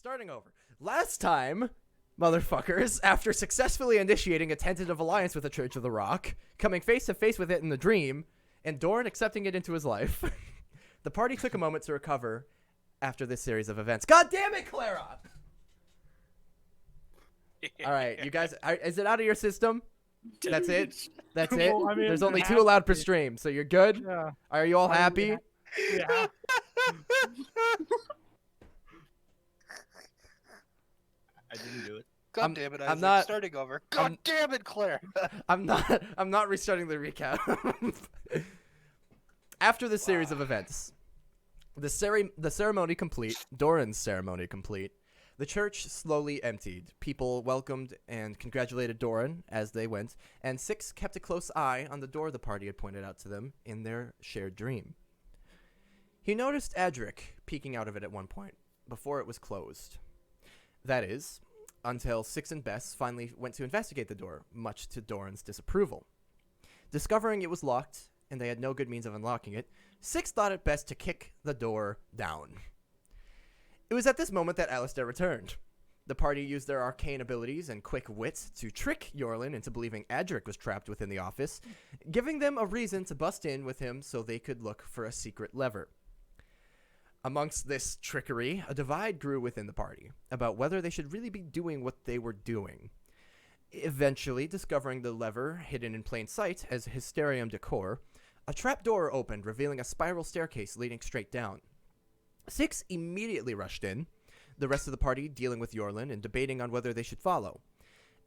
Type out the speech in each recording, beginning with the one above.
Starting over. Last time, motherfuckers, after successfully initiating a tentative alliance with the Church of the Rock, coming face to face with it in the dream, and Doran accepting it into his life, the party took a moment to recover after this series of events. God damn it, Clara! All right, you guys, is it out of your system? That's it? That's it? Well, I mean, There's it only has 2 to allowed per be. stream, so you're good? Yeah. Are you all I mean, happy? Yeah. I didn't do it. God damn it, Isaac. I'm not- Starting over. God damn it, Claire. I'm not restarting the recap. After the series of events, the ceremony complete, Doran's ceremony complete, the church slowly emptied. People welcomed and congratulated Doran as they went, and Six kept a close eye on the door the party had pointed out to them in their shared dream. He noticed Adric peeking out of it at one point, before it was closed. That is, until Six and Bess finally went to investigate the door, much to Doran's disapproval. Discovering it was locked, and they had no good means of unlocking it, Six thought it best to kick the door down. It was at this moment that Alistair returned. The party used their arcane abilities and quick wit to trick Yorlin into believing Adric was trapped within the office, giving them a reason to bust in with him so they could look for a secret lever. Amongst this trickery, a divide grew within the party about whether they should really be doing what they were doing. Eventually, discovering the lever hidden in plain sight as hysterium decor, a trap door opened, revealing a spiral staircase leading straight down. Six immediately rushed in, the rest of the party dealing with Yorlin and debating on whether they should follow.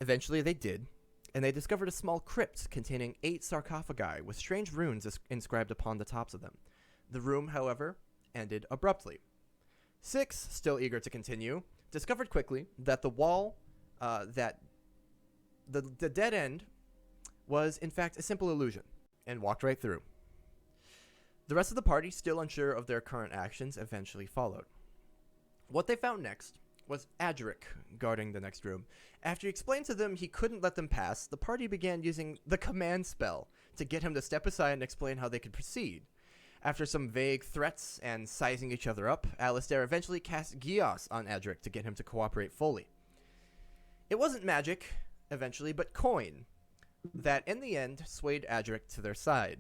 Eventually they did, and they discovered a small crypt containing 8 sarcophagi with strange runes inscribed upon the tops of them. The room, however, ended abruptly. Six, still eager to continue, discovered quickly that the wall, that the dead end was in fact a simple illusion, and walked right through. The rest of the party, still unsure of their current actions, eventually followed. What they found next was Adric guarding the next room. After he explained to them he couldn't let them pass, the party began using the command spell to get him to step aside and explain how they could proceed. After some vague threats and sizing each other up, Alistair eventually cast Gios on Adric to get him to cooperate fully. It wasn't magic, eventually, but coin, that in the end swayed Adric to their side.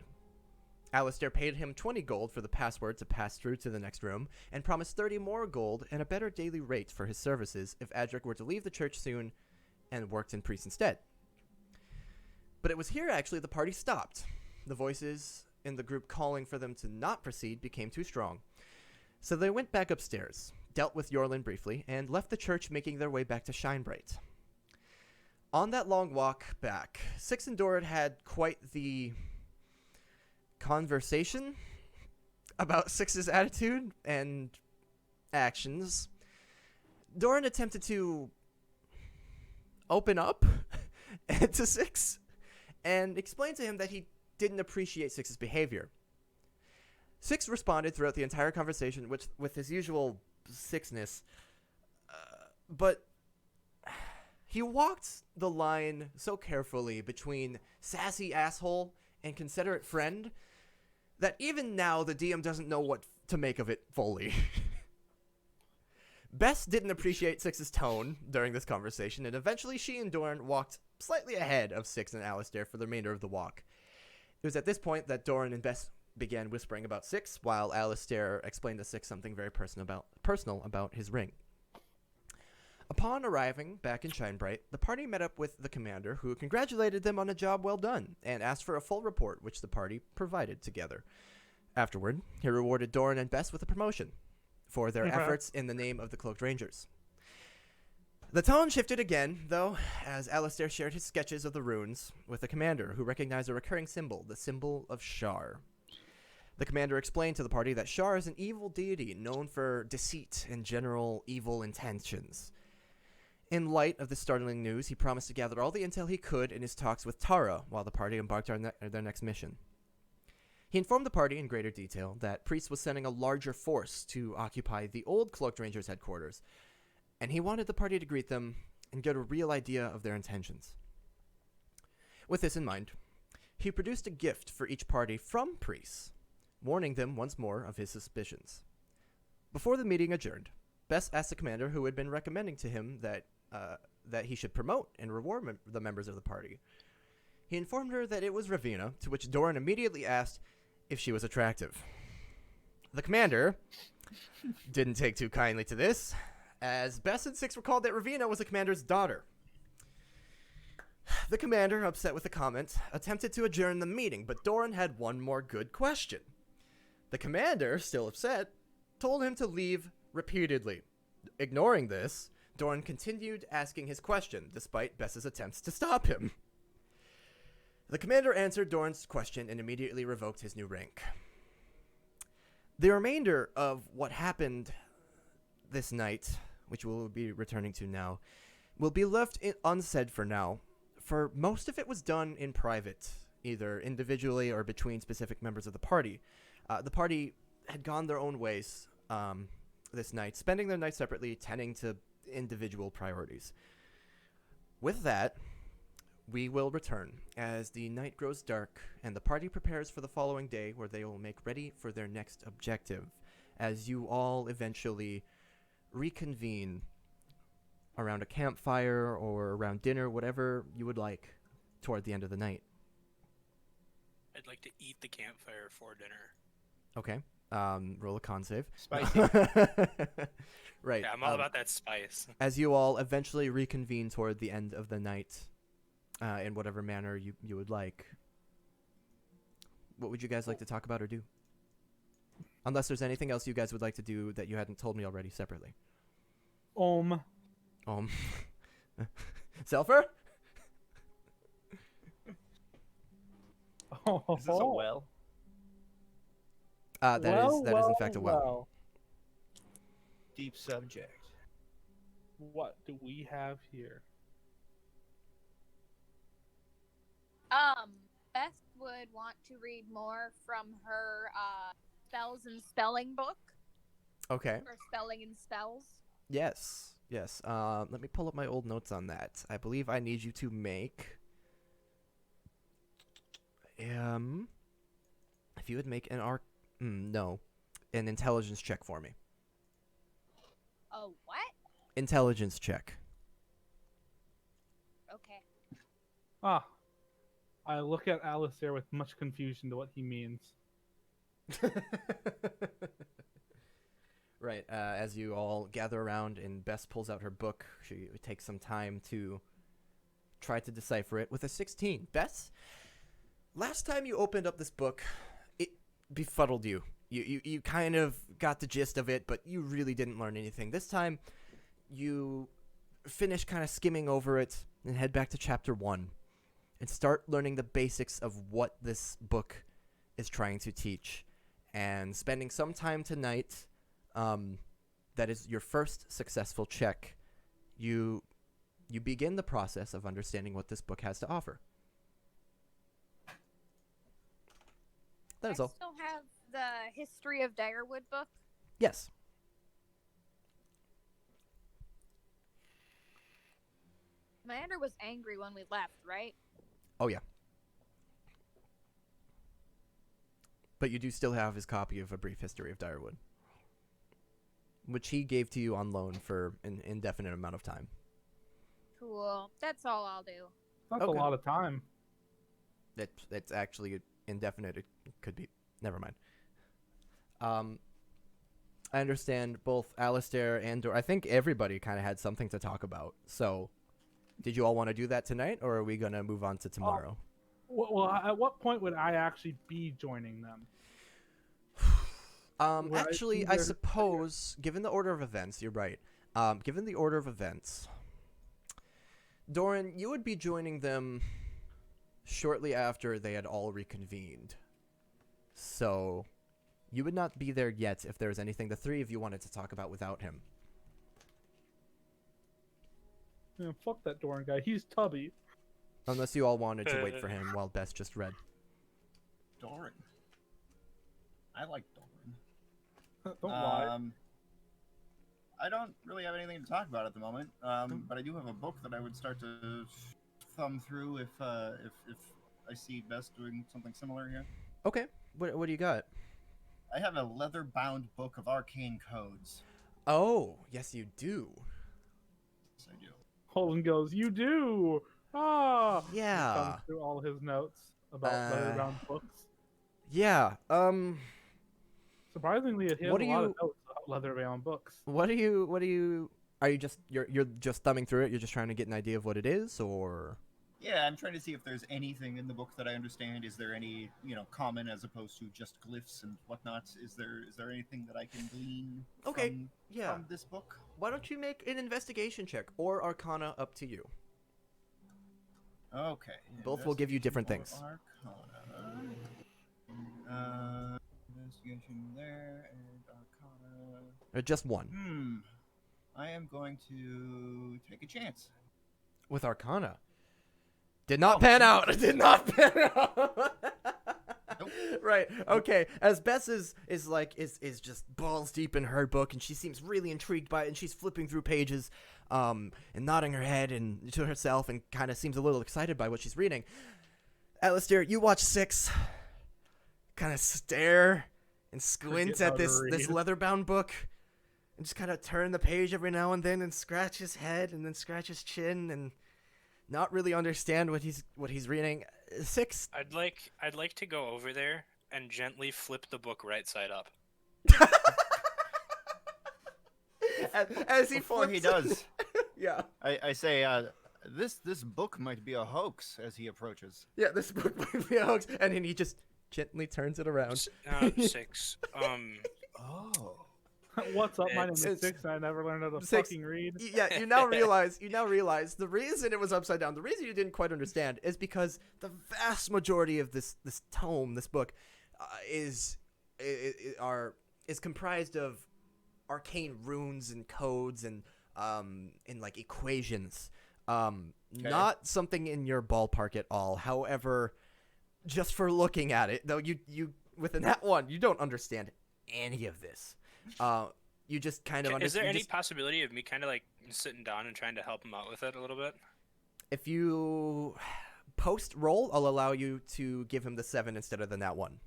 Alistair paid him 20 gold for the password to pass through to the next room, and promised 30 more gold and a better daily rate for his services if Adric were to leave the church soon and worked in priest instead. But it was here actually the party stopped. The voices in the group calling for them to not proceed became too strong. So they went back upstairs, dealt with Yorlin briefly, and left the church, making their way back to Shinebright. On that long walk back, Six and Doran had quite the conversation about Six's attitude and actions. Doran attempted to open up to Six and explain to him that he didn't appreciate Six's behavior. Six responded throughout the entire conversation with his usual Sixness, but he walked the line so carefully between sassy asshole and considerate friend that even now the DM doesn't know what to make of it fully. Bess didn't appreciate Six's tone during this conversation, and eventually she and Doran walked slightly ahead of Six and Alistair for the remainder of the walk. It was at this point that Doran and Bess began whispering about Six, while Alistair explained to Six something very personal about his ring. Upon arriving back in Shinebright, the party met up with the commander, who congratulated them on a job well done, and asked for a full report, which the party provided together. Afterward, he rewarded Doran and Bess with a promotion for their efforts in the name of the Cloaked Rangers. The tone shifted again, though, as Alistair shared his sketches of the runes with the commander, who recognized a recurring symbol, the symbol of Shar. The commander explained to the party that Shar is an evil deity known for deceit and general evil intentions. In light of this startling news, he promised to gather all the intel he could in his talks with Tara while the party embarked on their next mission. He informed the party in greater detail that Priest was sending a larger force to occupy the old Cloaked Rangers headquarters, and he wanted the party to greet them and get a real idea of their intentions. With this in mind, he produced a gift for each party from Priest, warning them once more of his suspicions. Before the meeting adjourned, Bess asked the commander who had been recommending to him that he should promote and reward the members of the party. He informed her that it was Ravina, to which Doran immediately asked if she was attractive. The commander didn't take too kindly to this, as Bess and Six recalled that Ravina was the commander's daughter. The commander, upset with the comment, attempted to adjourn the meeting, but Doran had one more good question. The commander, still upset, told him to leave repeatedly. Ignoring this, Doran continued asking his question, despite Bess's attempts to stop him. The commander answered Doran's question and immediately revoked his new rank. The remainder of what happened this night, which we'll be returning to now, will be left unsaid for now, for most of it was done in private, either individually or between specific members of the party. The party had gone their own ways this night, spending their night separately, tending to individual priorities. With that, we will return as the night grows dark and the party prepares for the following day, where they will make ready for their next objective, as you all eventually reconvene around a campfire or around dinner, whatever you would like, toward the end of the night. I'd like to eat the campfire for dinner. Okay. Roll a con save. Spicy. Right. Yeah, I'm all about that spice. As you all eventually reconvene toward the end of the night, in whatever manner you would like, what would you guys like to talk about or do? Unless there's anything else you guys would like to do that you hadn't told me already separately. Selfer? Is this a well? That is in fact a well. Deep subject. What do we have here? Beth would want to read more from her spells and spelling book. Okay. Or spelling and spells. Yes. Let me pull up my old notes on that. I believe I need you to make if you would make an intelligence check for me. Oh, what? Intelligence check. Okay. I look at Alistair with much confusion to what he means. Right. As you all gather around and Bess pulls out her book, she takes some time to try to decipher it with a 16. Bess, last time you opened up this book, it befuddled you. You kind of got the gist of it, but you really didn't learn anything. This time, you finish kind of skimming over it and head back to chapter 1 and start learning the basics of what this book is trying to teach. And spending some time tonight, that is your first successful check, you begin the process of understanding what this book has to offer. That is all. I still have the History of Direwood book. Yes. Commander was angry when we left, right? Oh, yeah. But you do still have his copy of A Brief History of Direwood, which he gave to you on loan for an indefinite amount of time. Cool. That's all I'll do. That's Okay. a lot of time. It's actually indefinite. It could be. Never mind. I understand both Alistair and I think everybody kind of had something to talk about. So, did you all want to do that tonight, or are we going to move on to tomorrow? Well, at what point would I actually be joining them? Right, Actually, I suppose, given the order of events, you're right. Given the order of events, Doran, you would be joining them shortly after they had all reconvened. So, you would not be there yet if there was anything the three of you wanted to talk about without him. Yeah, fuck that Doran guy. He's tubby. Unless you all wanted to wait for him while Bess just read. Doran. I like Doran. Don't lie. I don't really have anything to talk about at the moment, but I do have a book that I would start to thumb through if I see Bess doing something similar here. Okay, what do you got? I have a leather-bound book of arcane codes. Oh, yes, you do. Yes, I do. Holden goes, "You do." Ah. He Yeah. thumbs through all his notes about leather-bound books. Yeah. Surprisingly, he has What a do lot of you- notes about leather-bound books. What do you? Are you just you're just thumbing through it? You're just trying to get an idea of what it is, or? Yeah, I'm trying to see if there's anything in the book that I understand. Is there any, common as opposed to just glyphs and whatnot? Is there anything that I can glean Okay, from, yeah. from this book? Why don't you make an investigation check or Arcana? Up to you. Okay. Both will give you different things. Arcana. Investigation there and Arcana. Or just one. I am going to take a chance. With Arcana. Did not pan out. Did not pan out. Nope. Right. Okay. As Bess is just balls deep in her book, and she seems really intrigued by it, and she's flipping through pages, and nodding her head and to herself, and kind of seems a little excited by what she's reading. Alistair, you watch Six kind of stare and squint Forget at how to this read. leather-bound book, and just kind of turn the page every now and then, and scratch his head, and then scratch his chin, and not really understand what he's reading. Six. I'd like to go over there and gently flip the book right side up. As he Before he flips it. does, Yeah. I say, this book might be a hoax as he approaches. Yeah, this book might be a hoax, and then he just gently turns it around. 6. Oh. What's up? My name is It's- Six, and I never learned how to Six. fucking read. Yeah, you now realize the reason it was upside down, the reason you didn't quite understand is because the vast majority of this tome, this book, is comprised of arcane runes and codes and like equations. Not something in your ballpark at all. However, just for looking at it, though, you with that one, you don't understand any of this. You just kind of Is there understand. any possibility of me kind of like sitting down and trying to help him out with it a little bit? If you post roll, I'll allow you to give him the 7 instead of the nat 1.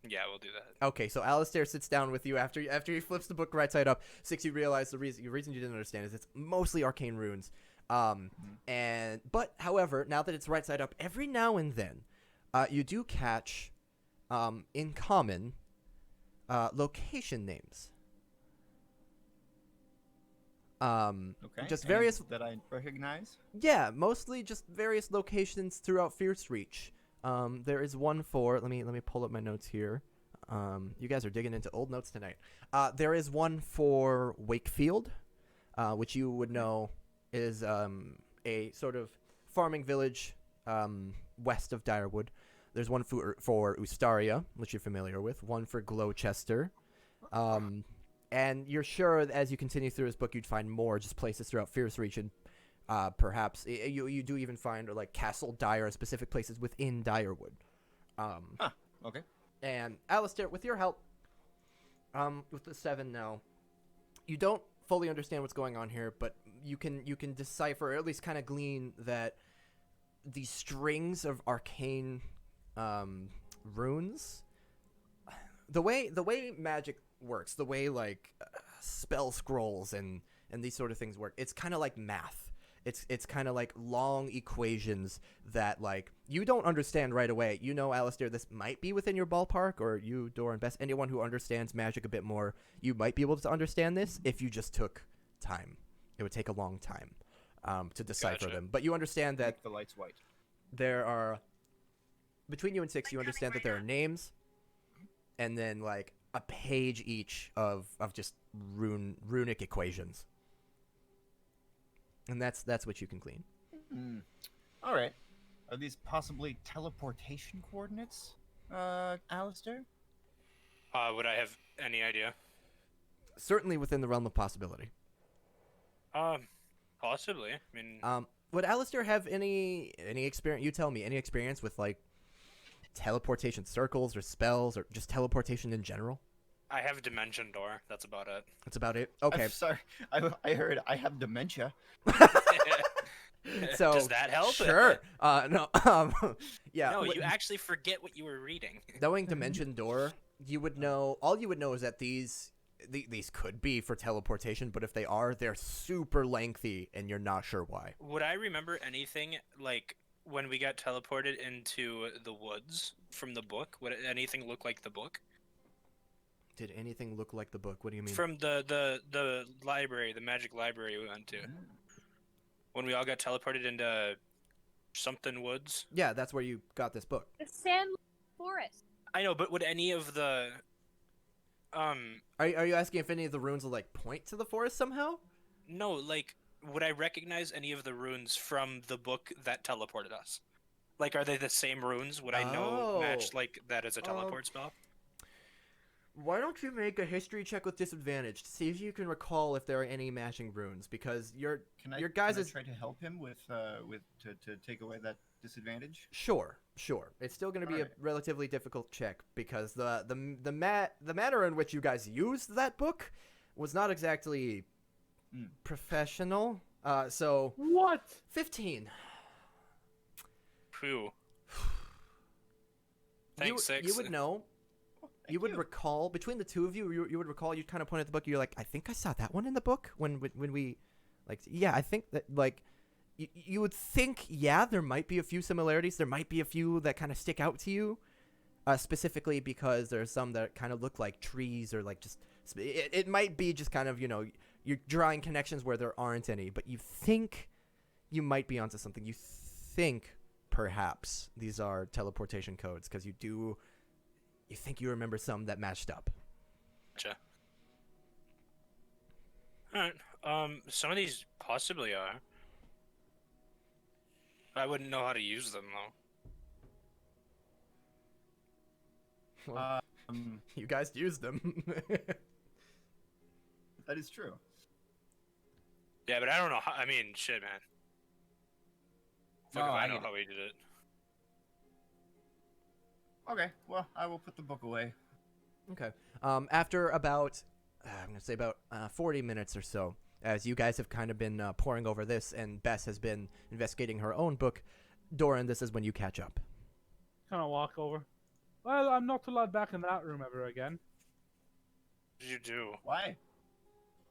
Yeah, we'll do that. Okay, so Alistair sits down with you after he flips the book right side up. 6, you realize the reason you didn't understand is it's mostly arcane runes. But however, now that it's right side up, every now and then, you do catch, in common, location names. Okay. Just Any various. that I recognize. Yeah, mostly just various locations throughout Fierce Reach. There is one for. Let me pull up my notes here. You guys are digging into old notes tonight. There is one for Wakefield, which you would know is a sort of farming village west of Direwood. There's one for Ustaria, which you're familiar with. One for Gloucester. And you're sure as you continue through his book, you'd find more just places throughout Fierce Reach, and perhaps you do even find like Castle Dire, specific places within Direwood. Okay. And Alistair, with your help, with the 7 now, you don't fully understand what's going on here, but you can decipher, or at least kind of glean that these strings of arcane runes, the way magic works, the way like spell scrolls and these sort of things work, it's kind of like math. It's kind of like long equations that like you don't understand right away. You know, Alistair, this might be within your ballpark, or you, Doran, Best, anyone who understands magic a bit more, you might be able to understand this if you just took time. It would take a long time to decipher Gotcha. them. But you understand that Make the lights white. there are, between you and 6, you understand that there are names, and then like a page each of just runic equations. And that's what you can glean. All right. Are these possibly teleportation coordinates, Alistair? Would I have any idea? Certainly within the realm of possibility. Possibly. I mean, Would Alistair have any experience? You tell me, any experience with like teleportation circles or spells or just teleportation in general? I have Dimension Door. That's about it. That's about it. Okay. I'm sorry. I heard I have dementia. So Does that help? Sure. No. Yeah. No, you actually forget what you were reading. Knowing Dimension Door, you would know. All you would know is that these these could be for teleportation, but if they are, they're super lengthy, and you're not sure why. Would I remember anything like when we got teleported into the woods from the book? Would anything look like the book? Did anything look like the book? What do you mean? From the library, the magic library we went to. When we all got teleported into something woods. Yeah, that's where you got this book. The sand forest. I know, but would any of the Are you asking if any of the runes will like point to the forest somehow? no, like would I recognize any of the runes from the book that teleported us? Like, are they the same runes? Would I know match like that as a teleport spell? Why don't you make a history check with disadvantage to see if you can recall if there are any matching runes? Because your guys' Can I try to help him with to take away that disadvantage? Sure. It's still going to be Alright. a relatively difficult check because the manner in which you guys used that book was not exactly professional. So What? 15. Phew. Thanks, Six. You would know. Thank You would recall between the two of you. You would recall. You kind of point at the book. You're like, I think I saw that one in the book when we, like, yeah, I think that like, you would think, yeah, there might be a few similarities. There might be a few that kind of stick out to you, specifically because there's some that kind of look like trees or like just. It might be just kind of you're drawing connections where there aren't any, but you think you might be onto something. You think perhaps these are teleportation codes because you think you remember some that matched up. Gotcha. Alright. Some of these possibly are. I wouldn't know how to use them though. Well, you guys used them. That is true. Yeah, but I don't know how. I mean, shit, man. Fuck No, if I I know get it. how we did it. Okay, well, I will put the book away. Okay. After about, I'm going to say about 40 minutes or so, as you guys have kind of been poring over this and Bess has been investigating her own book, Doran, this is when you catch up. Kind of walk over. Well, I'm not allowed back in that room ever again. What did you do? Why?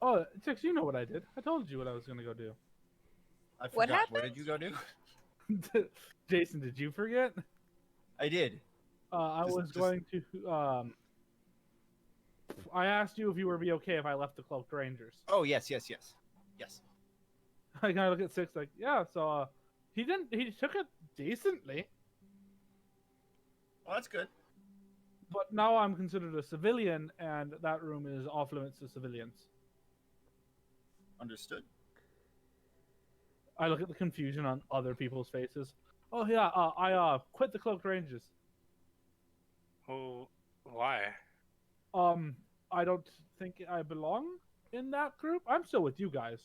Oh, Tix, you know what I did. I told you what I was going to go do. I What forgot. What happened? did you go do? Jason, did you forget? I did. I Just- was just- going to. I asked you if you would be okay if I left the Cloaked Rangers. Oh, yes. I kind of look at Six like, yeah. So he didn't. He took it decently, Well, that's good. but now I'm considered a civilian, and that room is off limits to civilians. Understood. I look at the confusion on other people's faces. Oh yeah, I quit the Cloaked Rangers. Oh, why? I don't think I belong in that group. I'm still with you guys,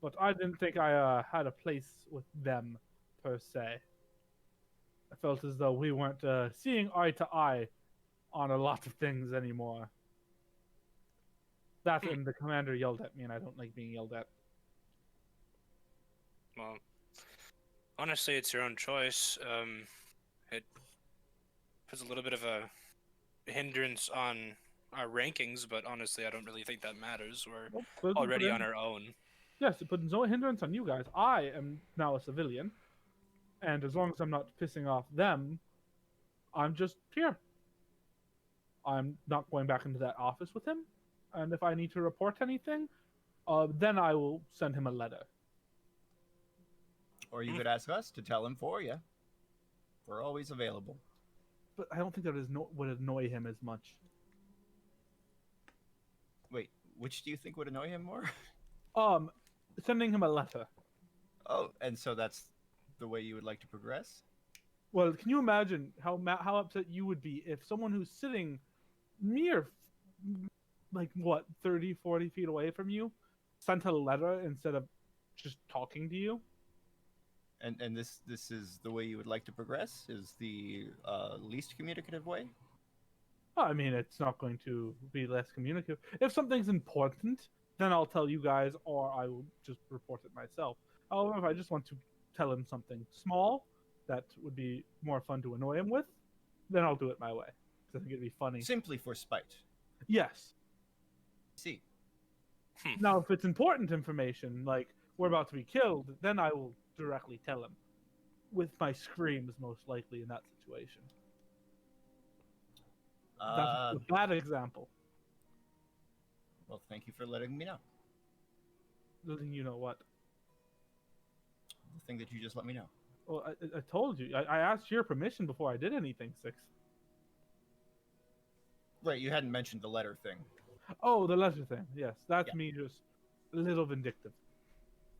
but I didn't think I had a place with them per se. I felt as though we weren't seeing eye to eye on a lot of things anymore. That and the commander yelled at me, and I don't like being yelled at. Well, honestly, it's your own choice. It puts a little bit of a hindrance on our rankings, but honestly, I don't really think that matters. We're Well, put already in- on our own. Yes, it puts no hindrance on you guys. I am now a civilian, and as long as I'm not pissing off them, I'm just here. I'm not going back into that office with him, and if I need to report anything, then I will send him a letter. Or you could ask us to tell him for you. We're always available. But I don't think that would annoy him as much. Wait, which do you think would annoy him more? Sending him a letter. Oh, and so that's the way you would like to progress? Well, can you imagine how upset you would be if someone who's sitting near, like, what, 30, 40 feet away from you sent a letter instead of just talking to you? And this is the way you would like to progress? Is the least communicative way? I mean, it's not going to be less communicative. If something's important, then I'll tell you guys, or I will just report it myself. However, if I just want to tell him something small that would be more fun to annoy him with, then I'll do it my way. 'Cause I think it'd be funny. Simply for spite. Yes. See. Now, if it's important information, like we're about to be killed, then I will directly tell him. With my screams, most likely, in that situation. That's a bad example. Well, thank you for letting me know. Letting you know what? The thing that you just let me know. Well, I told you. I asked your permission before I did anything, Six. Right, you hadn't mentioned the letter thing. Oh, the letter thing. Yes, that's Yeah. me just a little vindictive.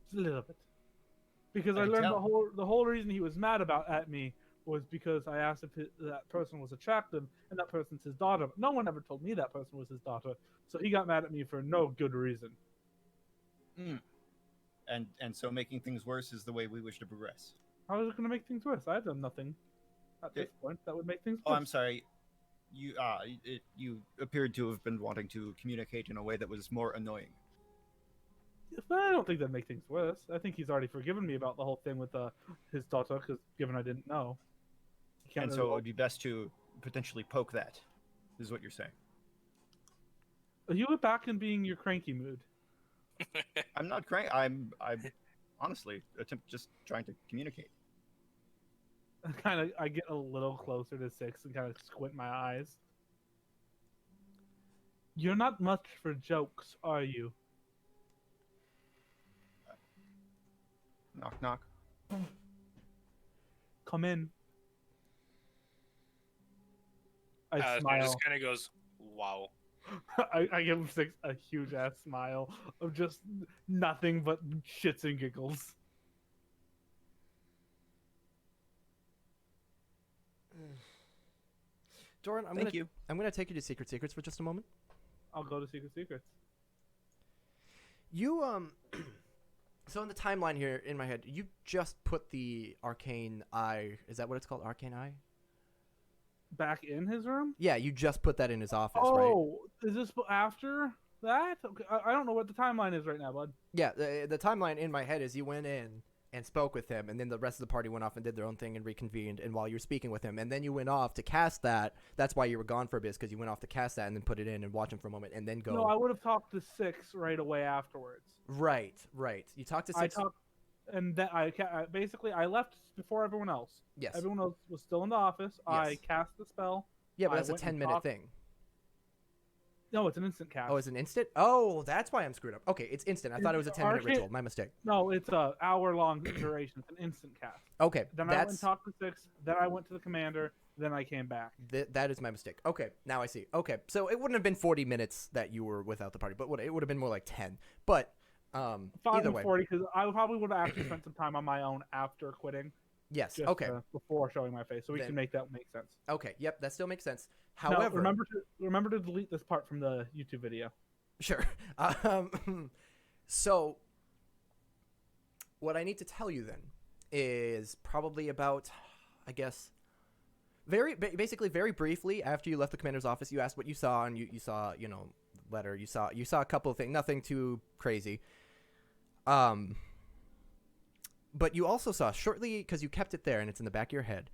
Just a little bit. Because I I can learned tell. the whole reason he was mad at me was because I asked if that person was attractive, and that person's his daughter. But no one ever told me that person was his daughter, so he got mad at me for no good reason. And so making things worse is the way we wish to progress. How is it going to make things worse? I've done nothing at this point that would make things Oh, worse. I'm sorry. You appeared to have been wanting to communicate in a way that was more annoying. I don't think that'd make things worse. I think he's already forgiven me about the whole thing with his daughter, because given I didn't know. He can't And really so it would be best to potentially poke that, is what you're saying. You were back in being your cranky mood. I'm not cranky. I'm honestly just trying to communicate. I get a little closer to Six and kind of squint my eyes. You're not much for jokes, are you? Knock knock. Come in. I He smile. just kind of goes, wow. I give him Six a huge ass smile of just nothing but shits and giggles. Doran, I'm gonna take you to Secret Secrets for just a moment. I'll go to Secret Secrets. You so in the timeline here in my head, you just put the arcane eye. Is that what it's called? Arcane eye? Back in his room? Yeah, you just put that in his office, right? Oh, is this after that? Okay, I don't know what the timeline is right now, bud. Yeah, the timeline in my head is you went in and spoke with him, and then the rest of the party went off and did their own thing and reconvened, and while you were speaking with him, and then you went off to cast that. That's why you were gone for a bit, because you went off to cast that and then put it in and watch him for a moment and then go. No, I would have talked to Six right away afterwards. Right. You talked to Six. And then basically I left before everyone else. Yes. Everyone else was still in the office. Yes. I cast the spell. Yeah, but I that's a went and 10-minute talked- thing. No, it's an instant cast. Oh, it's an instant? Oh, that's why I'm screwed up. Okay, it's instant. I thought it was a 10-minute Arcane- ritual. My mistake. No, it's a hour-long duration. It's an instant cast. Okay, Then I went and talked to Six. Then I went to the commander. Then I came back. That is my mistake. Okay, now I see. Okay, so it wouldn't have been 40 minutes that you were without the party, but it would have been more like 10. But 5 either and way. 40, because I probably would have actually spent some time on my own after quitting. Yes. Just, Okay. before showing my face, so we Then- can make that make sense. Okay. Yep. That still makes sense. Now, However, remember to delete this part from the YouTube video. sure. So what I need to tell you then is probably about, I guess, basically very briefly after you left the commander's office, you asked what you saw, and you saw, letter. You saw a couple of things, nothing too crazy. But you also saw shortly, because you kept it there and it's in the back of your head,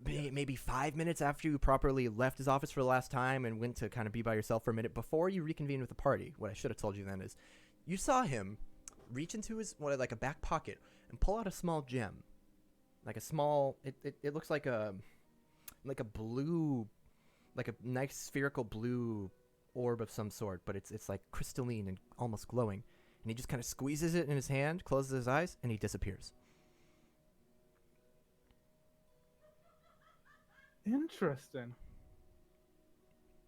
maybe 5 minutes after you properly left his office for the last time and went to kind of be by yourself for a minute before you reconvened with the party. What I should have told you then is you saw him reach into his like a back pocket and pull out a small gem, like a small. It looks like a blue, like a nice spherical blue orb of some sort, but it's like crystalline and almost glowing. And he just kind of squeezes it in his hand, closes his eyes, and he disappears. Interesting.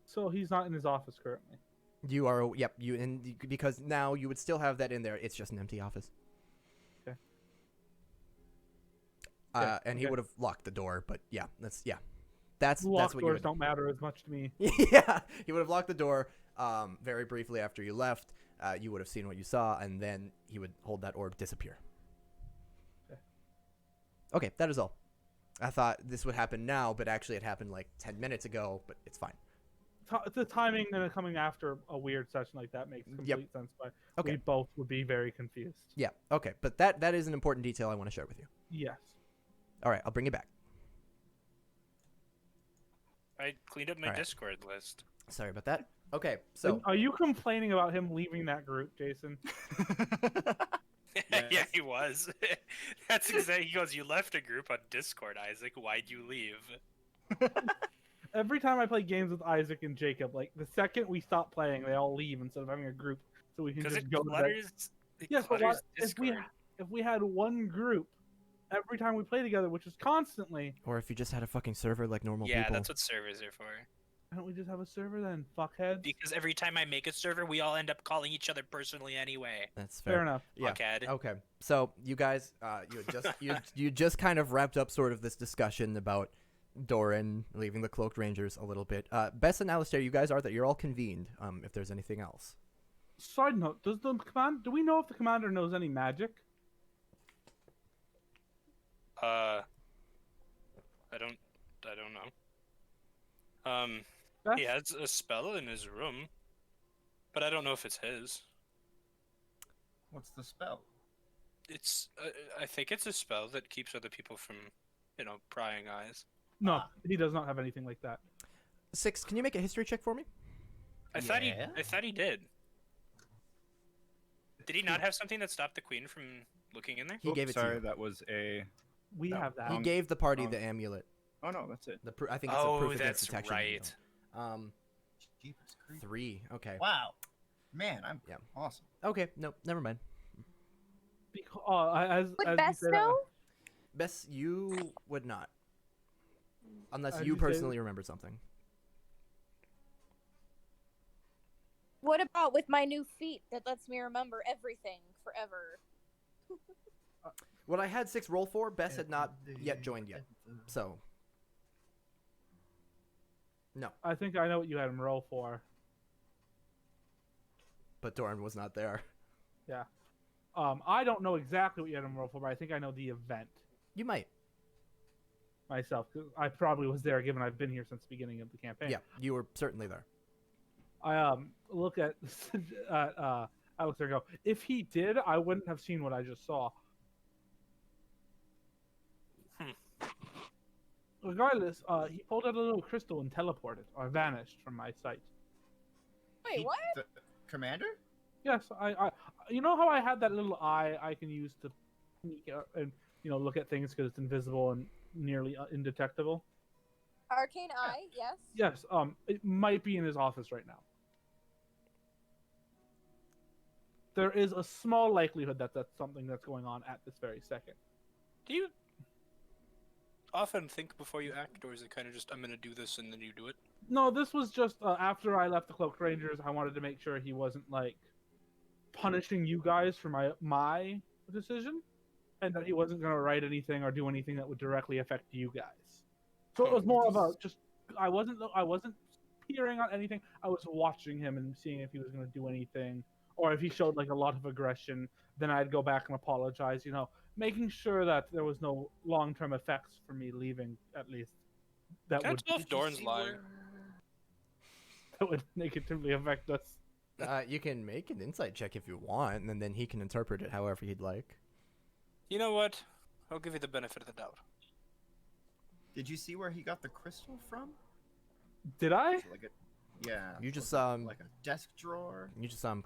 So he's not in his office currently. You are, yep. Because now you would still have that in there. It's just an empty office. Okay. And he would have locked the door, but that's Locked what you doors would. don't matter as much to me. Yeah, he would have locked the door. Very briefly after you left, you would have seen what you saw, and then he would hold that orb disappear. Okay, that is all. I thought this would happen now, but actually it happened like 10 minutes ago, but it's fine. The timing and it coming after a weird session like that makes complete sense. But Okay. we both would be very confused. Yeah, okay, but that is an important detail I want to share with you. Yes. All right, I'll bring you back. I cleaned up my Alright. Discord list. Sorry about that. Okay, so Are you complaining about him leaving that group, Jason? Yeah, Yes. he was. That's exactly. He goes, "You left a group on Discord, Isaac. Why'd you leave?" Every time I play games with Isaac and Jacob, like the second we stop playing, they all leave instead of having a group, so we can Because just it go to that. clutters. It Yes, but clutters if we Discord. had one group every time we play together, which is constantly, or if you just had a fucking server like normal Yeah, people. that's what servers are for. why don't we just have a server then, fuckheads? Because every time I make a server, we all end up calling each other personally anyway. That's Fair fair. enough. Yeah. Fuckhead. Okay. So you guys, you just kind of wrapped up sort of this discussion about Doran leaving the Cloaked Rangers a little bit. Bess and Alistair, you guys you're all convened. If there's anything else. Side note: do we know if the commander knows any magic? I don't know. Beth? He has a spell in his room, but I don't know if it's his. What's the spell? It's I think it's a spell that keeps other people from, prying eyes. No, he does not have anything like that. 6, can you make a history check for me? I thought Yeah? he did. Did he not have something that stopped the queen from looking in there? He gave it to Sorry, you. that was a. We No. have that. He Um, gave the party the amulet. Oh no, that's it. I think it's a Oh, proof that's against detection. right. Jeepers creepers. 3. Okay. Wow. Man, I'm Yeah. awesome. Okay. No, never mind. As Would you Bess said, know? Bess, you would not, unless As you you say- personally remember something. What about with my new feat that lets me remember everything forever? What I had 6 roll for, Bess had not yet joined yet. So. No, I think I know what you had him roll for. but Doran was not there. I don't know exactly what you had him roll for, but I think I know the event You might. myself. 'Cause I probably was there, given I've been here since the beginning of the campaign. Yeah, you were certainly there. I look at Alex and go, if he did, I wouldn't have seen what I just saw. Regardless, he pulled out a little crystal and teleported, or vanished from my sight. Wait, what? The commander? Yes, I you know how I had that little eye I can use to sneak out and look at things because it's invisible and nearly indetectable. Arcane Eye, yes. Yes, it might be in his office right now. There is a small likelihood that that's something that's going on at this very second. Do you often think before you act, or is it kind of just I'm gonna do this and then you do it? No, this was just after I left the Cloaked Rangers. I wanted to make sure he wasn't like punishing you guys for my decision, and that he wasn't going to write anything or do anything that would directly affect you guys. So it was more of a just I wasn't peering on anything. I was watching him and seeing if he was going to do anything, or if he showed like a lot of aggression. Then I'd go back and apologize. Making sure that there was no long-term effects for me leaving, at least. That Can I would tell if Doran's lying? that would negatively affect us. You can make an insight check if you want, and then he can interpret it however he'd like. You know what? I'll give you the benefit of the doubt. Did you see where he got the crystal from? Did I? Like a, yeah. You just was it like a desk drawer.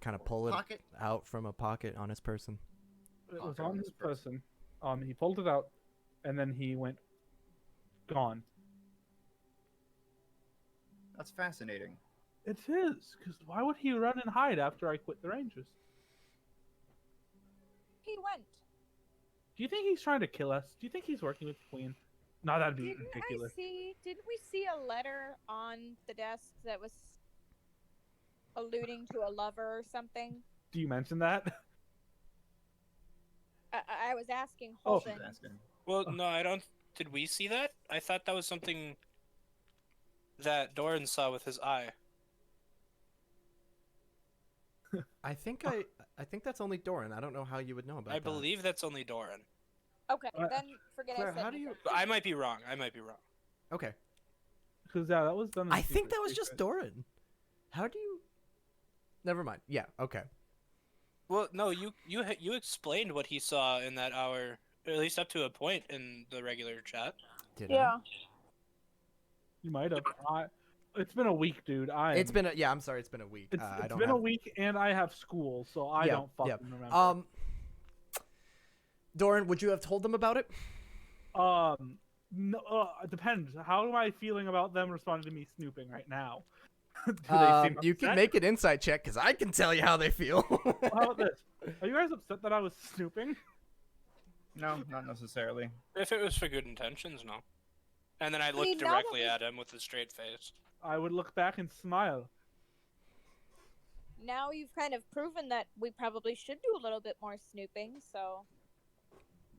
kind of pull it Pocket. out from a pocket on his person. It was Okay, on this his person. He pulled it out, and then he went gone. That's fascinating. It is, because why would he run and hide after I quit the Rangers? He went. Do you think he's trying to kill us? Do you think he's working with the Queen? No, that'd be Didn't ridiculous. Didn't we see a letter on the desk that was alluding to a lover or something? Do you mention that? I was asking Oh. Holden. She's asking. Well, no, I don't. Did we see that? I thought that was something that Doran saw with his eye. I think that's only Doran. I don't know how you would know about I that. believe that's only Doran. Okay, then forget Claire, I said how do you? anything. I might be wrong. Okay, Because that was done. In I think secret. that was just Doran. How do you? Never mind. Yeah. Okay. Well, no, you explained what he saw in that hour, or at least up to a point in the regular chat. Did Yeah. You might have. It's been a week, dude. I'm sorry, it's been a week. It's I don't been have... a week, and I have school, so I Yeah, don't yeah. fucking remember. Doran, would you have told them about it? No, it depends. How am I feeling about them responding to me snooping right now? Do they seem You can upset? make an insight check because I can tell you how they feel. How about this? Are you guys upset that I was snooping? No, not necessarily. If it was for good intentions, no. And then I See, looked now that directly we- at him with a straight face. I would look back and smile. Now you've kind of proven that we probably should do a little bit more snooping, so...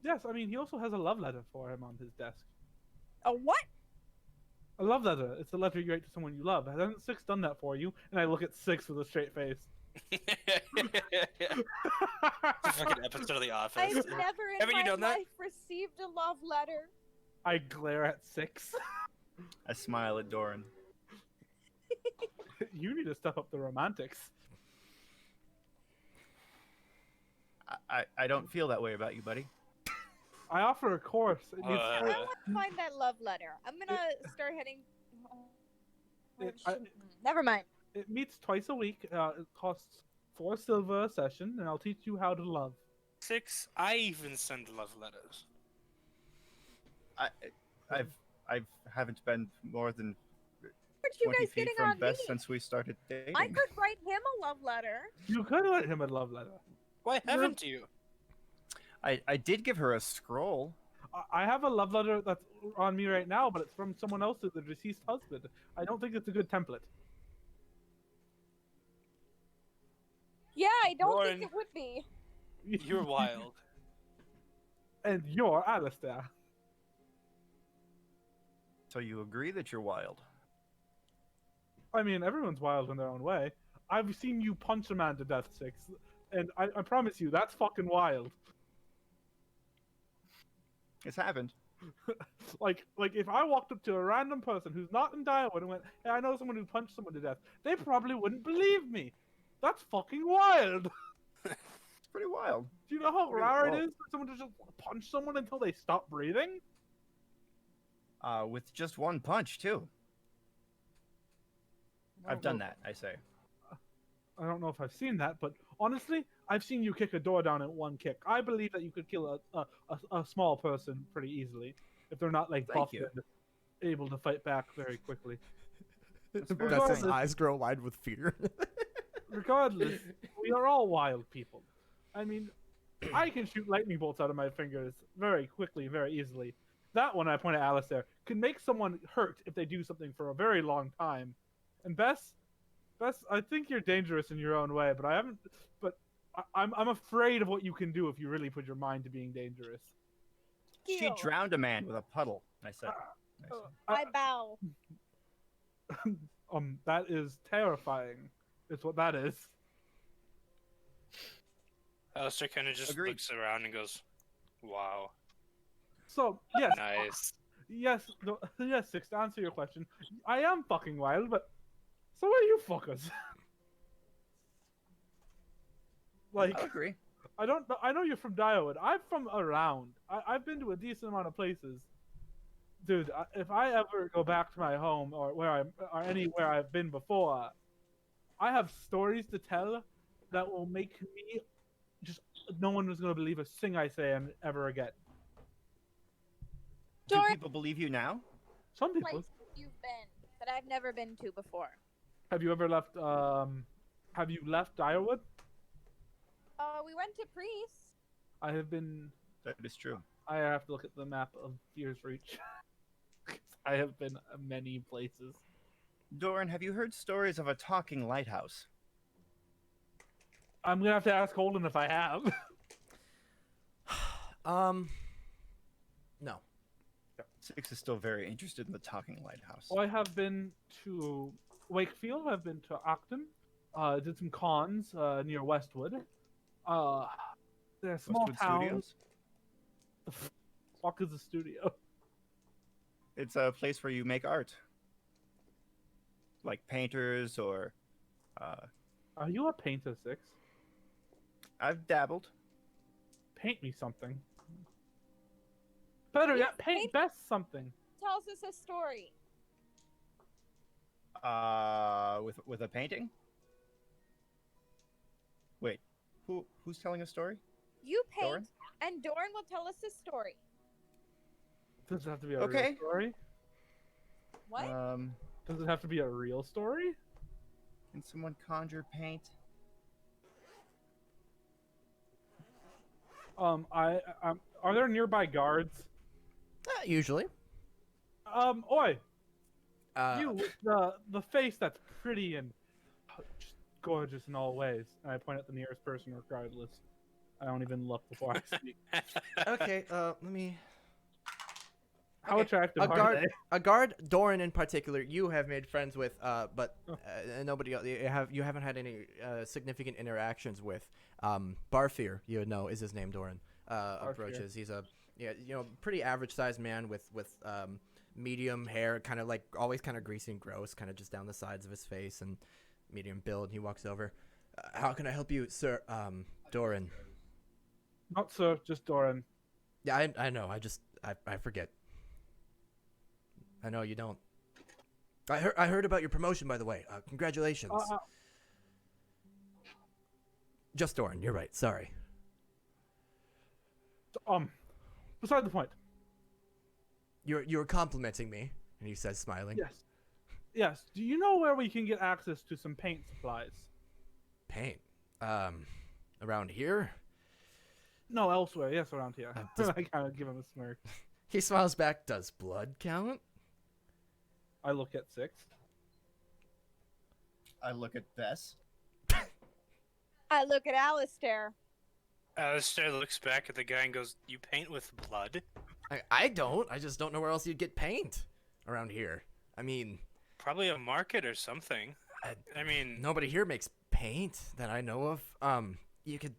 Yes, I mean, he also has a love letter for him on his desk. A what? A love letter. It's a letter you write to someone you love. Hasn't Six done that for you? And I look at Six with a straight face. It's a fucking episode of The Office. I've never in Haven't you my done that? life received a love letter. I glare at Six. I smile at Doran. You need to step up the romantics. I don't feel that way about you, buddy. I offer a course. It needs I Uh, want to find that love letter. I'm gonna start heading... Oh, I- shoot. Never mind. It meets twice a week. It costs 4 silver a session, and I'll teach you how to love. 6, I even send love letters. I haven't been more than Aren't you 20 guys feet getting from on Bess me? since we started dating. I could write him a love letter. You could write him a love letter. Why haven't you? I did give her a scroll. I have a love letter that's on me right now, but it's from someone else, the deceased husband. I don't think it's a good template. Yeah, I don't Lauren. think it would be. You're wild. And you're Alistair. So you agree that you're wild? I mean, everyone's wild in their own way. I've seen you punch a man to death, Six, and I promise you, that's fucking wild. It's happened. Like if I walked up to a random person who's not in Direwood and went, "Hey, I know someone who punched someone to death," they probably wouldn't believe me. That's fucking wild. It's pretty wild. Do you know how Really rare it wild. is for someone to just punch someone until they stop breathing? With just one punch too. I've done that, I say. I don't know if I've seen that, but honestly, I've seen you kick a door down in one kick. I believe that you could kill a small person pretty easily if they're not like Thank buff you. and able to fight back very quickly. very That's his Regardless- eyes grow wide with fear. Regardless, we are all wild people. I mean, I can shoot lightning bolts out of my fingers very quickly, very easily. That one, I point at Alistair, can make someone hurt if they do something for a very long time. And Bess, I think you're dangerous in your own way, but I'm afraid of what you can do if you really put your mind to being dangerous. She Deal. drowned a man with a puddle, I said. I bow. That is terrifying. It's what that is. Alistair kind of just Agreed. looks around and goes, "Wow, So yes, nice." yes, yes. Six. To answer your question, I am fucking wild, but so are you fuckers. Like, I agree. I don't know. I know you're from Direwood. I'm from around. I've been to a decent amount of places. Dude, if I ever go back to my home or or anywhere I've been before, I have stories to tell that will make me just no one is gonna believe a thing I say ever again. Do Doran, people believe you now? Some people. places you've been that I've never been to before. Have you ever left? Have you left Direwood? We went to Priest. I have been. That is true. I have to look at the map of Fear's Reach. 'Cause I have been many places. Doran, have you heard stories of a talking lighthouse? I'm gonna have to ask Holden if I have. No. Six is still very interested in the talking lighthouse. Well, I have been to Wakefield. I've been to Acton. Did some cons near Westwood. They're small Westwood towns. Studios? The fuck is a studio? It's a place where you make art. Like painters or... Are you a painter, Six? I've dabbled. Paint me something. Better Yes, yet, paint paint- Best something. Tells us a story. With a painting. Wait, who's telling a story? You paint, Doran? and Doran will tell us his story. Does it have to be a Okay. real story? What? Does it have to be a real story? Can someone conjure paint? Are there nearby guards? Usually. Oi, Uh, you with the face that's pretty and just gorgeous in all ways. And I point at the nearest person, regardless. I don't even look before I speak. Okay, let me. How Okay, attractive a are guard, they? a guard, Doran in particular, you have made friends with, but nobody else. You haven't had any significant interactions with. Barfear, you would know, is his name. Doran approaches. He's a pretty average sized man with medium hair, kind of like always kind of greasy and gross, kind of just down the sides of his face, and medium build. He walks over. How can I help you, sir? Doran. Not sir, just Doran. Yeah, I know. I forget. I know you don't. I heard about your promotion, by the way. Congratulations. Just Doran. You're right. Sorry. Beside the point. You're complimenting me, and he says, smiling. Yes. Do you know where we can get access to some paint supplies? Paint. Around here. No, elsewhere. Yes, around here. Does- I kind of give him a smirk. He smiles back. Does blood count? I look at 6. I look at Bess. I look at Alistair. Alistair looks back at the guy and goes, "You paint with blood?" I don't. I just don't know where else you'd get paint around here. I mean, Probably a market or something. I mean, nobody here makes paint that I know of. You could.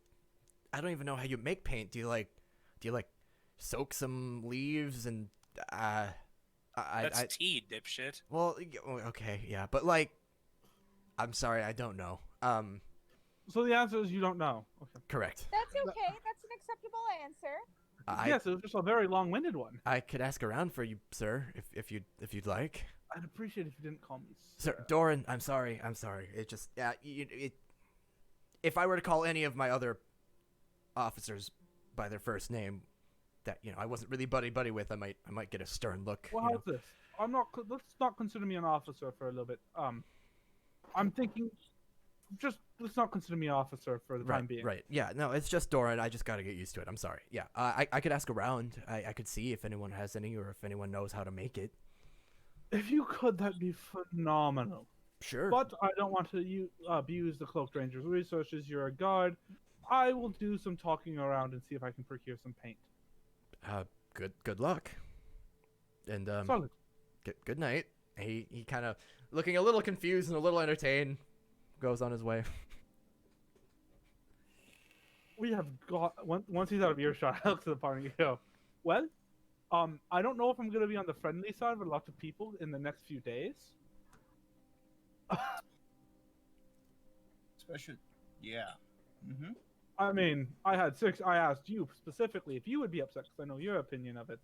I don't even know how you make paint. Do you like soak some leaves and that's tea, dipshit. Well, okay, yeah, but like, I'm sorry, I don't know. So the answer is you don't know. Okay. Correct. That's okay. That's an acceptable answer. Yes, it was just a very long-winded one. I could ask around for you, sir, if you'd like. I'd appreciate if you didn't call me Sir, Doran, I'm sorry. It just if I were to call any of my other officers by their first name, that I wasn't really buddy with, I might get a stern look. Well, how's this? Let's not consider me an officer for a little bit. I'm thinking, just let's not consider me an officer for the time being. Right. Yeah. No, it's just Doran. I just got to get used to it. I'm sorry. Yeah. I could ask around. I could see if anyone has any, or if anyone knows how to make it. If you could, that'd be phenomenal. Sure. But I don't want to abuse the Cloaked Ranger's resources. You're a guard. I will do some talking around and see if I can procure some paint. Good luck. And Solid. good night. He kind of looking a little confused and a little entertained, goes on his way. We have got once he's out of earshot. I look to the party and go, well, I don't know if I'm gonna be on the friendly side with lots of people in the next few days. Especially, yeah. Mm-hmm. I mean, I had 6. I asked you specifically if you would be upset because I know your opinion of it.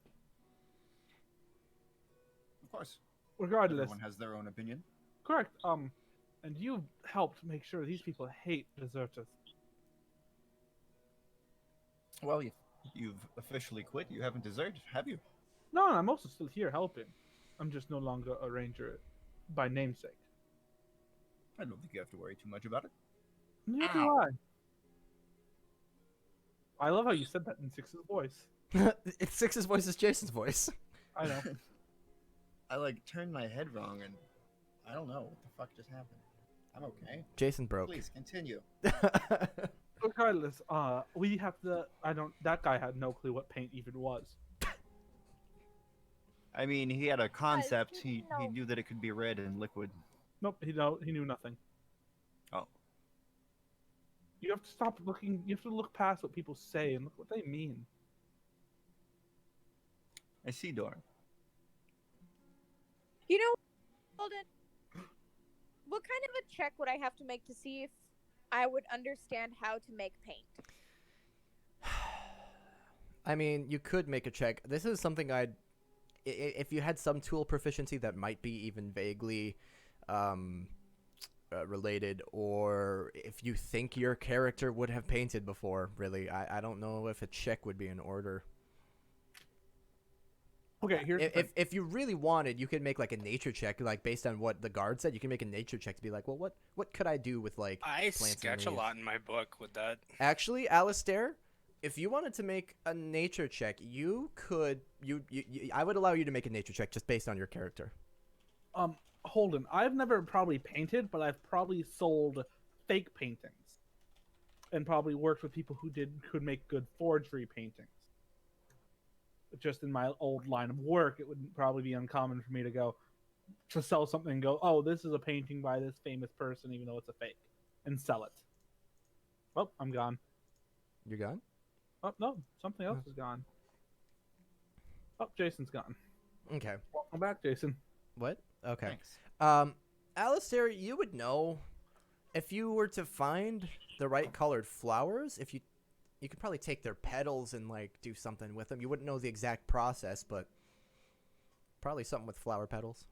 Of course. Regardless, Everyone has their own opinion. correct. And you've helped make sure these people hate deserters. Well, you've officially quit. You haven't deserted, have you? No, I'm also still here helping. I'm just no longer a ranger by namesake. I don't think you have to worry too much about it. Neither do I. I love how you said that in 6's voice. It's Six's voice is Jason's voice. I know. I turned my head wrong and I don't know what the fuck just happened. I'm okay. Jason broke. Please continue. Regardless, we have to. That guy had no clue what paint even was. I mean, he had a concept. He no. knew that it could be red and liquid. Nope, he knew nothing. Oh. You have to stop looking. You have to look past what people say and look what they mean. I see, Doran. You know, Holden, what kind of a check would I have to make to see if I would understand how to make paint? I mean, you could make a check. This is something if you had some tool proficiency that might be even vaguely related, or if you think your character would have painted before. Really, I don't know if a check would be in order. Okay, here's the thing. If you really wanted, you could make like a nature check, like based on what the guard said. You can make a nature check to be like, well, what could I do with like I plants and sketch a leaves? lot in my book with that. Actually, Alistair, if you wanted to make a nature check, you could. I would allow you to make a nature check just based on your character. Holden, I've never probably painted, but I've probably sold fake paintings, and probably worked with people who could make good forgery paintings. Just in my old line of work, it would probably be uncommon for me to sell something and go, oh, this is a painting by this famous person, even though it's a fake, and sell it. Oh, I'm gone. You're gone? Oh, no, something else is gone. Oh, Jason's gone. Okay. Welcome back, Jason. What? Okay. Thanks. Alistair, you would know if you were to find the right colored flowers. If you could probably take their petals and like do something with them. You wouldn't know the exact process, but probably something with flower petals.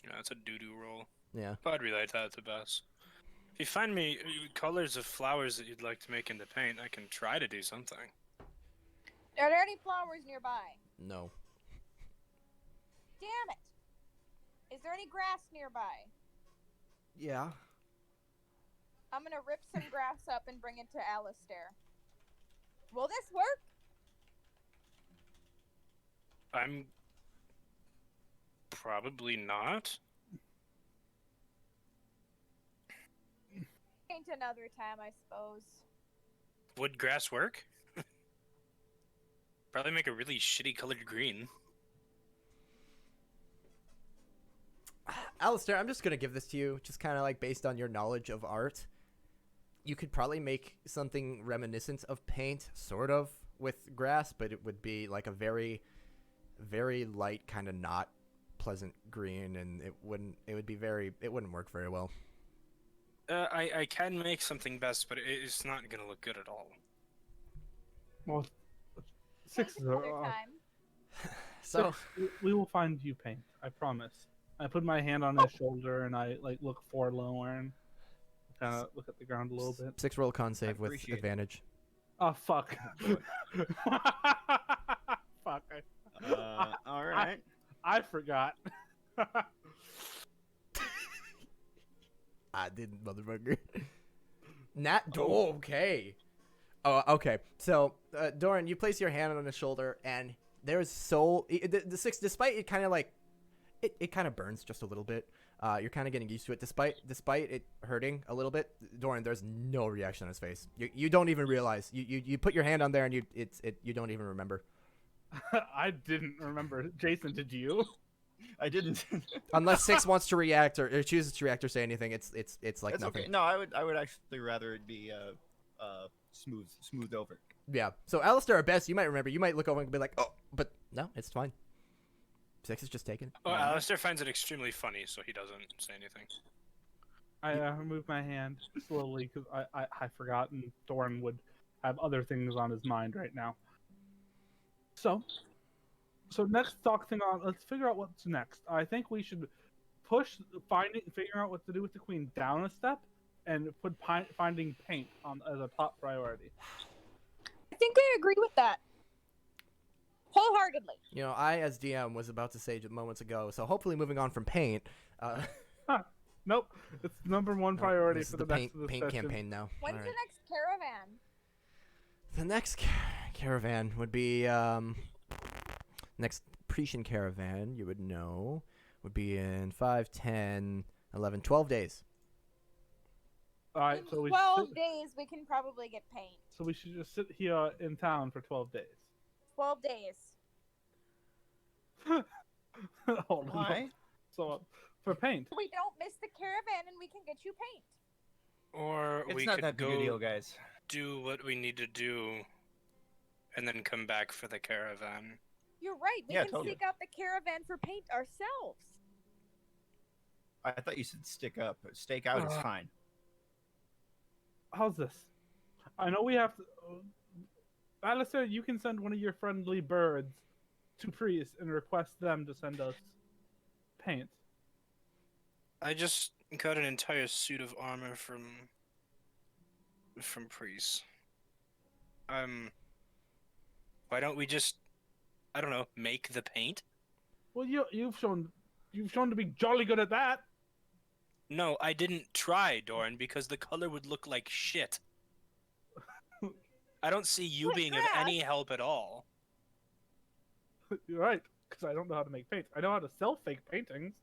Yeah, it's a doo-doo roll. Yeah. But I'd relate that to Bess. If you find me colors of flowers that you'd like to make into paint, I can try to do something. Are there any flowers nearby? No. Damn it! Is there any grass nearby? Yeah. I'm gonna rip some grass up and bring it to Alistair. Will this work? I'm probably not. Paint another time, I suppose. Would grass work? Probably make a really shitty colored green. Alistair, I'm just gonna give this to you, just kind of like based on your knowledge of art. You could probably make something reminiscent of paint, sort of, with grass, but it would be like a very, very light, kind of not pleasant green, and it wouldn't work very well. I can make something best, but it's not gonna look good at all. Well, Paint six is another time. So, we will find you paint. I promise. I put my hand on his shoulder and I like look forlorn, kind of look at the ground a little bit. 6 roll con save with appreciate it. advantage. Oh fuck! Fuck! All right. I forgot. I didn't, motherfucker. Okay. Oh, okay. So, Doran, you place your hand on his shoulder, and there's the 6, despite it kind of like, it kind of burns just a little bit. You're kind of getting used to it, despite it hurting a little bit. Doran, there's no reaction on his face. You don't even realize. You put your hand on there, and you don't even remember. I didn't remember. Jason, did you? I didn't. Unless 6 wants to react or chooses to react or say anything, it's like It's nothing. okay. No, I would actually rather it be smoothed over. Yeah. So Alistair or Bess, you might remember. You might look over and be like, "Oh," but no, it's fine. 6 is just taken. Well, Alistair finds it extremely funny, so he doesn't say anything. I removed my hand slowly because I forgot, and Thorin would have other things on his mind right now. So next talk thing on. Let's figure out what's next. I think we should push figuring out what to do with the queen down a step, and put finding paint on as a top priority. I think I agree with that. Wholeheartedly. You know, I as DM was about to say just moments ago. So hopefully, moving on from paint. Nope, it's number one priority this for is the paint next of the paint session. campaign now. When's All the right. next caravan? The next caravan would be next Pretian caravan. You would know would be in 5, 10, 11, 12 days. All right, In so 12 days, we can probably get paint. so we should just sit here in town for 12 days. 12 days. Hold on. Why? So for paint. We don't miss the caravan and we can get you paint. Or It's we not could that big a go deal, guys. do what we need to do, and then come back for the caravan. You're right. We Yeah, can totally. seek out the caravan for paint ourselves. I thought you said stick up. Stake out is fine. How's this? I know we have to. Alistair, you can send one of your friendly birds to Priest and request them to send us paint. I just got an entire suit of armor from priests. Why don't we just, I don't know, make the paint? Well, you've shown to be jolly good at that. No, I didn't try, Doran, because the color would look like shit. I don't see you What's being of that? any help at all. You're right, because I don't know how to make paint. I know how to sell fake paintings.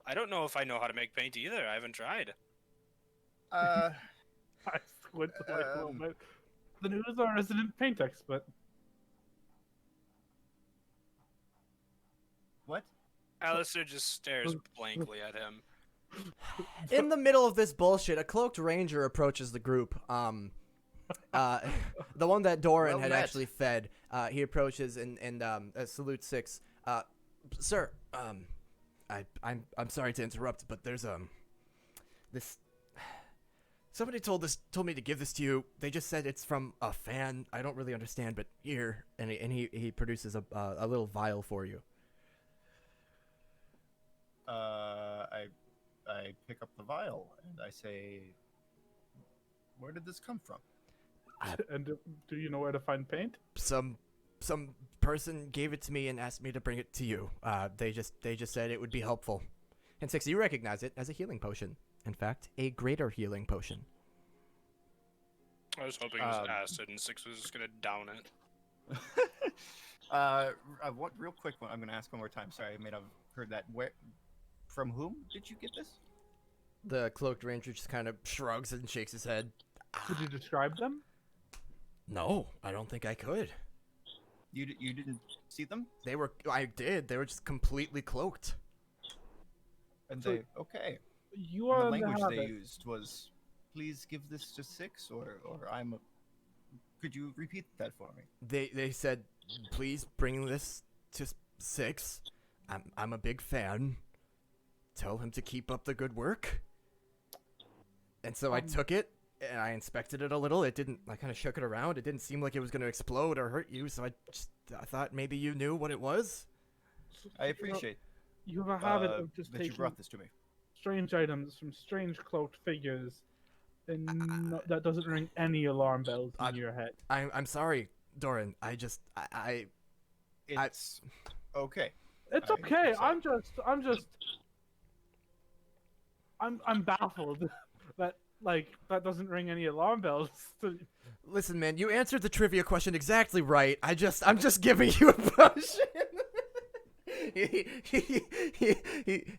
I don't know if I know how to make paint either. I haven't tried. Uh, I squinted like a little Um. bit. Then who's our resident paint expert? what? Alistair just stares blankly at him. In the middle of this bullshit, a cloaked ranger approaches the group. The one that Doran Well had met. actually fed. He approaches and salutes Six. Sir, I'm sorry to interrupt, but there's this. Somebody told me to give this to you. They just said it's from a fan. I don't really understand, but here, and he produces a little vial for you. I pick up the vial and I say, "Where did this come from?" And do you know where to find paint? Some person gave it to me and asked me to bring it to you. They just said it would be helpful. And Six, you recognize it as a healing potion. In fact, a greater healing potion. I was hoping it was acid and Six was just gonna down it. What? Real quick one. I'm gonna ask one more time. Sorry, I may have heard that. Where? From whom did you get this? The cloaked ranger just kind of shrugs and shakes his head. Could you describe them? No, I don't think I could. You didn't see them? I did. They were just completely cloaked. And So- they okay. You And are the in language the they habit. used was, "Please give this to Six," or "I'm." Could you repeat that for me? They said, please bring this to Six. I'm a big fan. Tell him to keep up the good work. And so I took it and I inspected it a little. I kind of shook it around. It didn't seem like it was going to explode or hurt you. So I thought maybe you knew what it was. I appreciate You have a habit of just that you taking brought this to me. strange items from strange cloaked figures, and that doesn't ring any alarm bells in your head. I'm sorry, Doran. I It's okay. It's I- okay. I'm I'm baffled that that doesn't ring any alarm bells. listen, man. You answered the trivia question exactly right. I'm just giving you a potion.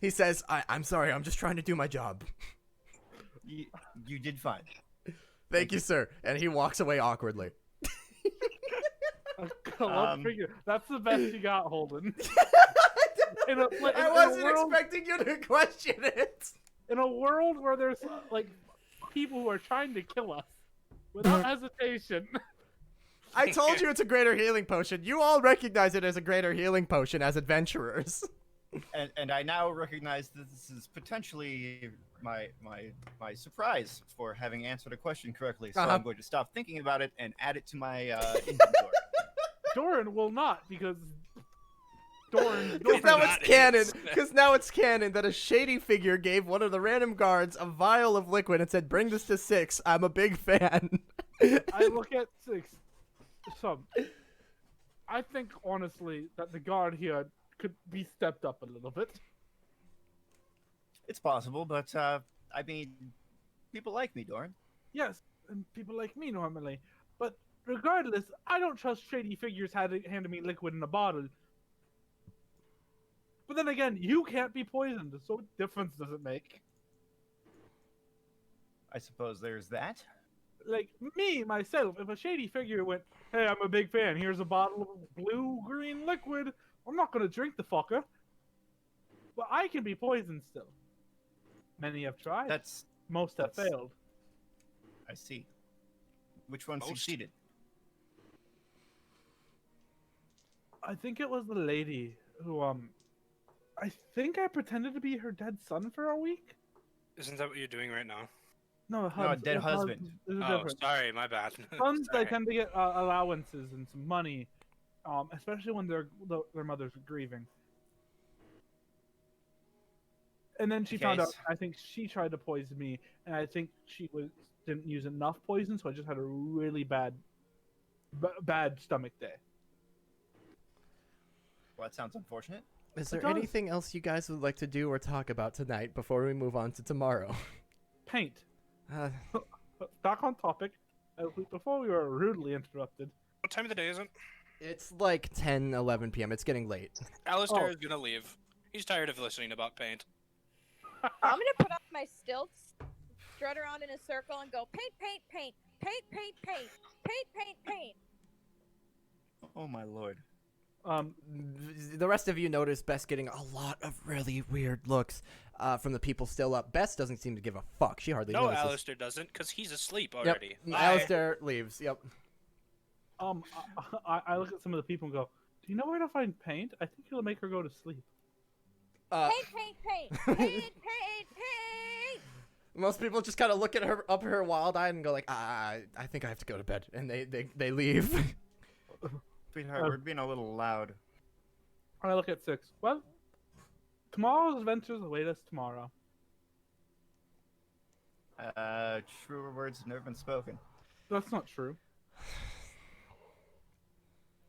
he says, I'm sorry. I'm just trying to do my job. You did fine. Thank you, sir. And he walks away awkwardly. A cloaked figure. That's the best you got, Holden. I wasn't expecting you to question it. In a world where there's people who are trying to kill us without hesitation. I told you it's a greater healing potion. You all recognize it as a greater healing potion as adventurers. And I now recognize that this is potentially my surprise for having answered a question correctly. So I'm going to stop thinking about it and add it to my inventory. Doran will not, because Doran. Because now That it's canon. is. Because now it's canon that a shady figure gave one of the random guards a vial of liquid and said, "Bring this to Six. I'm a big fan." I look at Six. So, I think honestly that the guard here could be stepped up a little bit. It's possible, but I mean, people like me, Doran. Yes, and people like me normally. But regardless, I don't trust shady figures handing me liquid in a bottle. But then again, you can't be poisoned, so what difference does it make? I suppose there's that. Like, me, myself, if a shady figure went, "Hey, I'm a big fan, here's a bottle of blue-green liquid," I'm not gonna drink the fucker. But I can be poisoned still. Many have tried. Most have that's- failed. I see. Which one Most. succeeded? I think it was the lady who, I think I pretended to be her dead son for a week? Isn't that what you're doing right now? No, No, a dead husband. There's a Oh, difference. sorry, my bad. Sons, they Sorry. tend to get allowances and some money, especially when their mothers are grieving. And then she found out. Case. I think she tried to poison me, and I think she didn't use enough poison, so I just had a really bad stomach day. Well, that sounds unfortunate. Is It there does. anything else you guys would like to do or talk about tonight before we move on to tomorrow? Paint. Uh, Back on topic. Before we were rudely interrupted. What time of the day is it? it's like 10, 11 p.m. It's getting late. Alistair Oh. is gonna leave. He's tired of listening about paint. I'm gonna put on my stilts, strut around in a circle, and go paint, paint, paint, paint, paint, paint, paint, paint, paint. Oh my lord. The rest of you notice Bess getting a lot of really weird looks from the people still up. Bess doesn't seem to give a fuck. She hardly No, notices. Alistair doesn't, because he's asleep Yep. already. Bye. Alistair leaves. Yep. I look at some of the people and go, "Do you know where to find paint? I think it'll make her go to sleep." Paint, paint, paint, paint, paint, paint. Most people just kind of look at her up her wild-eyed and go like, I think I have to go to bed, and they leave. Sweetheart, we're being a little loud. And I look at 6. Well, tomorrow's adventures await us tomorrow. Truer words have never been spoken. That's not true.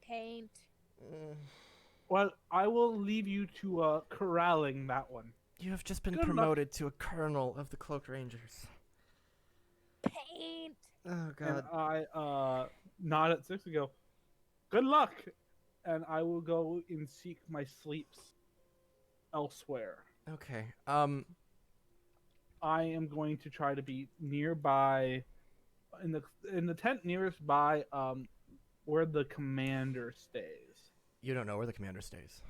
Paint. Well, I will leave you to corralling that one. You have just been Good luck. promoted to a colonel of the Cloaked Rangers. Paint. Oh And god. I nod at 6 and go, "Good luck!" And I will go and seek my sleeps elsewhere. Okay. I am going to try to be nearby, in the tent nearest by where the commander stays. You don't know where the commander stays.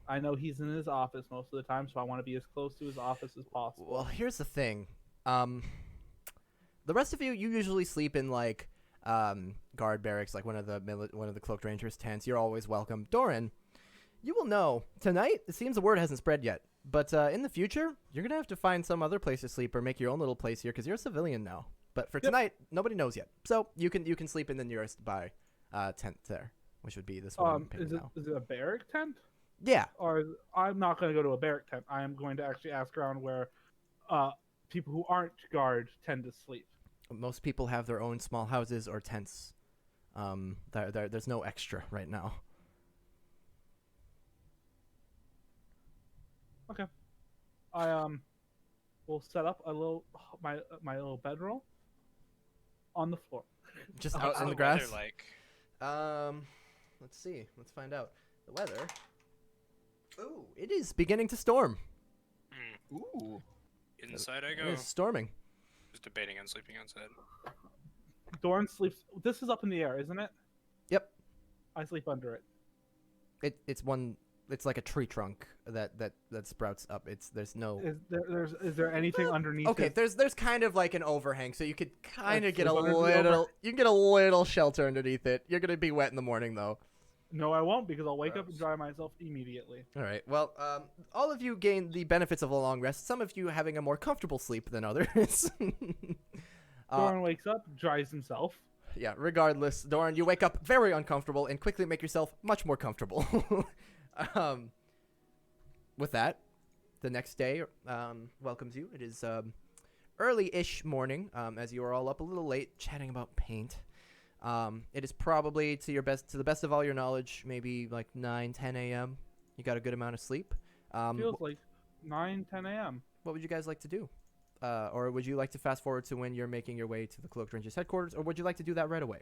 I know he's in his office most of the time, so I want to be as close to his office as possible. Well, here's the thing. The rest of you usually sleep in like guard barracks, like one of the Cloaked Rangers tents. You're always welcome. Doran, you will know tonight. It seems the word hasn't spread yet, but in the future, you're gonna have to find some other place to sleep or make your own little place here because you're a civilian now. But for tonight, nobody knows yet, so you can sleep in the nearest by tent there, which would be this one. I'm picking now. Is it a barrack tent? Yeah. Or I'm not going to go to a barrack tent. I am going to actually ask around where people who aren't guard tend to sleep. Most people have their own small houses or tents. There's no extra right now. Okay. I will set up a little my little bedroll on the floor. Just What's out in the weather grass. like? Let's see. Let's find out. The weather. Ooh, it is beginning to storm. Ooh. Inside I It go. is storming. Just debating on sleeping outside. Doran sleeps. This is up in the air, isn't it? Yep. I sleep under it. It's like a tree trunk that sprouts up. There's no. Is there anything underneath? Okay, it? there's kind of like an overhang, so you could kind of Let's get a sleep under the little. You can get a little shelter underneath it. You're gonna be wet in the morning though. No, I won't because I'll wake up and dry myself immediately. All right. Well, all of you gain the benefits of a long rest. Some of you having a more comfortable sleep than others. Doran wakes up, dries himself. Yeah. Regardless, Doran, you wake up very uncomfortable and quickly make yourself much more comfortable. With that, the next day welcomes you. It is early-ish morning, as you are all up a little late chatting about paint. It is probably to the best of all your knowledge, maybe like 9, 10 a.m. You got a good amount of sleep. Feels like 9, 10 a.m. What would you guys like to do? Or would you like to fast forward to when you're making your way to the Cloaked Rangers headquarters, or would you like to do that right away?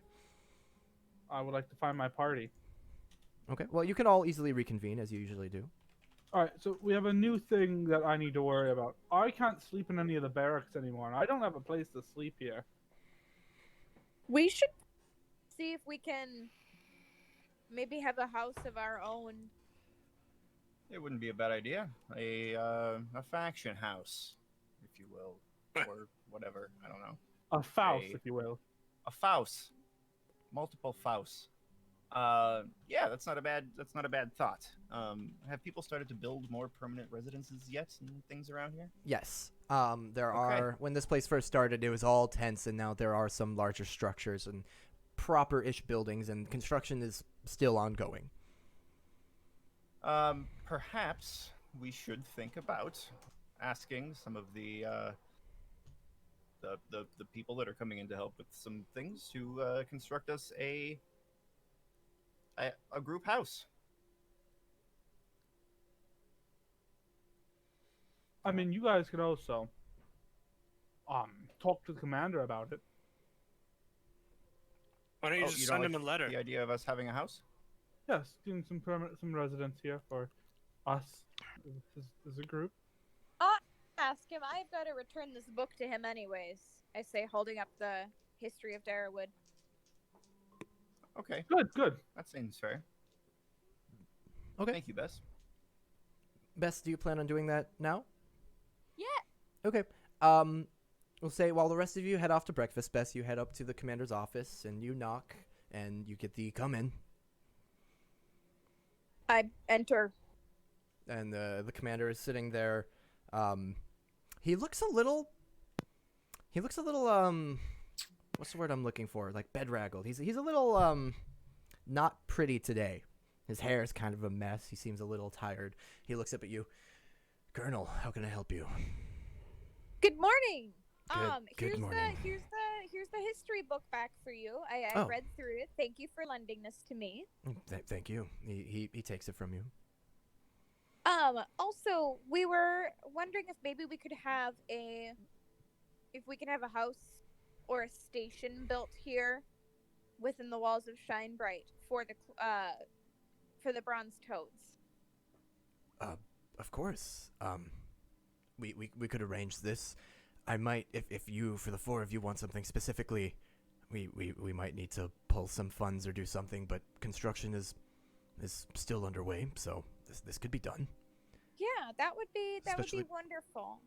I would like to find my party. Okay. Well, you can all easily reconvene as you usually do. All right, so we have a new thing that I need to worry about. I can't sleep in any of the barracks anymore, and I don't have a place to sleep here. We should see if we can maybe have a house of our own. It wouldn't be a bad idea. A faction house, if you will, or whatever. I don't know. A fouse, Hey. if you will. A fouse, multiple fouse. Yeah, that's not a bad thought. Have people started to build more permanent residences yet and things around here? Yes. There are. When this place first started, it was all tents, and now there are some larger structures and proper-ish buildings, and construction is still ongoing. Perhaps we should think about asking some of the people that are coming in to help with some things to construct us a group house. I mean, you guys could also talk to the commander about it. Why don't you Oh, just you send don't him a letter? The idea of us having a house? Yes, doing some residence here for us as a group. Ask him. I've got to return this book to him anyways. I say, holding up the history of Direwood. Okay, Good. that seems fair. Okay. Thank you, Bess. Bess, do you plan on doing that now? Yeah. Okay. We'll say while the rest of you head off to breakfast, Bess, you head up to the commander's office and you knock and you get the come in. I enter. And the commander is sitting there. He looks a little. What's the word I'm looking for? Like bedraggled. He's a little not pretty today. His hair is kind of a mess. He seems a little tired. He looks up at you. Colonel, how can I help you? Good morning. Good morning. Here's the history book back for you. I Oh. read through it. Thank you for lending this to me. Thank you. He takes it from you. Also, we were wondering if maybe we could have a house or a station built here within the walls of Shine Bright for the bronze toads. Of course. We could arrange this. I might, if you, for the four of you, want something specifically, we might need to pull some funds or do something, but construction is still underway, so this could be done. Yeah, that would be Especially wonderful.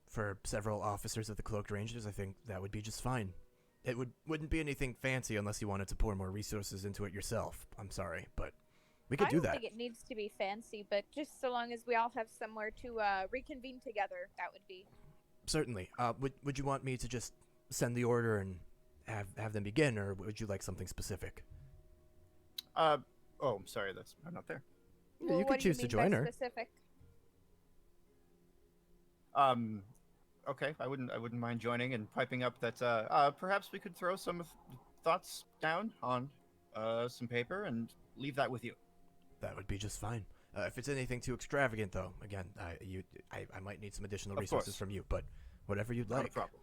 For several officers of the Cloaked Rangers, I think that would be just fine. It wouldn't be anything fancy unless you wanted to pour more resources into it yourself. I'm sorry, but we could do that. I don't think it needs to be fancy, but just so long as we all have somewhere to reconvene together, that would be. Certainly. Would you want me to just send the order and have them begin, or would you like something specific? Oh, I'm sorry. I'm not there. Yeah, Well, you what could do choose to mean join by her. Specific? Okay. I wouldn't mind joining and piping up that. Perhaps we could throw some thoughts down on some paper and leave that with you. That would be just fine. If it's anything too extravagant, though, again, I might need some additional Of resources course. from you. But whatever you'd Not a like. problem.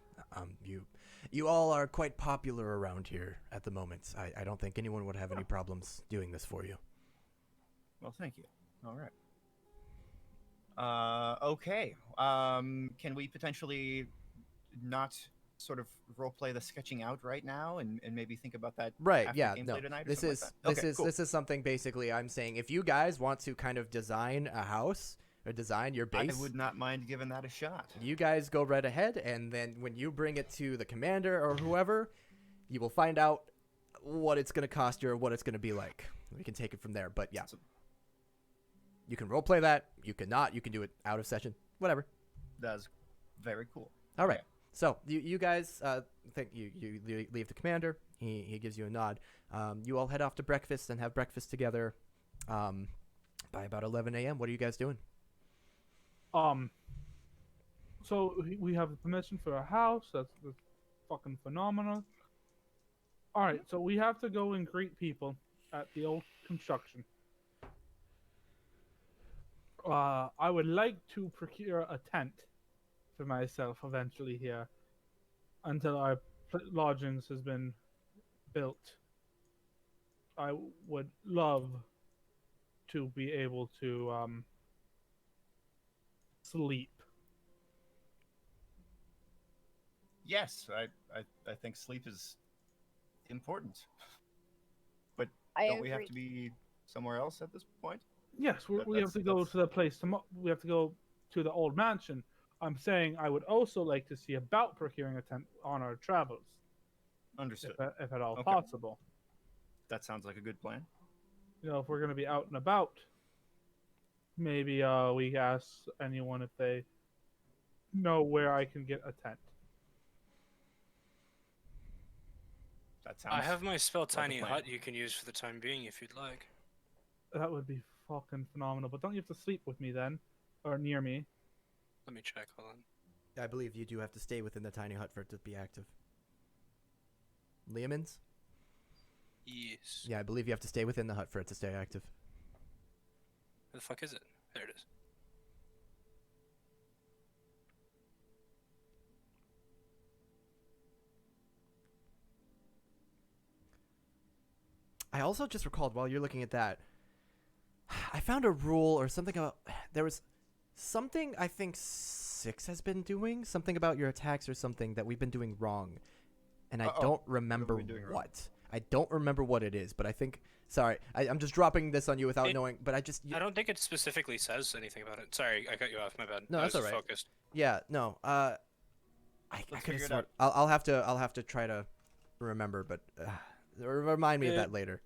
You all are quite popular around here at the moment. I don't think anyone would have any problems doing this for you. Well, thank you. All right. Okay. Can we potentially not sort of roleplay the sketching out right now and maybe think about that Right? after Yeah. gameplay No. tonight or This something is like that? Okay, this is something basically I'm saying. If you guys want to kind of design a house or design your base, I would not mind giving that a shot. you guys go right ahead, and then when you bring it to the commander or whoever, you will find out what it's going to cost you or what it's going to be like. We can take it from there. But yeah, you can roleplay that. You can not. You can do it out of session. Whatever. That's very cool. All right. Okay. So you guys think you leave the commander. He gives you a nod. You all head off to breakfast and have breakfast together. By about 11 a.m. What are you guys doing? So we have the permission for a house. That's fucking phenomenal. All right, so we have to go and greet people at the old construction. I would like to procure a tent for myself eventually here, until our lodgings has been built. I would love to be able to sleep. Yes, I think sleep is important. But I don't we have agree. to be somewhere else at this point? Yes, we have That's- to go to the place. We have to go to the old mansion. I'm saying I would also like to see about procuring a tent on our travels, Understood. if at all Okay. possible. That sounds like a good plan. You know, if we're going to be out and about, maybe we ask anyone if they know where I can get a tent. That sounds. I have my spell a Tiny plan. Hut you can use for the time being if you'd like. That would be fucking phenomenal. But don't you have to sleep with me then, or near me? Let me check. Hold on. I believe you do have to stay within the tiny hut for it to be active. Leomans? Yes. Yeah, I believe you have to stay within the hut for it to stay active. Where the fuck is it? There it is. I also just recalled while you're looking at that, I found a rule or something about, there was something I think 6 has been doing, something about your attacks or something that we've been doing wrong. And I don't remember we doing wrong? what. I don't remember what it is, but I think, sorry, I'm just dropping this on you without knowing, but I I don't think it specifically says anything about it. Sorry, I cut you off. My bad. No, I that's was alright. focused. Yeah, no, I Let's could have figure it sworn, out. I'll have to try to remember, but remind me of that later.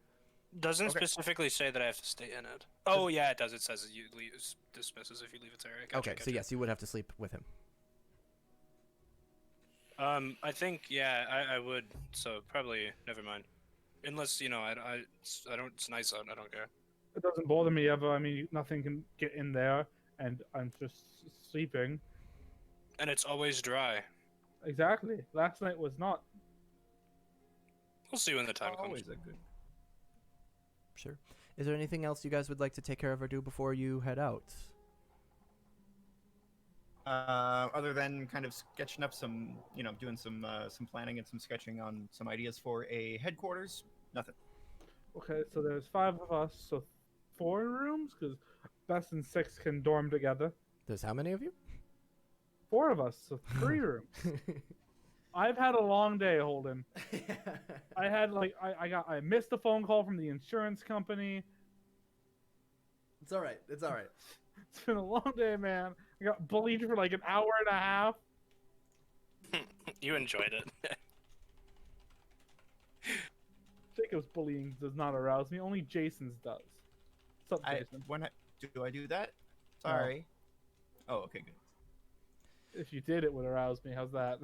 Doesn't Okay. specifically say that I have to stay in it. Oh yeah, it does. It says that you leave, dismisses if you leave its area. Gotcha, Okay, so gotcha. yes, you would have to sleep with him. I think I would. So probably never mind. Unless I don't. It's nice out. I don't care. It doesn't bother me ever. I mean, nothing can get in there, and I'm just sleeping. And it's always dry. Exactly. Last night was not. We'll see when the time comes. Always a good. Sure. Is there anything else you guys would like to take care of or do before you head out? Other than kind of sketching up some, doing some planning and some sketching on some ideas for a headquarters. Nothing. Okay, so there's 5 of us, so 4 rooms, because less than 6 can dorm together. There's how many of you? 4 of us, so 3 rooms. I've had a long day, Holden. I had I missed a phone call from the insurance company. It's all right. It's all right. It's been a long day, man. I got bullied for like an hour and a half. You enjoyed it. Jacob's bullying does not arouse me. Only Jason's does. What's up, Jason? Do I do that? Sorry. Oh, okay, good. If you did, it would arouse me. How's that?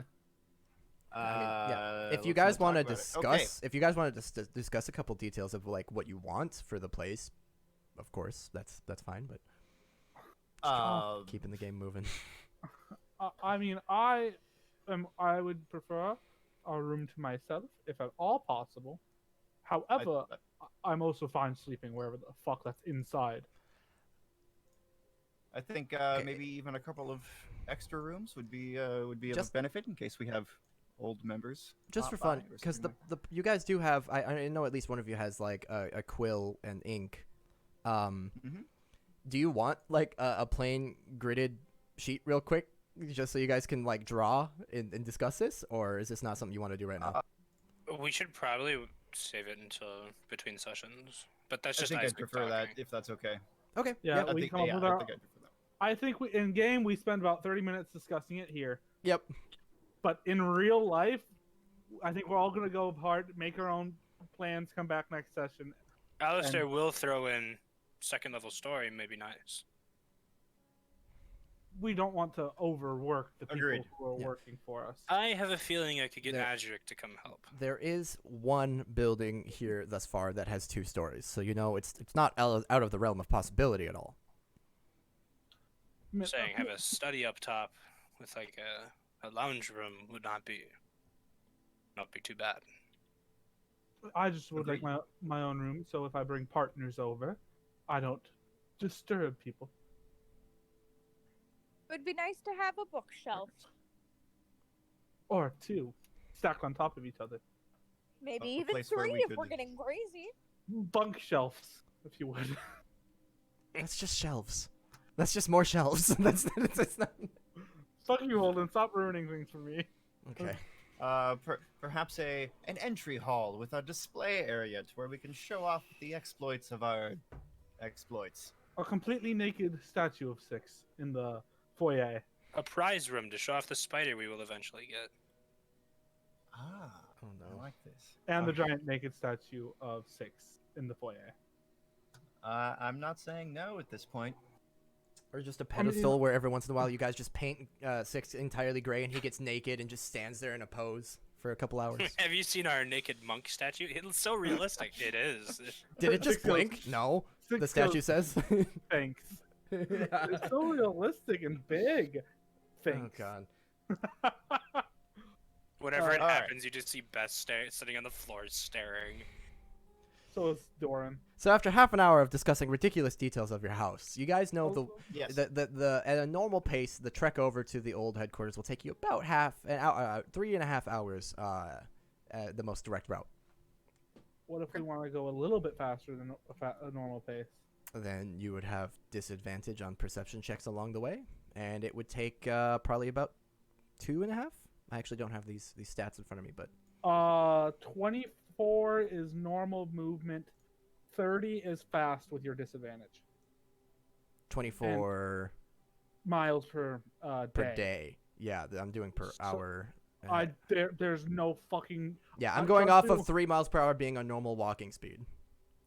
Yeah. If you let's guys not want to talk about it. discuss, if you guys want to discuss a couple details of like what you want for the place, of course, that's fine. But Okay. keeping the game moving. I mean, I would prefer a room to myself, if at all possible. However, I'm also fine sleeping wherever the fuck that's inside. I think Okay. maybe even a couple of extra rooms would be Just- of benefit in case we have old members. Just for pop by fun, or because something the you guys do have, I know at least one of you has like a quill and ink. Mhm. Do you want like a plain gridded sheet real quick, just so you guys can like draw and discuss this, or is this not something you want to do right now? We should probably save it until between sessions. But that's I just think nice I'd prefer that talking. if that's okay. Okay. Yeah, I we think, come up yeah, with I our. think I'd prefer that. I think in game we spend about 30 minutes discussing it here, Yep. but in real life, I think we're all gonna go apart, make our own plans, come back next session. Alistair will throw in second level story, maybe nice. We don't want to overwork the people Agreed. who are Yeah. working for us. I have a feeling I could get There- Adric to come help. There is one building here thus far that has 2 stories, so you know it's not out of the realm of possibility at all. Saying have a study up top with like a lounge room would not be too bad. I just would Agreed. like my own room, so if I bring partners over, I don't disturb people. It would be nice to have a bookshelf. Or 2, stacked on top of each other. Maybe A even place where 3 we if we're could- getting crazy. Bunk shelves, if you would. That's just shelves. That's just more shelves. That's not. Fuck you, Holden. Stop ruining things for me. Okay. Perhaps an entry hall with a display area to where we can show off the exploits of our exploits. A completely naked statue of 6 in the foyer. A prize room to show off the spider we will eventually get. Ah, Oh I no. like this. And the Okay. giant naked statue of 6 in the foyer. I'm not saying no at this point. Or just a I mean- pedestal where every once in a while you guys just paint 6 entirely gray and he gets naked and just stands there in a pose for a couple hours. Have you seen our naked monk statue? It's so realistic. It is. Did it just Six goes- blink? No. 6 The statue goes, says. Thanks. It's so realistic and big. things. Oh God. Whenever it Alright. happens, you just see Beth sitting on the floor staring. So it's Doran. So after half an hour of discussing ridiculous details of your house, you guys know Yes. the at a normal pace, the trek over to the old headquarters will take you about 3.5 hours, the most direct route. What if we want to go a little bit faster than a normal pace? Then you would have disadvantage on perception checks along the way, and it would take probably about 2.5. I actually don't have these stats in front of me, but 24 is normal movement. 30 is fast with your disadvantage. 24 Miles per per day. Yeah, I'm doing per hour. There's no fucking. Yeah, I'm I going trust off you. of 3 miles per hour being a normal walking speed.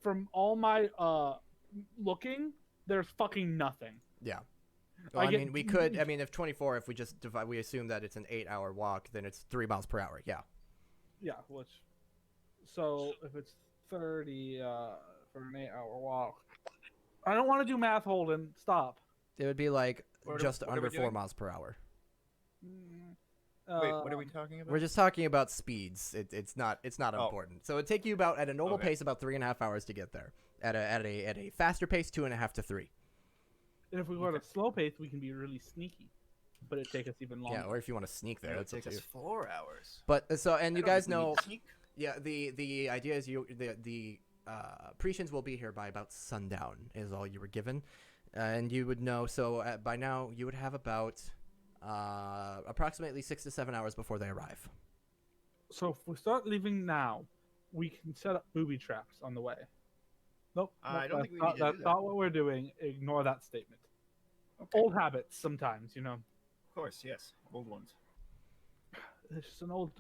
From all my looking, there's fucking nothing. Yeah. Well, I I get- mean, we could. I mean, if 24, if we just divide, we assume that it's an 8-hour walk, then it's 3 miles per hour. Yeah. Yeah, which. So if it's 30 for an 8-hour walk, I don't want to do math. Holden, stop. It would be like What are- just what are under we 4 doing? miles per hour. Wait, what are we talking about? We're just talking about speeds. It's not Oh. important. So it'd take you about at a normal Okay. pace about 3.5 hours to get there. At a faster pace, 2.5 to 3. And if we go at a slow pace, we can be really sneaky, but it take us even longer. Yeah, or if you want to sneak there, It'll that's up take to us you. 4 hours. But so and I you don't guys think we need know, to sneak. yeah. The idea is the Pretians will be here by about sundown is all you were given, and you would know. So by now you would have about approximately 6 to 7 hours before they arrive. So if we start leaving now, we can set up booby traps on the way. Nope. I don't think we that's need to not, do that's that. not what we're doing. Ignore that statement. Okay. Old habits sometimes, you know. Of course, yes. Old ones. It's just an old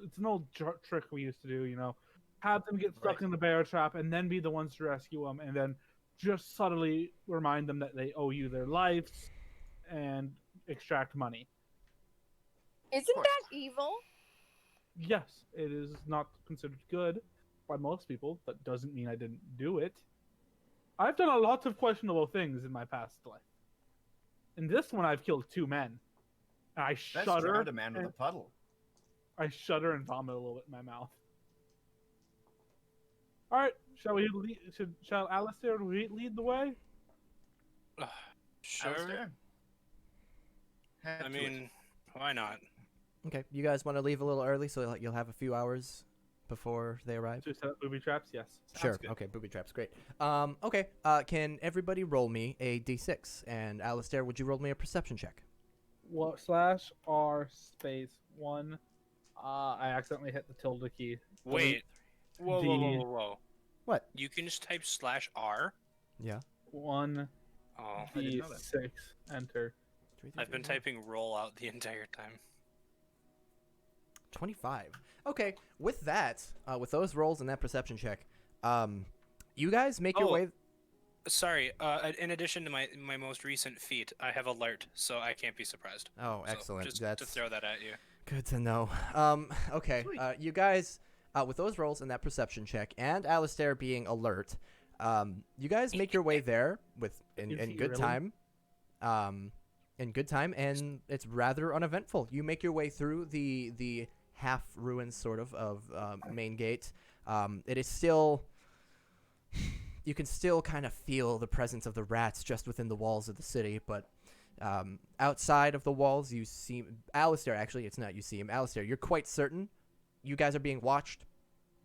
trick we used to do, you know. Have them get stuck Right. in the bear trap and then be the ones to rescue them, and then just subtly remind them that they owe you their lives and extract money. Isn't course. that evil? Yes, it is not considered good by most people, but doesn't mean I didn't do it. I've done a lot of questionable things in my past life. In this one, I've killed 2 men. And I That's shudder. drowned a man with a and- puddle. I shudder and vomit a little bit in my mouth. All right, shall Alistair lead the way? Sure. Alistair? Head I to it. mean, why not? Okay, you guys want to leave a little early so you'll have a few hours before they arrive? To set up booby traps? Yes. Sure. good. Okay, booby traps, great. Okay. Can everybody roll me a d6? And Alistair, would you roll me a perception check? What /R1? I accidentally hit the tilde key. Wait. Whoa, The- whoa, whoa, whoa, whoa. What? You can just type /R? Yeah. 1 Oh, I didn't know that. D6. Enter. I've been typing roll out the entire time. 25. Okay. With that, with those rolls and that perception check, you guys make your Oh. way. Sorry, in addition to my most recent feat, I have alert, so I can't be surprised. Oh, So, excellent. Just That's to throw that at you. good to know. Okay. Sweet. You guys, with those rolls and that perception check, and Alistair being alert, you guys make your way there in Is he good really? time. In good time, and it's rather uneventful. You make your way through the half ruined sort of main gate. It is still. You can still kind of feel the presence of the rats just within the walls of the city, but outside of the walls, you see Alistair. Actually, it's not you see him. Alistair, you're quite certain you guys are being watched,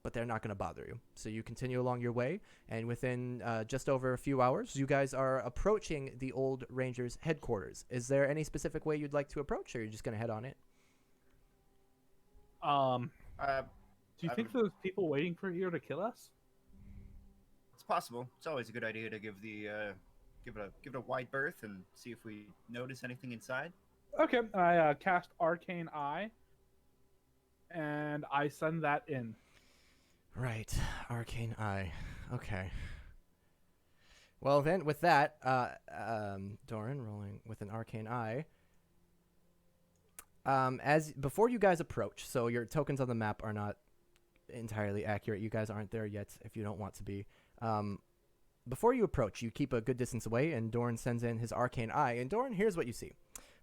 but they're not going to bother you. So you continue along your way, and within just over a few hours, you guys are approaching the old Rangers headquarters. Is there any specific way you'd like to approach, or are you just going to head on it? Do you I think would- there's people waiting for here to kill us? It's possible. It's always a good idea to give it a wide berth and see if we notice anything inside. Okay, I cast Arcane Eye, and I send that in. Right, Arcane Eye. Okay. Well then, with that, Doran rolling with an Arcane Eye. As before you guys approach, so your tokens on the map are not entirely accurate. You guys aren't there yet if you don't want to be. Before you approach, you keep a good distance away, and Doran sends in his Arcane Eye. And Doran, here's what you see.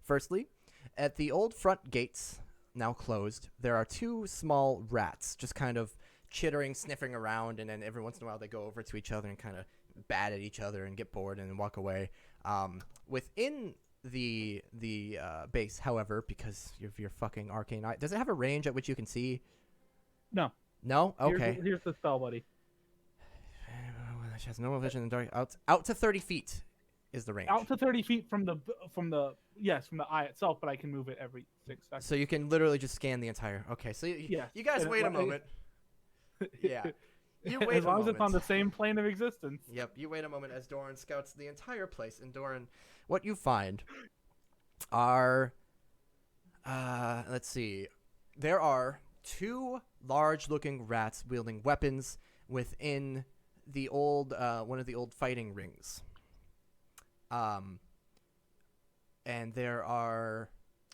Firstly, At the old front gates, now closed, there are two small rats just kind of chittering, sniffing around, and then every once in a while they go over to each other and kind of bat at each other and get bored and walk away. Within the base, however, because of your fucking arcane eye, does it have a range at which you can see? No. No? Okay. Here's the spell, buddy. She has normal vision in the dark. Out to 30 feet is the range. Out to 30 feet from the eye itself, but I can move it every 6 seconds. So you can literally just scan the entire. Okay, so you guys And wait a moment. Yeah. You wait as a long as it's on moment. the same plane of existence. Yep, you wait a moment as Doran scouts the entire place. And Doran, what you find are, let's see, there are two large-looking rats wielding weapons within the old, one of the old fighting rings. And there are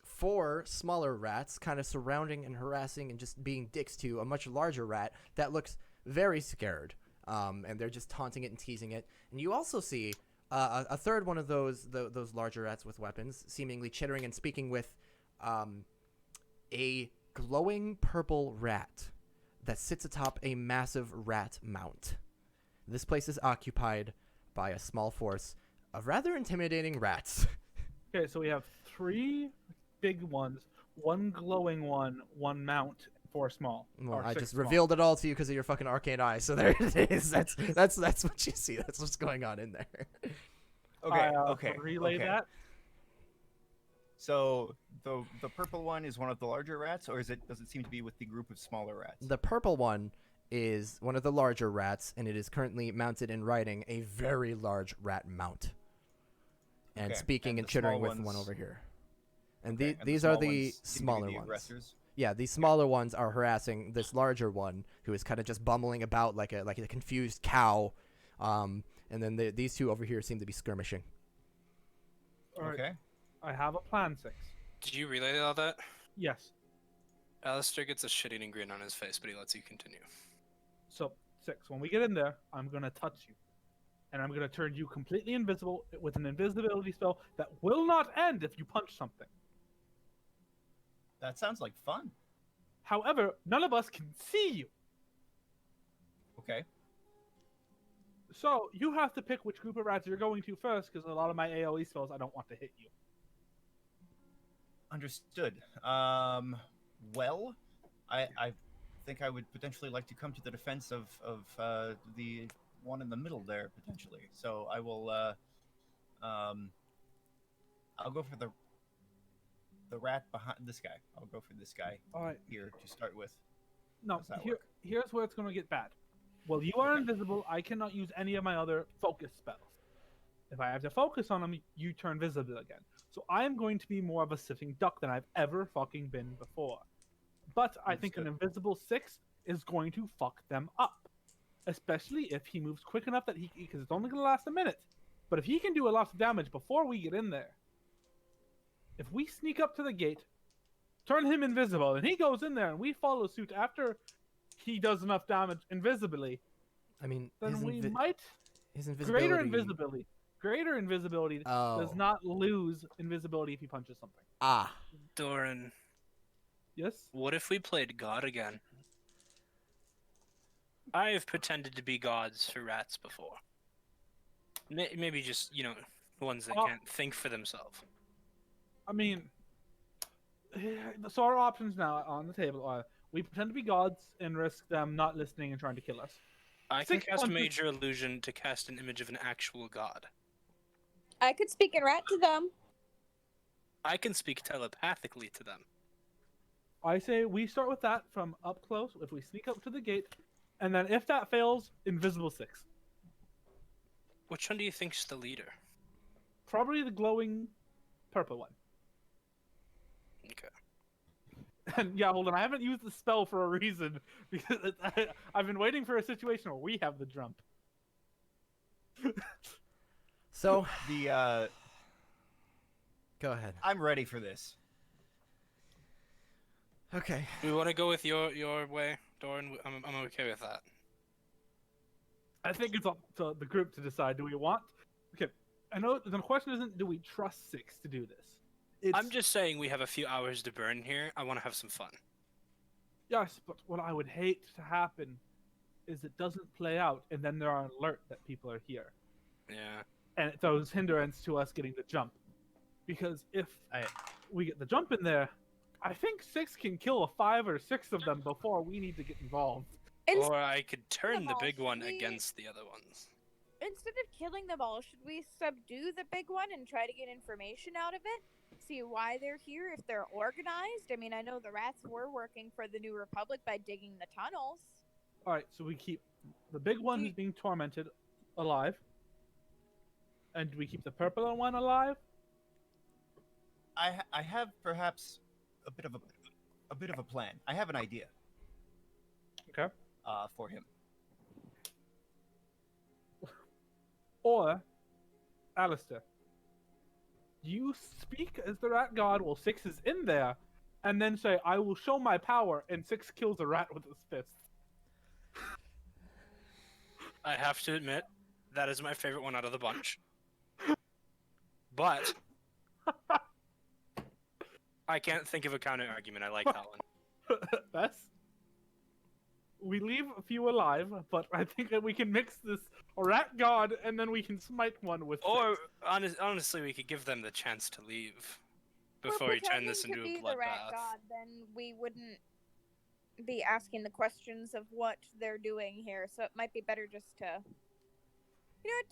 4 smaller rats kind of surrounding and harassing and just being dicks to a much larger rat that looks very scared. And they're just taunting it and teasing it. And you also see a third one of those larger rats with weapons, seemingly chittering and speaking with a glowing purple rat that sits atop a massive rat mount. This place is occupied by a small force of rather intimidating rats. Okay, so we have 3 big ones, 1 glowing one mount, 4 small. Well, or I 6 just small. revealed it all to you because of your fucking arcane eye. So there it is. That's what you see. That's what's going on in there. Okay, I, okay. relay okay. that. So the purple one is one of the larger rats, or does it seem to be with the group of smaller rats? The purple one is one of the larger rats, and it is currently mounted and riding a very large rat mount, and Okay, speaking and and the chittering small with one ones- over here. And Okay, and these are small the ones seem to be smaller the ones. aggressors? Yeah, these smaller ones are harassing this larger one, who is kind of just bumbling about like a confused cow. And then these two over here seem to be skirmishing. All right, Okay. I have a plan, 6. Did you relay all that? Yes. Alistair gets a shit-eating grin on his face, but he lets you continue. So 6. When we get in there, I'm gonna touch you, and I'm gonna turn you completely invisible with an invisibility spell that will not end if you punch something. That sounds like fun. However, none of us can see you, Okay. so you have to pick which group of rats you're going to first, because a lot of my AOE spells I don't want to hit you. Understood. Well, I think I would potentially like to come to the defense of the one in the middle there potentially. So I will. I'll go for the rat behind this guy. I'll go for this guy All right. here to start with. No, How's that work? here's where it's going to get bad. Well, you are invisible. I cannot use any of my other focus spells. If I have to focus on them, you turn visible again. So I am going to be more of a sitting duck than I've ever fucking been before. But I think an invisible 6 is going to fuck them up. Especially if he moves quick enough that because it's only going to last a minute. But if he can do a lot of damage before we get in there, if we sneak up to the gate, turn him invisible, and he goes in there and we follow suit after he does enough damage invisibly, I mean, then his we invi- might his invisibility. Greater invisibility does Oh. not lose invisibility if he punches something. Ah. Doran, Yes? what if we played God again? I have pretended to be gods for rats before. Maybe just, ones that Oh. can't think for themselves. I mean, so our options now on the table are we pretend to be gods and risk them not listening and trying to kill us. I can 6 cast punches- Major Illusion to cast an image of an actual god. I could speak in rat to them. I can speak telepathically to them. I say we start with that from up close if we sneak up to the gate, and then if that fails, invisible 6. Which one do you think's the leader? Probably the glowing purple one. Okay. And yeah, hold on, I haven't used the spell for a reason because I've been waiting for a situation where we have the jump. So The go ahead. I'm ready for this. Okay. Do we want to go with your way, Doran? I'm okay with that. I think it's up to the group to decide. Do we want? Okay, I know the question isn't do we trust 6 to do this. I'm just saying we have a few hours to burn here. I want to have some fun. Yes, but what I would hate to happen is it doesn't play out, and then they're on alert that people are here, Yeah. and it throws hindrance to us getting the jump. Because if we get the jump in there, I think 6 can kill 5 or 6 of them before we need to get involved. Or I could turn the them all, big should one we- against the other ones. Instead of killing them all, should we subdue the big one and try to get information out of it? See why they're here, if they're organized? I mean, I know the rats were working for the New Republic by digging the tunnels. All right, so we keep the big one who's being tormented alive, and we keep the purple one alive. I have perhaps a bit of a plan. I have an idea. Okay. For him. Or, Alistair, you speak as the rat god while 6 is in there, and then say, "I will show my power," and 6 kills a rat with his fist. I have to admit, that is my favorite one out of the bunch. But I can't think of a counter argument. I like that one. That's. We leave a few alive, but I think that we can mix this rat god, and then we can smite one with. Or 6. honestly, we could give them the chance to leave If we're before we turn this pretending into to a be the rat bloodbath. god, then we wouldn't be asking the questions of what they're doing here. So it might be better just to,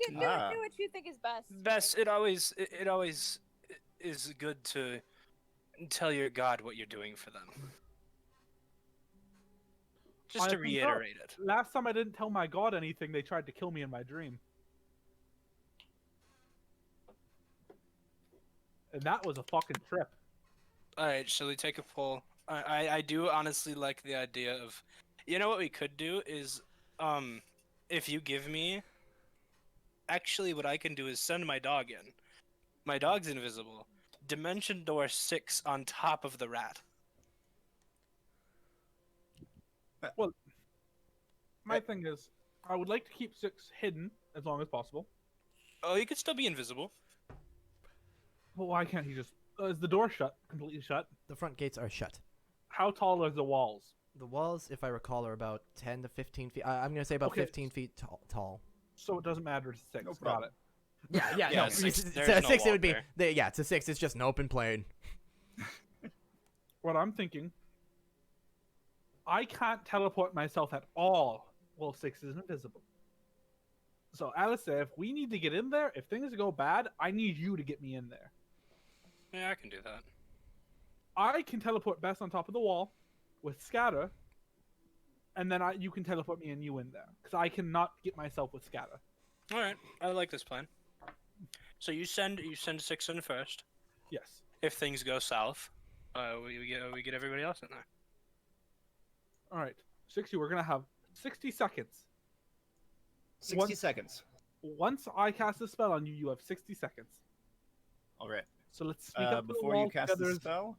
do what you think is best. Best, it always is good to tell your god what you're doing for them. Just to I think so. reiterate it. Last time I didn't tell my god anything, they tried to kill me in my dream. And that was a fucking trip. Alright, shall we take a poll? I do honestly like the idea of... You know what we could do is, if you give me... Actually, what I can do is send my dog in. My dog's invisible. Dimension door 6 on top of the rat. My thing is, I would like to keep 6 hidden as long as possible. Oh, he could still be invisible. But why can't he just... is the door shut? Completely shut? The front gates are shut. How tall are the walls? The walls, if I recall, are about 10 to 15 feet. I'm going to say about Okay. 15 feet tall. So it doesn't matter to 6. No Got problem. it. Yeah, Yeah, no. six- to there's no 6 it wall would be... there. to 6 it's just an open plain. What I'm thinking... I can't teleport myself at all while 6 is invisible. So, Alistair, if we need to get in there, if things go bad, I need you to get me in there. Yeah, I can do that. I can teleport best on top of the wall with scatter, and then you can teleport me and you in there, because I cannot get myself with scatter. Alright, I like this plan. So you send 6 in first. Yes. If things go south, we get everybody else in there. All right, 60. We're gonna have 60 seconds. 60 One- seconds. Once I cast a spell on you, you have 60 seconds. All right. So let's speak up to the Before wall you cast together the as- spell.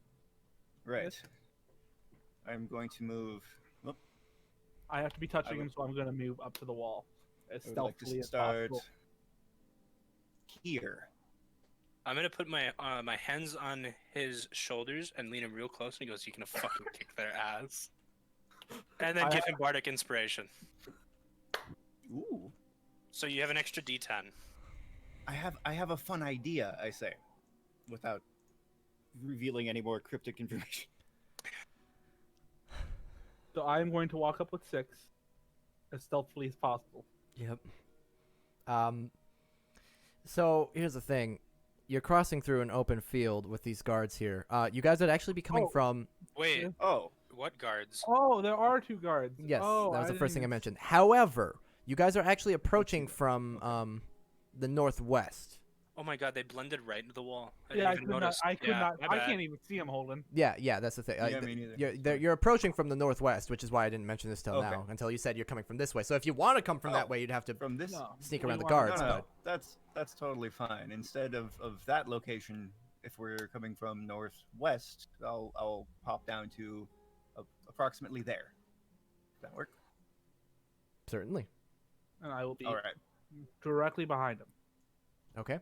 Right. Yes. I'm going to move. Whoop, I have to be touching I him, so I'm gonna move up to the wall as I would like to stealthily as start possible. here. I'm gonna put my my hands on his shoulders and lean him real close, and he goes, "You can fucking kick their ass," and then I- give him bardic inspiration. Ooh. So you have an extra D10. I have a fun idea, I say, without revealing any more cryptic information. So I am going to walk up with 6 as stealthily as possible. Yep. So here's the thing. You're crossing through an open field with these guards here. You guys would actually be coming Oh. from... Wait, Yeah. Oh, what guards? Oh, there are 2 guards. Yes, oh, that was the didn't first thing I even- mentioned. However, you guys are actually approaching from the northwest. Oh my god, they blended right into the wall. I Yeah, I didn't even could not. notice. I could Yeah, not. my I bad. can't even see him holding. Yeah, that's the thing. yeah, me neither. You're approaching from the northwest, which is why I didn't mention this till Okay. now, until you said you're coming from this way. So if you want to come from that Oh. way, you'd have to From this. No. sneak we around the want- guards. No, no, but that's totally fine. Instead of that location, if we're coming from northwest, I'll pop down to approximately there. Does that work? certainly. And I will be All right. directly behind him. Okay.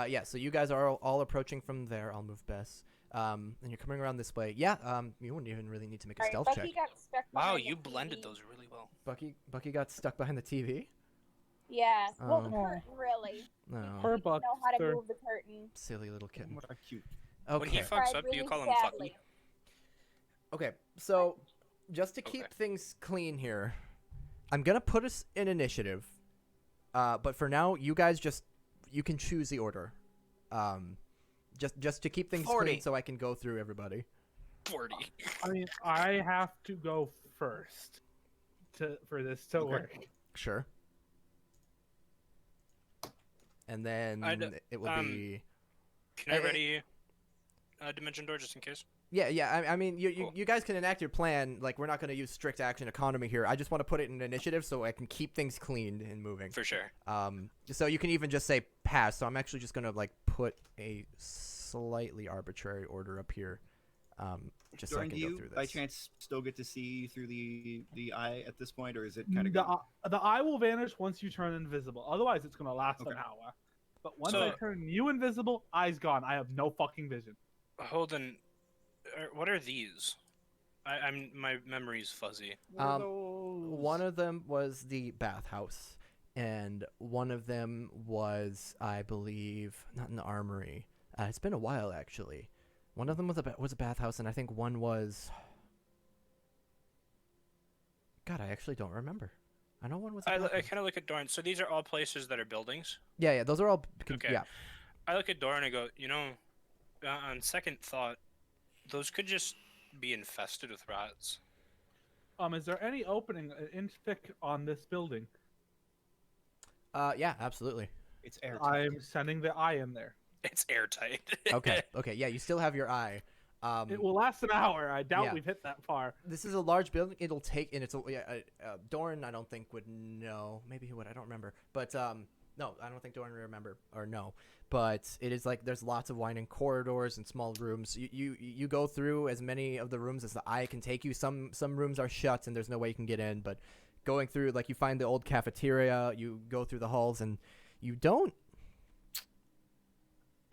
Yeah. So you guys are all approaching from there. I'll move Bess. And you're coming around this way. Yeah. You wouldn't even really need to make a Alright, stealth Bucky check. got stuck Wow, behind the you blended TV. those really well. Bucky got stuck behind the TV. Yeah. Well, the Oh. curtain, really. No. Her He didn't know how to Buckster. move the curtain. Silly little kitten. What a cute. When he Okay. fucks Tried up, do you really call him sadly. fucky? Okay. So, just to keep Okay. things clean here, I'm gonna put us in initiative. But for now, you guys you can choose the order. Just to keep things 40. clean, so I can go through everybody. 40. I mean, I have to go first for this to Okay. work. Sure. And then it will be. Can I Hey, ready dimension door just in case? Yeah. I mean, Cool. you guys can enact your plan. Like, we're not going to use strict action economy here. I just want to put it in initiative so I can keep things clean and moving. For sure. So you can even just say pass. So I'm actually just going to like put a slightly arbitrary order up here, just so I Doran, can do go you, through this. by chance, still get to see through the eye at this point, or is it kind of The eye will vanish once you turn invisible. Otherwise, it's gonna last Okay. an hour. But once So- I turn you invisible, eye's gone. I have no fucking vision. Hold on. What are these? My memory's fuzzy. One of them was the bathhouse, and one of them was, I believe, not in the armory. It's been a while, actually. One of them was a bathhouse, and I think one was. God, I actually don't remember. I know one was. A I bathhouse. kind of look at Doran. So these are all places that are buildings. Yeah, those are all. Okay. Yeah. I look at Doran and I go, on second thought, those could just be infested with rats. Is there any opening an inch thick on this building? Yeah, absolutely. It's airtight. I'm sending the eye in there. It's airtight. Okay. Okay. Yeah, you still have your eye. It will last an hour. I doubt yeah. we've hit that far. This is a large building. It'll take, and it's Doran. I don't think would know. Maybe he would. I don't remember. But no, I don't think Doran would remember or no. But it is like there's lots of winding corridors and small rooms. You go through as many of the rooms as the eye can take you. Some rooms are shut and there's no way you can get in. But going through, like, you find the old cafeteria. You go through the halls and you don't.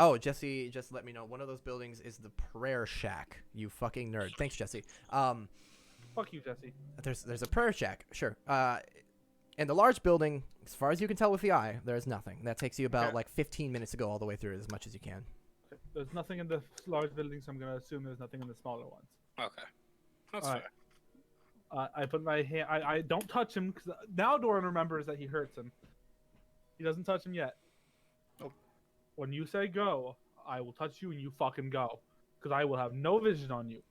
Oh, Jesse just let me know. One of those buildings is the prayer shack. You fucking nerd. Thanks, Jesse. Fuck you, Jesse. There's a prayer shack, sure. In the large building, as far as you can tell with the eye, there's nothing. That takes you about like 15 minutes to go all the way through it as much as you can. There's nothing in the large buildings. So I'm gonna assume there's nothing in the smaller ones. Okay. That's All right. fair. I put my hand. I don't touch him because now Doran remembers that he hurts him. He doesn't touch him yet. Oh. When you say go, I will touch you and you fucking go, because I will have no vision on you.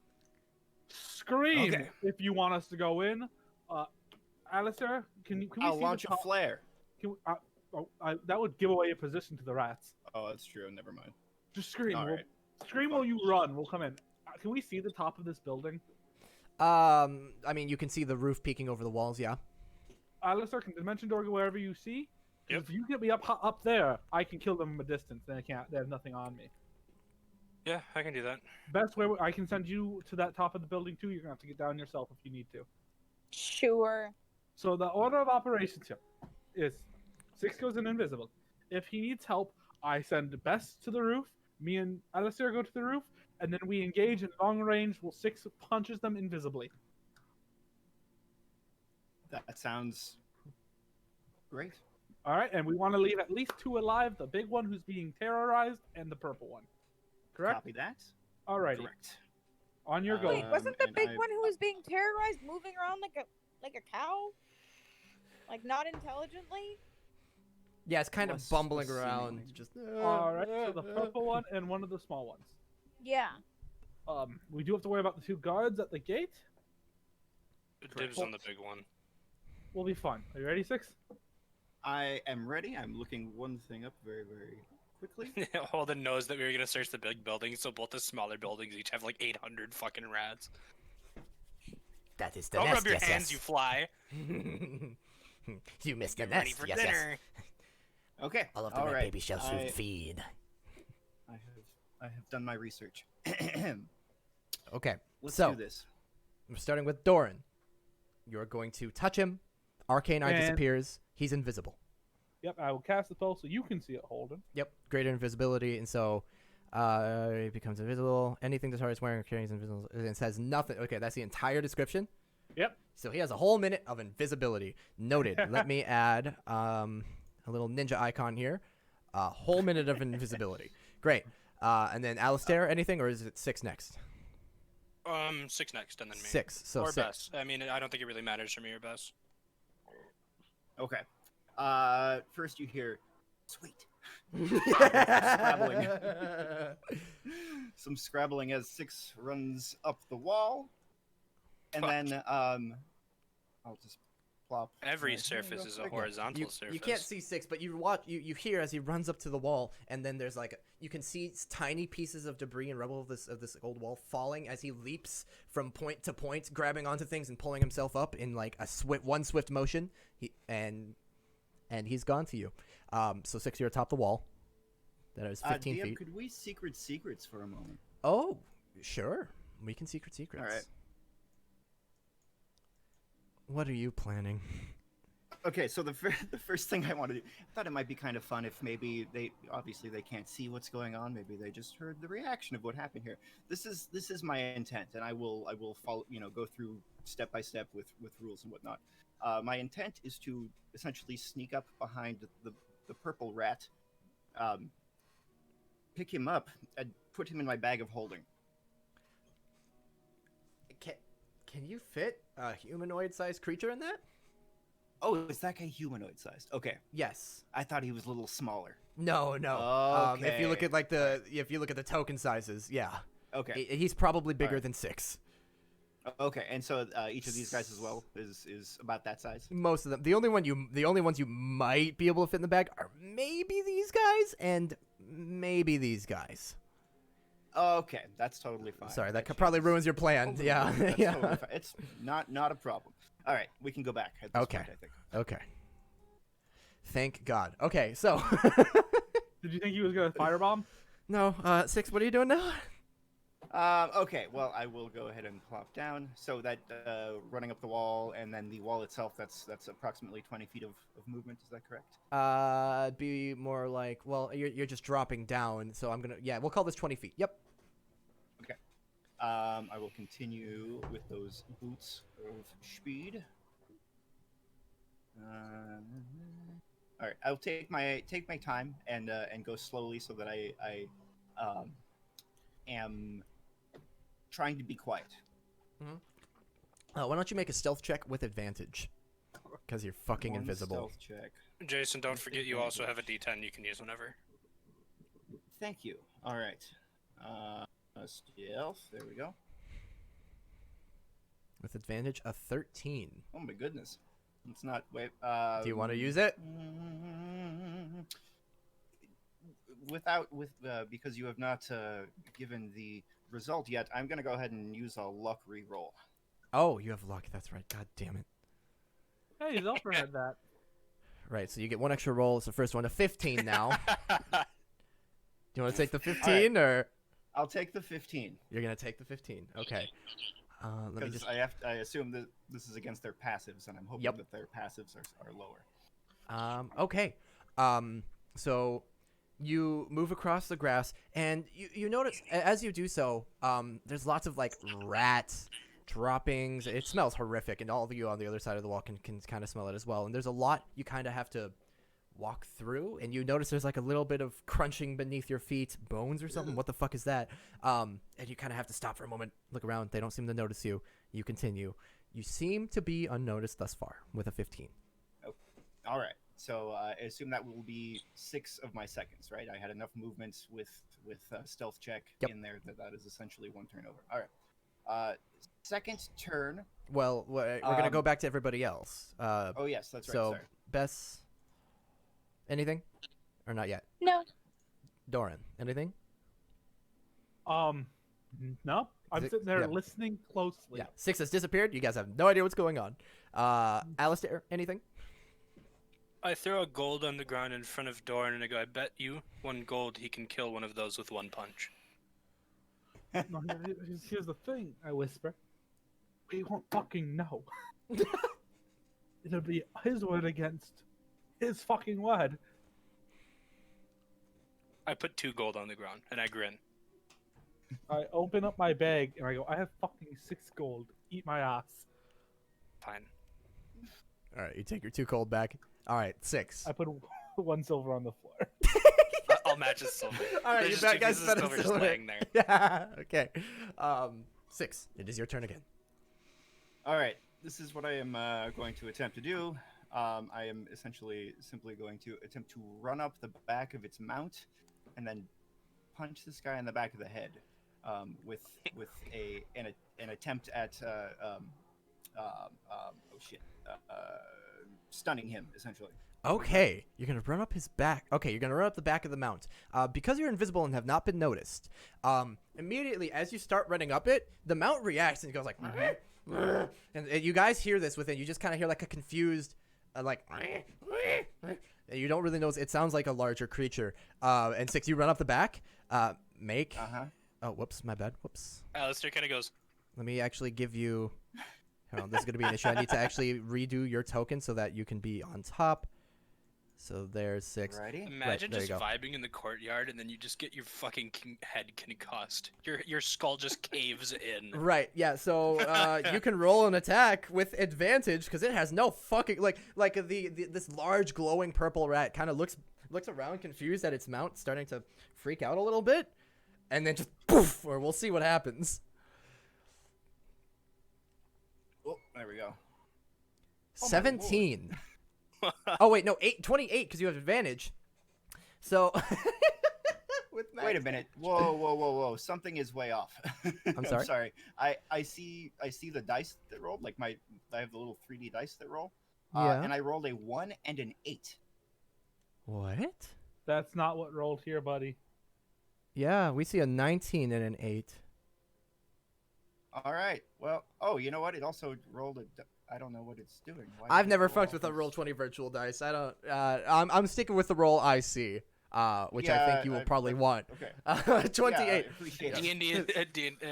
Scream Okay. if you want us to go in. Alistair, can we I'll see launch the a top? flare. Can we, that would give away a position to the rats. Oh, that's true. Never mind. Just scream. All We'll- right. Scream while you run. We'll come in. Can we see the top of this building? I mean, you can see the roof peeking over the walls, yeah. Alistair, can dimension door go wherever you see? 'Cause Yep. If you get me up there, I can kill them from a distance. Then I can't. They have nothing on me. Yeah, I can do that. Best way I can send you to that top of the building too. You're gonna have to get down yourself if you need to. Sure. So the order of operations here is 6 goes in invisible. If he needs help, I send Best to the roof. Me and Alistair go to the roof, and then we engage in long range. Well, 6 punches them invisibly. That sounds great. All right, and we want to leave at least 2 alive: the big one who's being terrorized, and the purple one. Correct. Copy that. Alrighty. Correct. On your go. Wait, wasn't the and big I- one who was being terrorized moving around like a cow? Like not intelligently? Yeah, it's kind of Less- bumbling less around. seemingly. Just. All right, so the purple one and one of the small ones. Yeah. We do have to worry about the 2 guards at the gate. Dibs on the big one. We'll be fine. Are you ready, 6? I am ready. I'm looking one thing up very, very quickly. Holden knows that we were gonna search the big buildings, so both the smaller buildings each have like 800 fucking rats. That is the Don't nest, rub your yes, hands, yes. you fly. You missed the Get ready nest, for yes, yes. dinner. Okay. All of the all red right. baby shall soon feed. I have done my research. Okay, Let's so do this. we're starting with Doran. You're going to touch him. Arcane Eye And- disappears. He's invisible. Yep, I will cast the spell so you can see it, Holden. Yep, greater invisibility, and so it becomes invisible. Anything the target's wearing or carrying is invisible. It says nothing. Okay, that's the entire description. Yep. So he has a whole minute of invisibility. Noted. Let me add a little ninja icon here. A whole minute of invisibility. Great. And then Alistair, anything, or is it 6 next? 6 next, and then me. 6. So or 6. Bess. I mean, I don't think it really matters for me or Bess. Okay. First you hear, sweet. Scrabbling. Some scrabbling as 6 runs up the wall, and Fuck. then I'll just plop. Every my surface hand is up a again. horizontal You, surface. you can't see 6, but you watch. You hear as he runs up to the wall, and then there's like you can see tiny pieces of debris and rubble of this old wall falling as he leaps from point to point, grabbing onto things and pulling himself up in like a swift motion. And he's gone to you. So 6, you're atop the wall. That is 15 DM, feet. could we secrets for a moment? Oh, sure. We can secrets. All right. What are you planning? Okay, so the first thing I want to do, I thought it might be kind of fun if maybe they can't see what's going on. Maybe they just heard the reaction of what happened here. This is my intent, and I will follow, go through step by step with rules and whatnot. My intent is to essentially sneak up behind the purple rat, pick him up, and put him in my bag of holding. Can you fit a humanoid-sized creature in that? Oh, is that guy humanoid-sized? Okay, Yes. I thought he was a little smaller. No. If you look at the token sizes, yeah. Okay. He's probably bigger Alright. than 6. Okay, and so each of these guys as well is about that size. Most of them. The only ones you might be able to fit in the bag are maybe these guys and maybe these guys. Okay, that's totally fine. Sorry, that changes. probably ruins your plan. Totally Yeah. fine. That's Yeah. totally fine. It's not a problem. All right, we can go back at this Okay. point, I think. Okay. Thank God. Okay, so Did you think he was gonna firebomb? no, 6. What are you doing now? Okay, well, I will go ahead and plop down. So that running up the wall, and then the wall itself, that's approximately 20 feet of movement. Is that correct? Be more like, well, you're just dropping down, so we'll call this 20 feet. Yep. I will continue with those boots of speed. All right, I'll take my time and go slowly so that I am trying to be quiet. Why don't you make a stealth check with advantage? Because you're fucking One invisible. Stealth check. Jason, don't forget you also have a D10 you can use whenever. Thank you. All right. Stealth. There we go. With advantage, a 13. Oh my goodness. It's not. Wait. Do you want to use it? Because you have not given the result yet, I'm gonna go ahead and use a luck reroll. Oh, you have luck. That's right. God damn it. Hey, Zelfer had that. Right, so you get one extra roll. It's the first one. A 15 now. Do you want to take the 15 or I'll take the 15. you're gonna take the 15? Okay. Let me Because just. I assume that this is against their passives, and I'm hoping Yep. that their passives are lower. Okay. So you move across the grass, and you notice as you do so, there's lots of like rat droppings. It smells horrific, and all of you on the other side of the wall can kind of smell it as well. And there's a lot you kind of have to walk through, and you notice there's like a little bit of crunching beneath your feet, bones or something. What the fuck is that? And you kind of have to stop for a moment, look around. They don't seem to notice you. You continue. You seem to be unnoticed thus far with a 15. All right. So I assume that will be 6 of my seconds, right? I had enough movements with stealth check Yep. in there that is essentially one turnover. All right. Second turn. Well, we're gonna go back to everybody else. Oh yes, that's right. So, Sorry. Bess, anything? Or not yet? No. Doran, anything? No. I'm Is it- sitting there yeah. listening closely. Yeah. 6 has disappeared. You guys have no idea what's going on. Alistair, anything? I throw a gold on the ground in front of Doran and I go, I bet you 1 gold he can kill one of those with 1 punch. No, here's the thing, I whisper. We won't fucking know. It'll be his word against His fucking word. I put 2 gold on the ground and I grin. I open up my bag and I go, I have fucking 6 gold. Eat my ass. Fine. All right, you take your 2 gold back. All right, 6. I put 1 silver on the floor. I'll match his silver. All right, There's you just 2 guys pieces of spent a silver just silver. laying there. Yeah. Okay. 6. It is your turn again. All right, this is what I am going to attempt to do. I am essentially simply going to attempt to run up the back of its mount, and then punch this guy in the back of the head, with an attempt at stunning him essentially. Okay, you're gonna run up his back. Okay, you're gonna run up the back of the mount. Because you're invisible and have not been noticed. Immediately as you start running up it, the mount reacts and it goes like, and you guys hear this within. You just kind of hear like a confused, like, and you don't really know. It sounds like a larger creature. And 6, you run up the back. Make. Oh, whoops, my bad. Whoops. Alistair kind of goes, Let me actually give you. Hold on, this is gonna be an issue. I need to actually redo your token so that you can be on top. So there's 6. Righty. imagine there you just go. vibing in the courtyard and then you just get your fucking head concussed. Your skull just caves in. Right, yeah, so you can roll an attack with advantage because it has no fucking like this large glowing purple rat kind of looks around confused at its mount, starting to freak out a little bit, and then just poof, or we'll see what happens. Oh, there we go. 17. Oh wait, no, 28 because you have advantage. So with Wait a minute. Whoa. Something is way off. I'm sorry? sorry. I see the dice that rolled, like I have the little 3D dice that roll. Yeah. And I rolled a 1 and an 8. What? That's not what rolled here, buddy. Yeah, we see a 19 and an 8. All right. Well, you know what? It also rolled I don't know what it's doing. Why I've did it never roll fucked all with a these- roll 20 virtual dice. I don't. I'm sticking with the roll I see, which I think you will probably want. Okay. 28. Yeah, I appreciate it. D&D,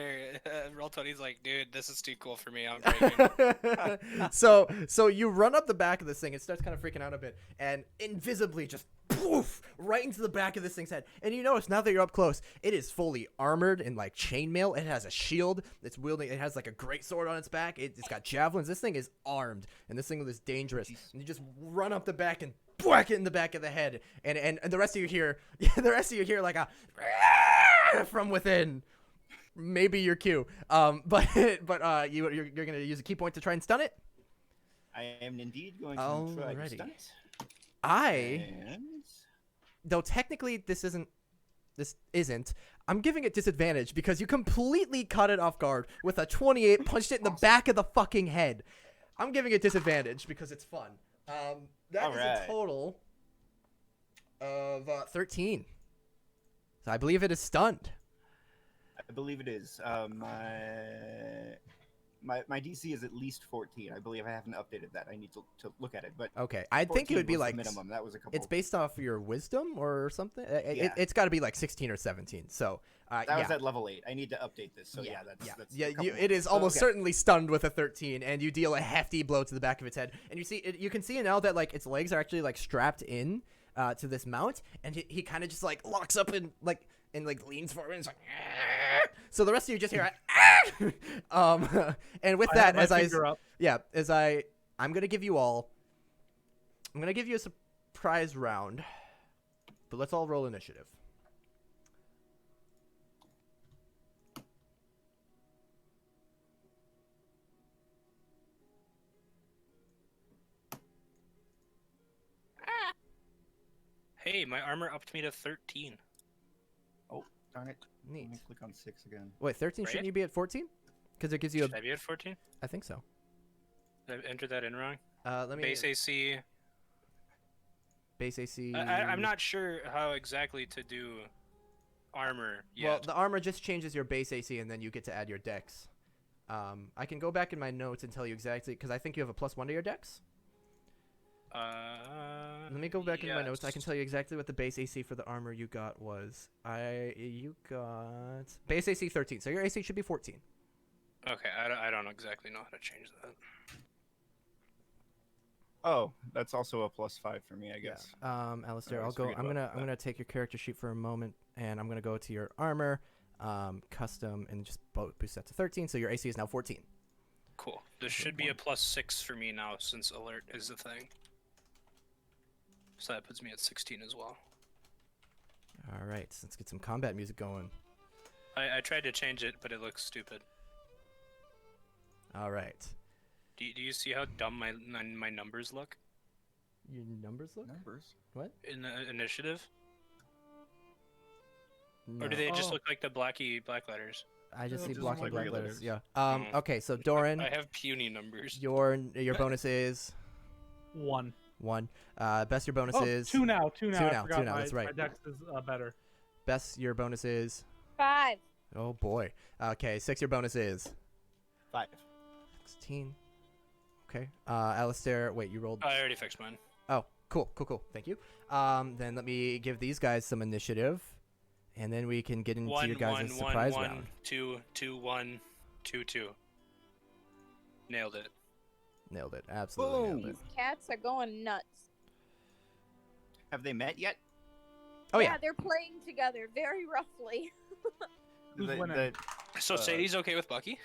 Roll20's like, dude, this is too cool for me. I'm breaking. so you run up the back of this thing. It starts kind of freaking out a bit, and invisibly just poof right into the back of this thing's head. And you notice now that you're up close, it is fully armored in like chainmail. It has a shield. It's wielding. It has like a great sword on its back. It's got javelins. This thing is armed, and this thing is dangerous. And you just run up the back and whack it in the back of the head. And the rest of you hear, like a from within. Maybe your cue. But you're gonna use a key point to try and stun it. I am indeed going to try to Alrighty. stun it. And though technically this isn't, I'm giving it disadvantage because you completely caught it off guard with a 28, punched it in the back of the fucking head. I'm giving it disadvantage because it's fun. That is a total of 13. So I believe it is stunned. I believe it is. My DC is at least 14. I believe I haven't updated that. I need to look at it. But Okay, I think it 14 would be was the like minimum. That was a couple. it's based off your wisdom or something. Yeah. It's got to be like 16 or 17. So that yeah. was at level 8. I need to update this. So yeah, that's a couple it is more. almost Okay. certainly stunned with a 13, and you deal a hefty blow to the back of its head. And you can see now that like its legs are actually like strapped in to this mount, and he kind of just like locks up and leans forward and it's like. "Argh." So the rest of you just hear "Argh." And with that, I'm gonna give you a surprise round, but let's all roll initiative. Hey, my armor upped me to 13. Oh, darn it. Neat. Let me click on 6 again. Wait, 13? Right? Shouldn't you be at 14? Because it gives you a. Should I be at 14? I think so. Did I enter that in wrong? Let me. Base AC. Base AC. I'm not sure how exactly to do armor yet. Well, the armor just changes your base AC, and then you get to add your dex. I can go back in my notes and tell you exactly, because I think you have a +1 to your dex. Let me go back in my notes. I can tell you exactly what the base AC for the armor you got was. You got base AC 13, so your AC should be 14. Okay, I don't exactly know how to change that. Oh, that's also a +5 for me, I guess. Alistair, I I'll always go. forget I'm about gonna take your character sheet for a moment, and I'm gonna go to your armor, custom, and just boost that to 13. So your AC is now 14. Cool. This should be a +6 for me now since alert is a thing. So that puts me at 16 as well. All right, let's get some combat music going. I tried to change it, but it looks stupid. All right. Do you see how dumb my numbers look Your numbers look? Numbers. What? in the initiative? No. Or do they just Oh. look like the black letters? I just No, see just blocky like black regular letters. letters. Yeah. Mm. Okay, so Doran, I have puny numbers. your bonus is 1. 1. Best your bonus Oh, is 2 now. 2 now. Two I now, forgot two now, My, that's right. My dex is better. best your bonus is 5. oh boy. Okay, 6 your bonus is 5. 16. Okay. Alistair, wait, you rolled. I already fixed mine. Oh, cool. Thank you. Then let me give these guys some initiative, and then we can get into your guys' surprise round. 2, 2, 1, 2, 2. Nailed it. Nailed it. Absolutely nailed Boom. it. These cats are going nuts. Have they met yet? Oh yeah. They're playing together very roughly. Who's The- winning? the- So Sadie's okay with Bucky?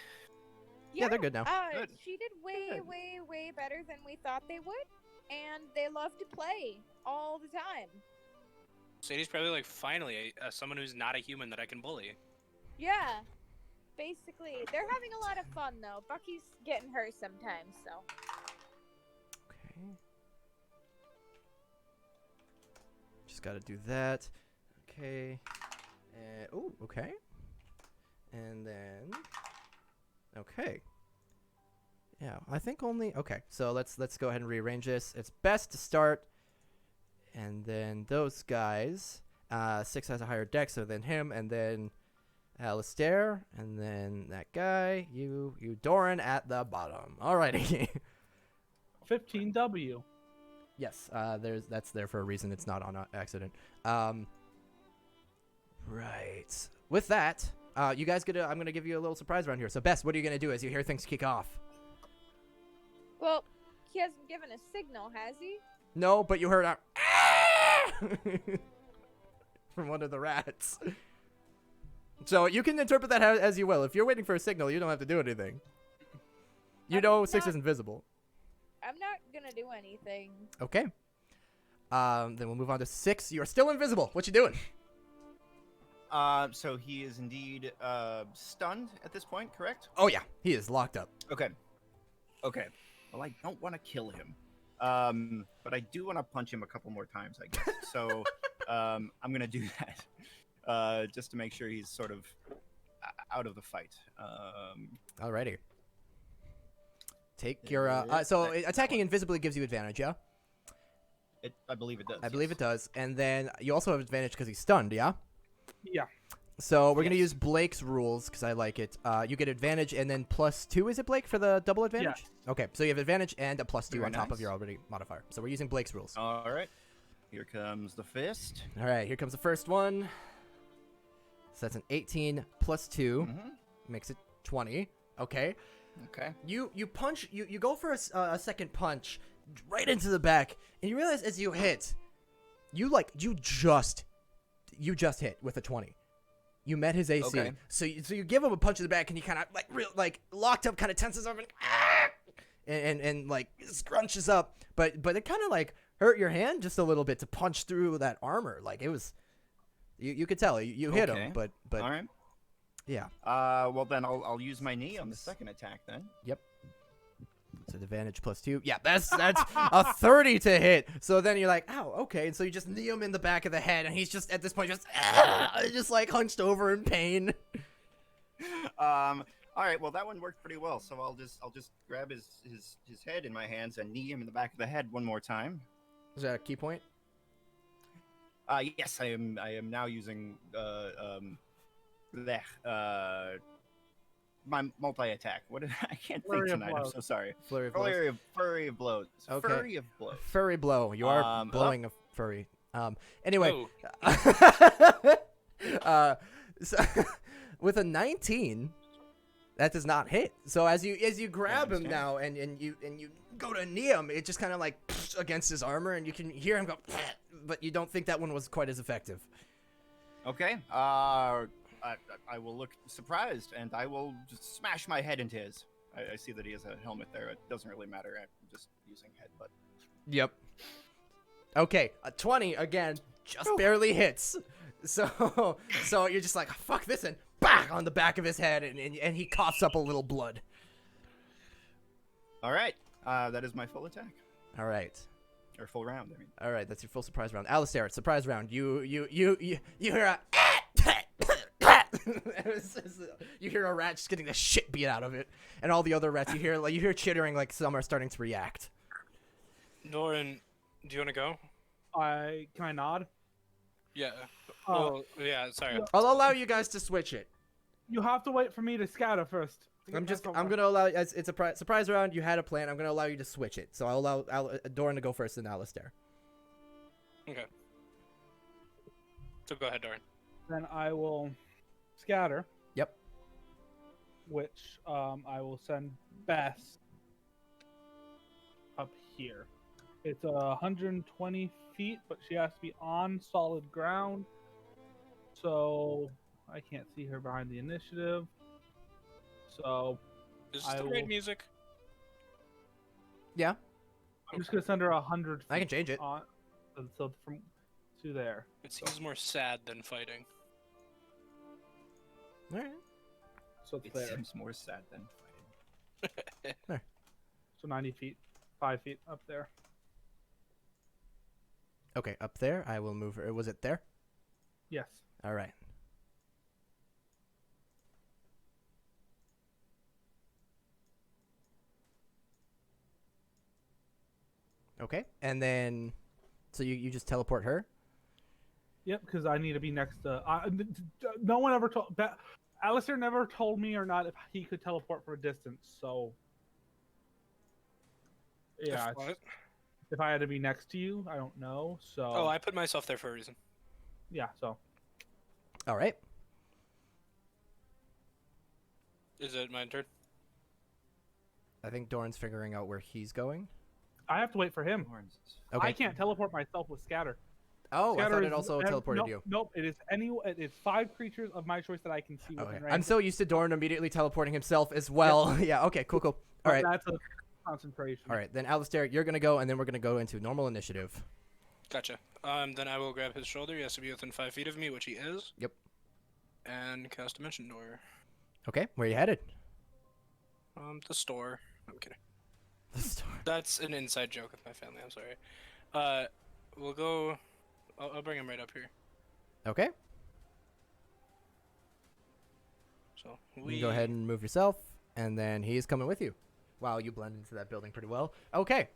Yeah, they're good now. Good. She did way, Good. way, way better than we thought they would, and they love to play all the time. Sadie's probably like, finally, someone who's not a human that I can bully. Yeah, basically, they're having a lot of fun though. Bucky's getting hurt sometimes, so. Okay. Just got to do that. Okay. Oh, okay. And then okay. Yeah, I think only okay. So let's go ahead and rearrange this. It's best to start and then those guys 6 has a higher dex so than him, and then Alistair, and then that guy, you Doran at the bottom. Alrighty. 15W. Yes, that's there for a reason. It's not on accident. Right. With that, you guys I'm gonna give you a little surprise around here. So, Bess, what are you gonna do as you hear things kick off? Well, he hasn't given a signal, has he? No, but you heard a from one of the rats. So you can interpret that as you will. If you're waiting for a signal, you don't have to do anything. You I'm know 6 not- is invisible. I'm not gonna do anything. Okay. Then we'll move on to 6. You're still invisible. What you doing? So he is indeed stunned at this point, correct? Oh yeah, he is locked up. Okay. Okay. Well, I don't want to kill him, but I do want to punch him a couple more times, I guess. So I'm gonna do that, just to make sure he's sort of out of the fight. Alrighty. Take your attacking invisibly gives you advantage, yeah? I believe it does. I believe yes. it does. And then you also have advantage because he's stunned, yeah? Yeah. So we're going to Yes. use Blake's rules because I like it. You get advantage and then +2, is it, Blake, for the double advantage? Yes. Okay, so you have advantage and a +2 Very on top of nice. your already modifier. So we're using Blake's rules. All right. Here comes the fist. All right, here comes the first one. So that's an 18 +2. Mm-hmm. Makes it 20. Okay. Okay. You punch, you go for a second punch right into the back, and you realize as you hit, you just hit with a 20. You met his AC. Okay. So you give him a punch in the back, and he kind of like locked up, kind of tenses up and like scrunches up. But it kind of like hurt your hand just a little bit to punch through that armor. Like it was, you could tell you hit him, but All right. yeah. Well then I'll use my knee on the second attack then. So advantage +2. Yeah, that's a 30 to hit. So then you're like, ow, okay. And so you just knee him in the back of the head, and he's just at this point just like hunched over in pain. All right. Well, that one worked pretty well. So I'll just grab his head in my hands and knee him in the back of the head one more time. Is that a key point? Yes, I am now using my multi-attack. What did I can't think Flurry of tonight. I'm blows. so sorry. Flurry of blows. Flurry of blows. Okay. Flurry of blows. Furry blow. You are blowing a furry. Anyway. Oh, So with a 19, That does not hit. So as you grab him understand. now and you go to knee him, it just kind of like against his armor, and you can hear him go, but you don't think that one was quite as effective. Okay. I will look surprised, and I will just smash my head into his. I see that he has a helmet there. It doesn't really matter. I'm just using headbutt. Yep. Okay, a 20 again, just barely hits. So you're just like, fuck this, and bah, on the back of his head, and he coughs up a little blood. All right. That is my full attack. All right. Or full round, I mean. All right, that's your full surprise round. Alistair, surprise round. You hear a you hear a rat just getting the shit beat out of it, and all the other rats you hear chittering like some are starting to react. Doran, do you want to go? Can I nod? Yeah. Well, yeah. Sorry. yeah. I'll allow you guys to switch it. You have to wait for me to scatter first. I'm gonna allow it's a surprise round. You had a plan. I'm gonna allow you to switch it. So I'll allow Doran to go first, and Alistair. Okay. So go ahead, Doran. Then I will scatter. Yep. Which I will send Bess up here. It's 120 feet, but she has to be on solid ground. So I can't see her behind the initiative. So Is this I the will- raid music? Yeah, I'm just gonna send her 100 feet. I can change it. So from to there. It seems more sad than fighting. All right. So it's It there. seems more sad than fighting. So 90 feet, 5 feet up there. Okay, up there. I will move her. Was it there? Yes. All right. Okay, and then, so you just teleport her? Yep, because I need to be next to. No one ever told. Alistair never told me or not if he could teleport for a distance. So. Yeah. If what? If I had to be next to you, I don't know. So. Oh, I put myself there for a reason. Yeah. So. All right. Is it my turn? I think Doran's figuring out where he's going. I have to wait for him. Horns. Okay. I can't teleport myself with scatter. Oh, I Scatter thought is- it also teleported nope, you. Nope. It is it's 5 creatures of my choice that I can see within Okay. range. I'm so used to Doran immediately teleporting himself as well. Yeah, okay, cool. All but right. That's a concentration. All right, then Alistair, you're going to go, and then we're going to go into normal initiative. Gotcha. Then I will grab his shoulder. He has to be within 5 feet of me, which he is. Yep. And cast Dimension Door. Okay, where are you headed? The store. I'm kidding. The store. That's an inside joke with my family. I'm sorry. We'll go. I'll bring him right up here. Okay, So you we can go ahead and move yourself, and then he's coming with you. Wow, you blend into that building pretty well. Okay.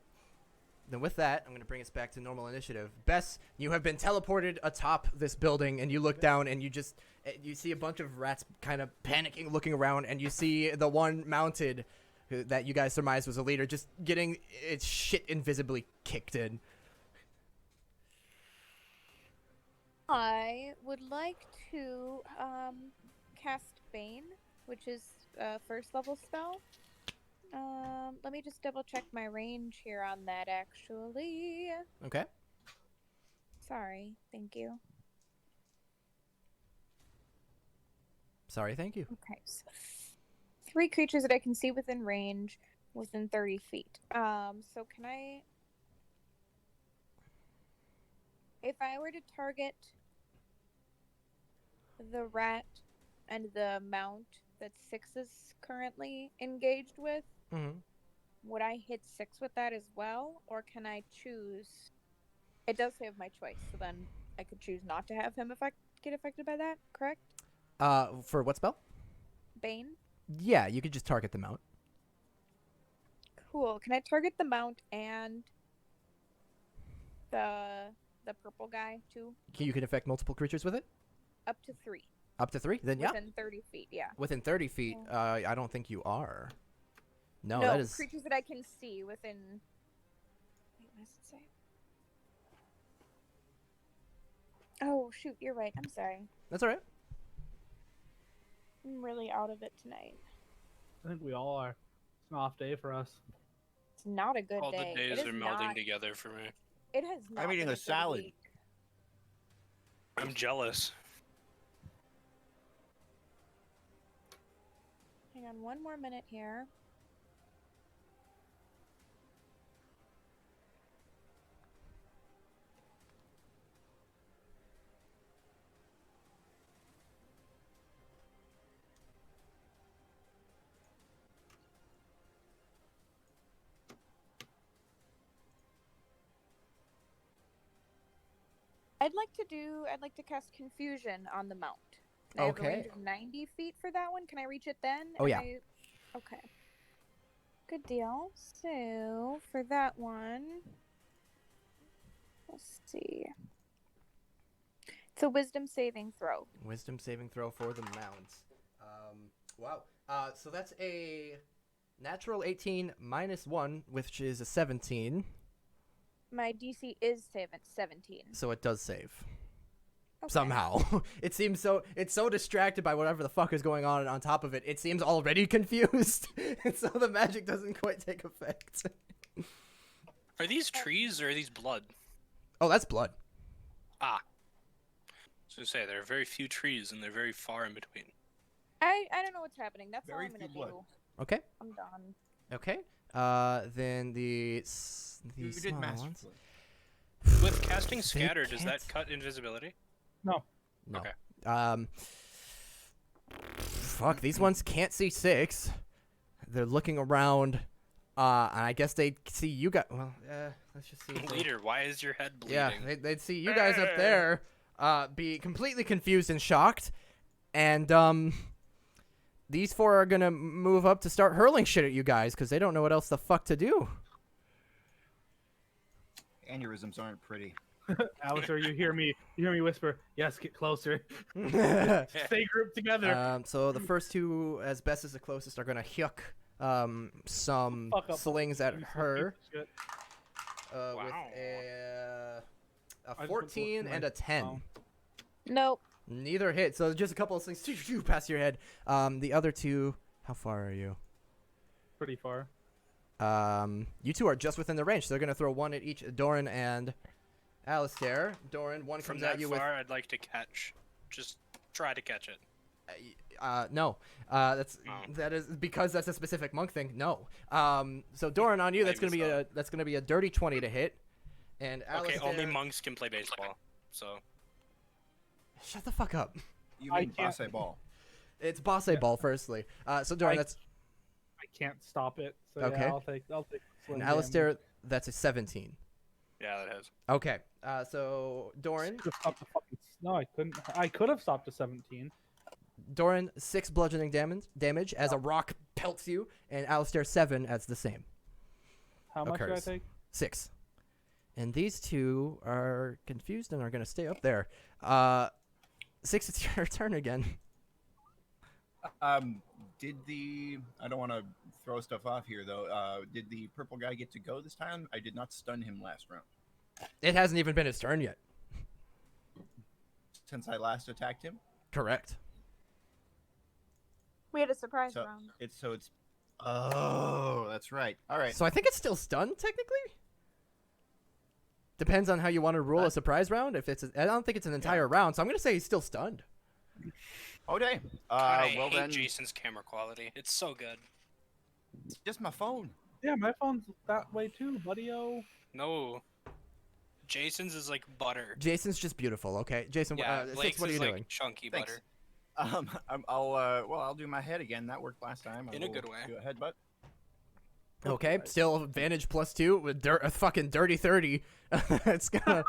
Then with that, I'm going to bring us back to normal initiative. Bess, you have been teleported atop this building, and you look down, and you see a bunch of rats kind of panicking, looking around, and you see the one mounted that you guys surmised was a leader just getting its shit invisibly kicked in. I would like to cast Bane, which is a first level spell. Let me just double check my range here on that actually. Okay. Sorry, thank you. Sorry, thank you. Okay, so 3 creatures that I can see within range within 30 feet. So can I... If I were to target the rat and the mount that 6 is currently engaged with, Mm-hmm. would I hit 6 with that as well? Or can I choose... It does say of my choice, so then I could choose not to have him get affected by that, correct? For what spell? Bane? Yeah, you could just target the mount. Cool. Can I target the mount and the purple guy too? You can affect multiple creatures with it? Up to 3. Up to 3? Then yeah. Within 30 feet, yeah. Within 30 feet, I don't think you are. No, No, that is... creatures that I can see within... Wait, what does it say? Oh, shoot, you're right. I'm sorry. That's all right. I'm really out of it tonight. I think we all are. It's an off day for us. It's not a good All the day. days It are is melding not, together for me. It has not I'm eating been a good salad. week. I'm jealous. Hang on one more minute here. I'd like to cast confusion on the mount. I have a range Okay. of 90 feet for that one. Can I reach it then? Oh, yeah. Okay. Good deal. So for that one, let's see. It's a wisdom saving throw. Wisdom saving throw for the mount. Wow. So that's a natural 18 minus 1, which is a 17. My DC is 17. So it does save. Okay. Somehow. It's so distracted by whatever the fuck is going on top of it. It seems already confused. And so the magic doesn't quite take effect. Are these trees or are these blood? Oh, that's blood. Ah. So to say, there are very few trees and they're very far in between. I don't know what's happening. That's Very all I'm gonna few blood. do. Okay. I'm done. Okay. Then the You did smaller ones. masterfully. With casting They scatter, does that can't- cut invisibility? No. Okay. Fuck, these ones can't see 6. They're looking around. And I guess they see you guys. Well, let's just see. if they- Leader, why is your head bleeding? Yeah, they'd see you guys up there, be completely confused and shocked, and these 4 are gonna move up to start hurling shit at you guys because they don't know what else the fuck to do. Aneurysms aren't pretty. Alistair, you hear me whisper, yes, get closer. Stay grouped together. So the first 2, as best as the closest, are gonna hyuk some Fuck up. slings at You her shit. with Wow. a just put 14 and a 10. Oh. Nope. Neither hit, so just a couple of slings past your head. The other 2, how far are you? Pretty far. You 2 are just within the range, so they're gonna throw 1 at each. Doran and Alistair. Doran, one From comes that at you far, I'd like to catch. Just try to catch it. with. No. That is because that's a specific monk thing. No. So Doran on you, that's gonna be a dirty 20 to hit. And Okay, Alistair, only monks can play baseball. So shut the fuck up. You I mean can't- Basse ball. It's boss ball, firstly. So Doran, that's I can't stop it. So Okay. yeah, I'll take sling and damage. Alistair. That's a 17. yeah, that has. Okay. So Doran, Could've stopped the fucking- No, I couldn't. I could have stopped a 17. 6 bludgeoning damage as a rock pelts you, and Alistair 7 as the same. How much Occurs. did I take? 6. And these 2 are confused and are going to stay up there. 6, it's your turn again. I don't want to throw stuff off here though. Did the purple guy get to go this time? I did not stun him last round. It hasn't even been his turn yet. Since I last attacked him. Correct. We had a surprise So round. it's oh, that's right. All right. So I think it's still stunned, technically? Depends on how you want to rule a surprise round. If I don't think it's an entire round, so I'm going to say he's still stunned. Okay. God, I Well hate then, Jason's camera quality. It's so good. just my phone. Yeah, my phone's that way too, buddy-o. No. Jason's is like butter. Jason's just beautiful, okay? Jason, Yeah, Six, Blake's what are is you like doing? chunky Thanks. butter. I'll do my head again. That worked last time. I In a will good way. Do a headbutt. Okay, still advantage +2 with a fucking dirty 30. It's gonna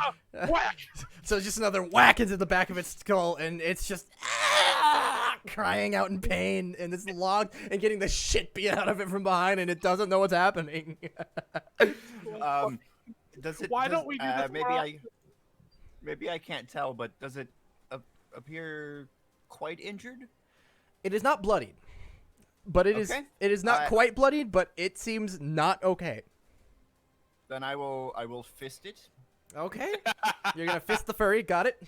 Whack! So just another whack into the back of its skull, and it's just crying out in pain, and it's locked and getting the shit beat out of it from behind, and it doesn't know what's happening. Does it? Why does- don't we do this maybe more maybe I can't tell, but does it appear quite injured? It is not bloodied, but it is Okay. not quite bloodied, but it seems not okay. Then I will fist it. Okay, you're gonna fist the furry. Got it.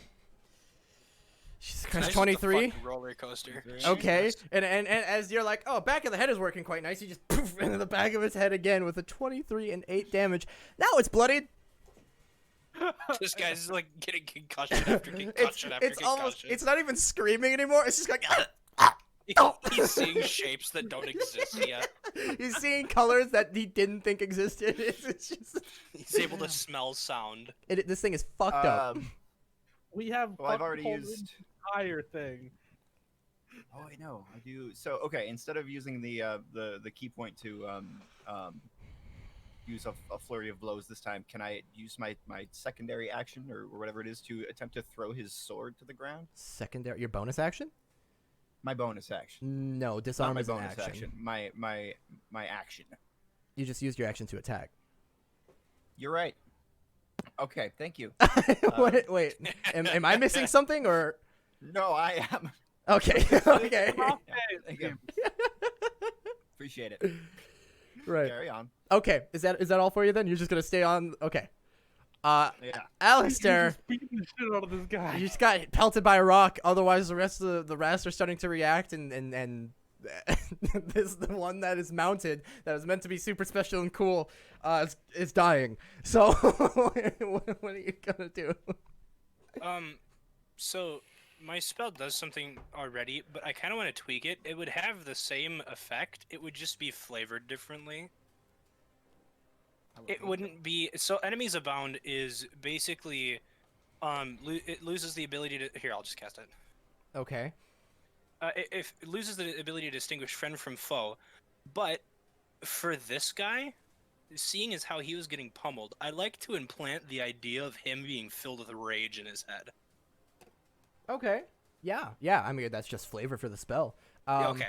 Jesus Nice Christ, with the 23. fucking roller coaster. Okay, Jesus. and as you're like, oh, back of the head is working quite nice, you just poof into the back of his head again with a 23 and 8 damage. Now it's bloodied. This guy's like getting concussion after concussion after it's concussion. almost, it's not even screaming anymore. It's just like, He's seeing shapes that don't exist yet. he's seeing colors that he didn't think existed. It's just, He's able to smell sound. this thing is fucked up. We have. Well, I've fucking already pulled used. the entire thing. Oh, I know. I do. So okay, instead of using the key point to use a flurry of blows this time, can I use my secondary action or whatever it is to attempt to throw his sword to the ground? Secondary, your bonus action? My bonus action. No, Not disarm my is an bonus action. My action. You just used your action to attack. You're right. Okay, thank you. Wait, am I missing something or? No, I am. Okay, okay. Thank you. Appreciate it. Right. Carry on. Okay, is that all for you then? You're just gonna stay on. Okay. Yeah. Alistair, Just beating the shit out of this guy. you just got pelted by a rock. Otherwise, the rest of the rats are starting to react, and this the one that is mounted, that is meant to be super special and cool, is dying. So, what are you gonna do? So my spell does something already, but I kind of want to tweak it. It would have the same effect. It would just be flavored differently. It wouldn't be so. Enemies Abound is basically, it loses the ability to. Here, I'll just cast it. Okay. If it loses the ability to distinguish friend from foe, but for this guy, seeing as how he was getting pummeled, I like to implant the idea of him being filled with rage in his head. Okay. Yeah. I mean, that's just flavor for the spell. Okay.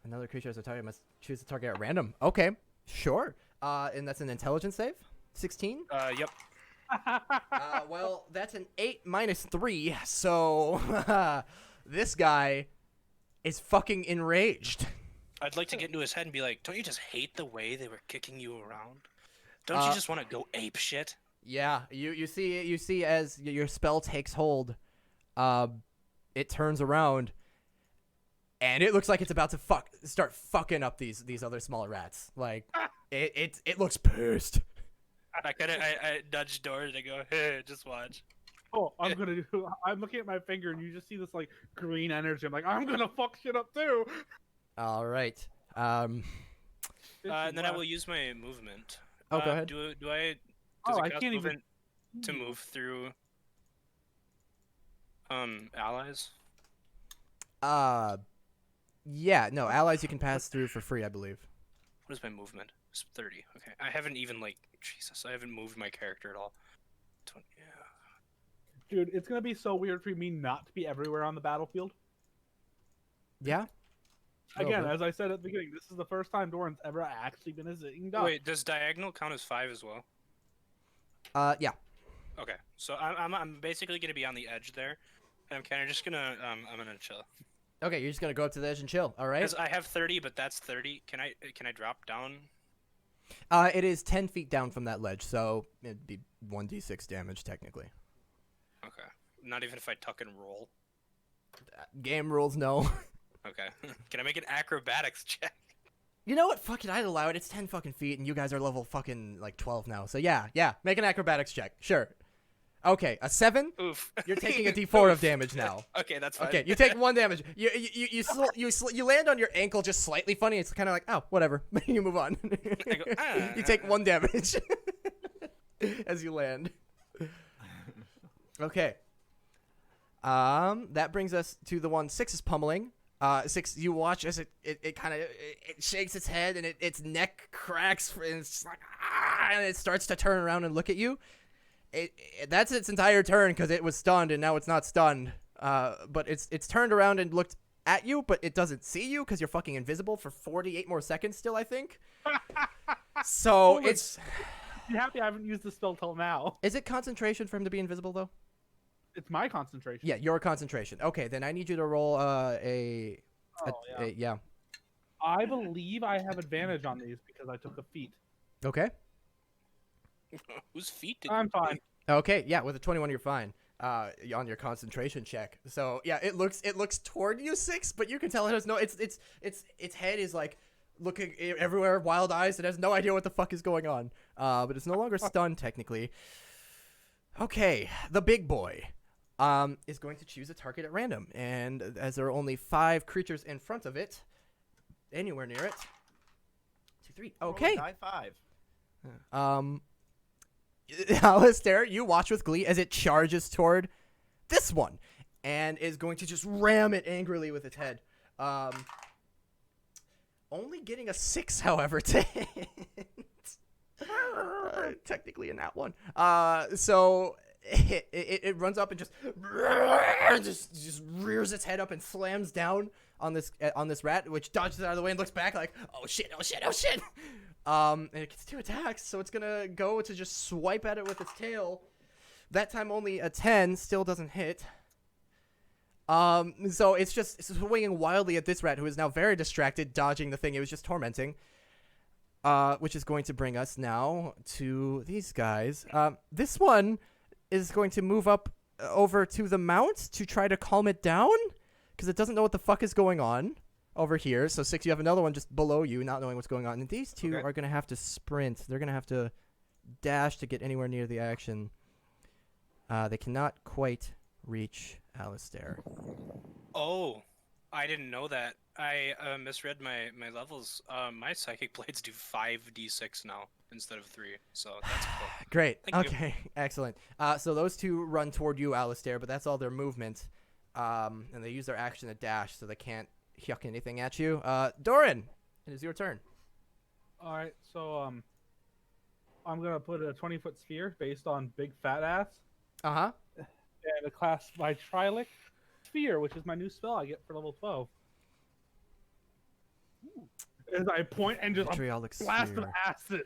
Another creature as a target must choose a target at random. Okay. Sure. And that's an intelligence save. 16. Yep. Well, that's an 8 minus 3. So this guy is fucking enraged. I'd like to get into his head and be like, "Don't you just hate the way they were kicking you around? Don't you just want to go ape shit?" Yeah. You see as your spell takes hold, it turns around. And it looks like it's about to start fucking up these other smaller rats. Like, it looks pissed. I nudge doors and I go, "Hey, just watch." Oh, I'm looking at my finger and you just see this like green energy. I'm like, I'm gonna fuck shit up too. All right. And then I will use my movement. Oh, go ahead. Do I? Oh, Does I it cast can't even- movement to move through allies? Yeah. No, allies you can pass through for free, I believe. What is my movement? It's 30. Okay. I haven't even Jesus. I haven't moved my character at all. 20, yeah. Dude, it's gonna be so weird for me not to be everywhere on the battlefield. Yeah. Again, as I said at the beginning, this is the first time Doran's ever actually been a sitting duck. Wait, does diagonal count as 5 as well? Yeah. Okay. So I'm basically gonna be on the edge there, and I'm kind of just gonna I'm gonna chill. Okay, you're just gonna go up to the edge and chill. All right. Because I have 30, but that's 30. Can I drop down? It is 10 feet down from that ledge, so it'd be 1d6 damage technically. Okay. Not even if I tuck and roll. Game rules, no. Okay. Can I make an acrobatics check? You know what? Fuck it, I'd allow it. It's 10 fucking feet, and you guys are level fucking like 12 now. So yeah, make an acrobatics check. Sure. Okay, a 7. Oof. You're taking a d4 of damage now. Okay, that's fine. Okay, you take 1 damage. You land on your ankle just slightly funny. It's kind of like, oh, whatever. You move on. I go, ah. You take 1 damage as you land. Okay. That brings us to the one 6 is pummeling. 6, you watch as it kind of it shakes its head and its neck cracks and it's just like and it starts to turn around and look at you. That's its entire turn because it was stunned and now it's not stunned. But it's turned around and looked at you, but it doesn't see you because you're fucking invisible for 48 more seconds still, I think. So it's. I'm happy I haven't used the spell till now. Is it concentration for him to be invisible though? It's my concentration. Yeah, your concentration. Okay, then I need you to roll yeah. I believe I have advantage on these because I took a feat. Okay. Whose feet did I'm fine. Okay, yeah, with a 21 you're fine. on your concentration check. So yeah, it looks toward you, Six, but you can tell it has no. Its head is like looking everywhere, wild eyes. It has no idea what the fuck is going on. But it's no longer stunned technically. Okay, the big boy is going to choose a target at random, and as there are only 5 creatures in front of it, anywhere near it. 2, 3. Okay. Die 5. Alistair, you watch with glee as it charges toward this one, and is going to just ram it angrily with its head. Only getting a 6, however, to hit. Technically in that one. So it runs up and just rears its head up and slams down on this rat, which dodges out of the way and looks back like, oh shit. And it gets 2 attacks, so it's gonna go to just swipe at it with its tail. That time only a 10, still doesn't hit. So it's just swinging wildly at this rat, who is now very distracted, dodging the thing it was just tormenting. Which is going to bring us now to these guys. This one is going to move up over to the mount to try to calm it down, because it doesn't know what the fuck is going on over here. So 6, you have another one just below you, not knowing what's going on. And these 2 are going to have to sprint. They're going to have to dash to get anywhere near the action. They cannot quite reach Alistair. Oh, I didn't know that. I misread my levels. My psychic blades do 5d6 now instead of 3, so that's cool. Great. Thank you. Okay, excellent. So those 2 run toward you, Alistair, but that's all their movement. And they use their action to dash, so they can't yuck anything at you. Doran, it is your turn. All right, so I'm gonna put a 20-foot sphere based on big fat ass, Uh-huh. and a class by Trilix sphere, which is my new spell I get for level 12. As I point and just Vitriolic blast of sphere. acid.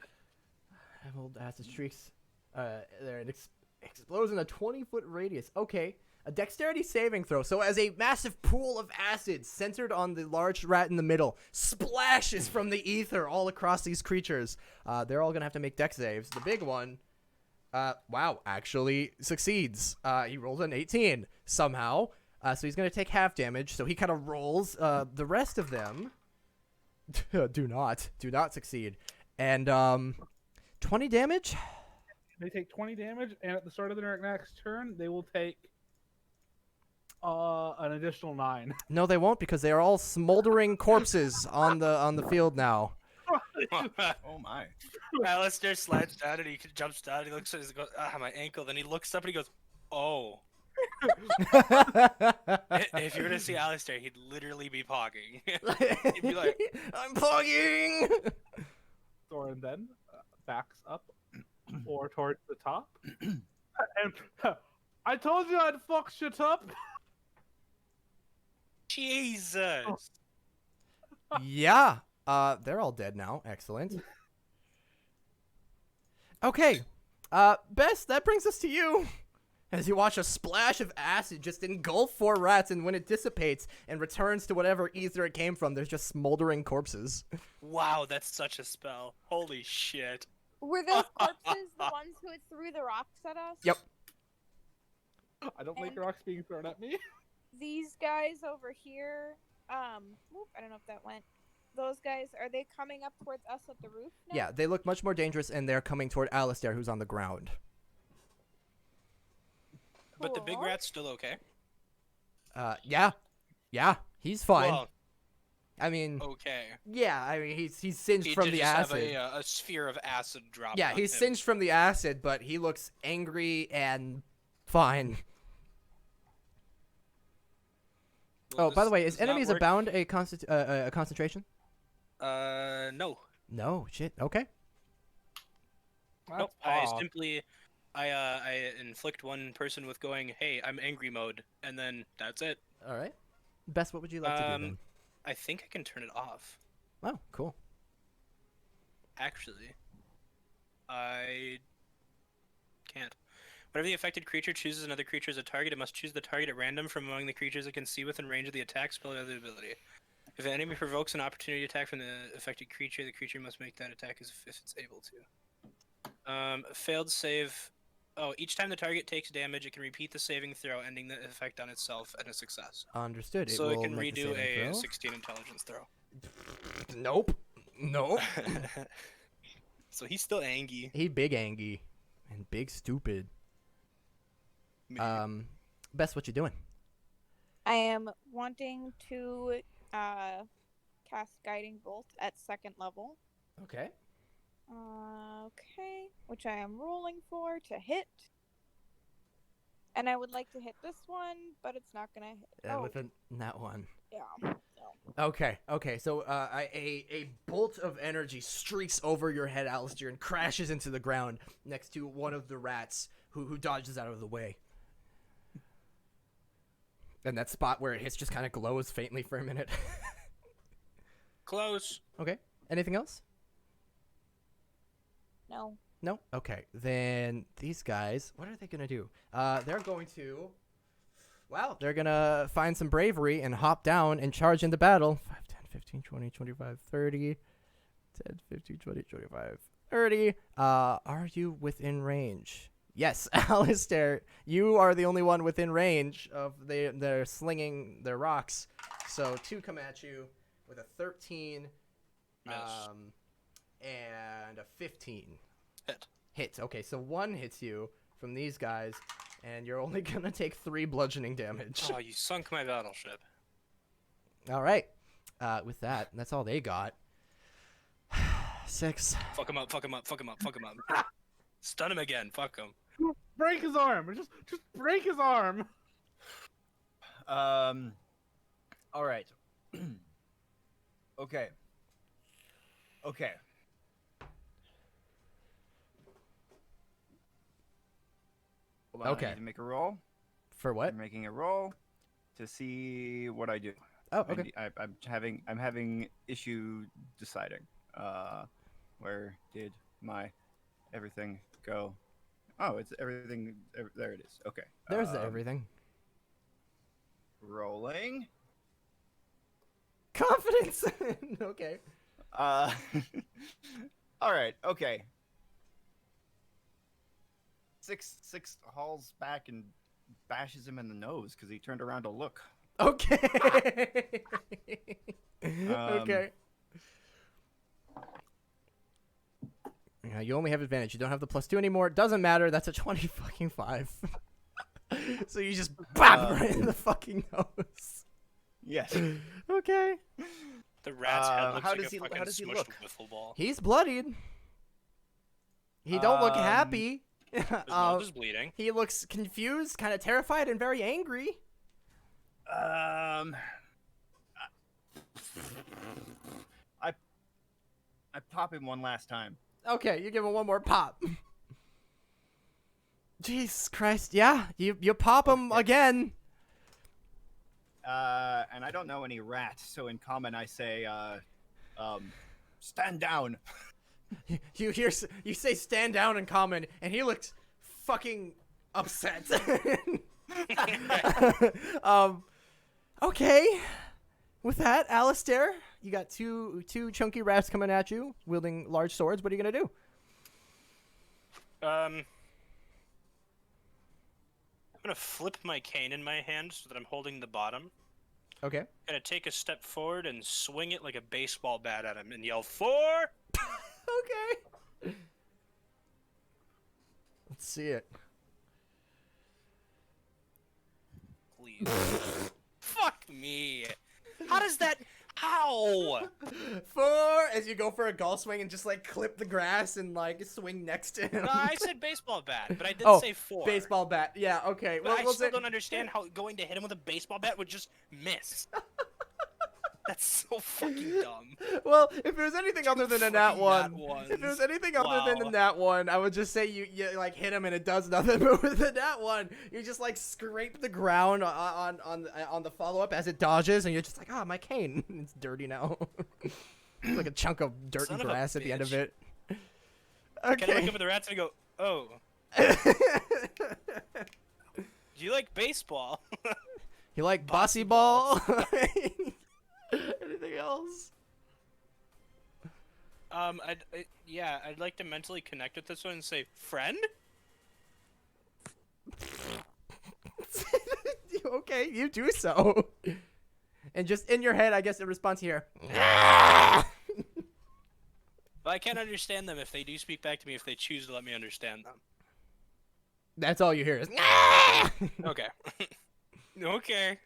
Have old acid streaks. There, it explodes in a 20-foot radius. Okay. A dexterity saving throw. So as a massive pool of acid centered on the large rat in the middle splashes from the ether all across these creatures, they're all going to have to make dex saves. The big one, wow, actually succeeds. He rolled an 18 somehow. So he's going to take half damage. So he kind of rolls. The rest of them do not succeed. And 20 damage? They take 20 damage, and at the start of their next turn, they will take an additional 9. No, they won't, because they are all smoldering corpses on the field now. Oh my. Alistair slides down and he jumps down and he looks at it and goes, my ankle. Then he looks up and he goes, oh. If you were to see Alistair, he'd literally be pogging. He'd be like, I'm pogging! Thorin then backs up or towards the top. And I told you I'd fuck shit up. Jesus. Yeah. They're all dead now. Excellent. Okay. Bess, that brings us to you. As you watch a splash of acid just engulf 4 rats, and when it dissipates and returns to whatever ether it came from, there's just smoldering corpses. Wow, that's such a spell. Holy shit. Were those corpses the ones who had threw the rocks at us? Yep. I don't like And- rocks being thrown at me. These guys over here, I don't know if that went. Those guys, are they coming up towards us at the roof now? Yeah, they look much more dangerous, and they're coming toward Alistair, who's on the ground. But the big Cool. rat's still okay? Yeah. Yeah, he's fine. Well, I mean, okay. yeah, I mean, he's singed He from did the just acid. have a sphere of acid drop. Yeah, on he's him. singed from the acid, but he looks angry and fine. Well, Oh, by the this way, is does not enemies work. abound a concentration? No. No, shit. Okay. Nope. I inflict one person with going, hey, I'm angry mode, and then that's it. All right. Bess, what would you like to do then? I think I can turn it off. Oh, cool. Actually, I can't. Whenever the affected creature chooses another creature as a target, it must choose the target at random from among the creatures it can see within range of the attack spell or other ability. If an enemy provokes an opportunity attack from the affected creature, the creature must make that attack as if it's able to. Failed save Oh, each time the target takes damage, it can repeat the saving throw, ending the effect on itself and a success. Understood. So it will can make the redo saving a throw. 16 intelligence throw. Nope. Nope. So he's still angry. He big angy and big stupid. Maybe. Bess, what you doing? I am wanting to cast Guiding Bolt at 2nd level. Okay. Okay, which I am rolling for to hit. And I would like to hit this one, but it's not gonna hit. With that one. Yeah. No. Okay. So a bolt of energy streaks over your head, Alistair, and crashes into the ground next to one of the rats who dodges out of the way. And that spot where it hits just kind of glows faintly for a minute. Close. Okay. Anything else? No. No? Okay. Then these guys, what are they going to do? They're going to... Well, they're going to find some bravery and hop down and charge into battle. 5, 10, 15, 20, 25, 30. 10, 15, 20, 25, 30. Are you within range? Yes, Alistair, you are the only one within range of they're slinging their rocks. So 2 come at you with a 13 Miss. and a 15. Hit. Okay, so 1 hits you from these guys, and you're only going to take 3 bludgeoning damage. Oh, you sunk my battleship. All right. With that, that's all they got. 6. Fuck him up, fuck him up, fuck him up, fuck him up. Stun him again, fuck him. Break his arm. Just break his arm. All right. Okay. Hold on, Okay. I need to make a roll. For what? I'm making a roll to see what I do. Oh, okay. I'm having issue deciding. Where did my everything go? Oh, it's everything. There it is. Okay. There's the everything. Rolling. Confidence. Okay. All right. Okay. Six hauls back and bashes him in the nose because he turned around to look. Okay. Okay. Yeah, you only have advantage. You don't have the +2 anymore. Doesn't matter. That's a 20 fucking 5. So you just bop right in the fucking nose. Yes. Okay. The rat's head looks how like does a he- fucking how does he smushed look? wiffle ball. He's bloodied. He don't look happy. His mouth is bleeding. He looks confused, kind of terrified, and very angry. I pop him one last time. Okay, you give him one more pop. Jesus Christ, yeah, you pop him again. And I don't know any rat, so in common I say, stand down. You say stand down in common, and he looks fucking upset. Okay. With that, Alistair, you got two chunky rats coming at you, wielding large swords. What are you gonna do? I'm gonna flip my cane in my hand so that I'm holding the bottom. Okay. Gonna take a step forward and swing it like a baseball bat at him and yell, 4! Okay. Let's see it. Please. Fuck me. How does that... How? 4 as you go for a golf swing and just like clip the grass and like swing next to him. No, I said baseball bat, but I did say 4. Baseball bat. Yeah, okay. But I we'll still say... don't understand how going to hit him with a baseball bat would just miss. That's so fucking dumb. Well, if it was anything other than a nat Fucking one, nat if it was ones. anything other than a Wow. nat one, I would just say you like hit him and it does nothing. But with the nat one, you just like scrape the ground on the follow up as it dodges, and you're just like, ah, my cane, it's dirty now. Like a chunk of dirt Son and of a grass at the end of bitch. it. Can I look Okay. up at the rats and go, oh, do you like baseball? You like bossy ball? Anything else? I'd like to mentally connect with this one and say, friend? Okay, you do so. And just in your head, I guess, in response here. But I can't understand them if they do speak back to me if they choose to let me understand them. That's all you hear is. Okay. Okay.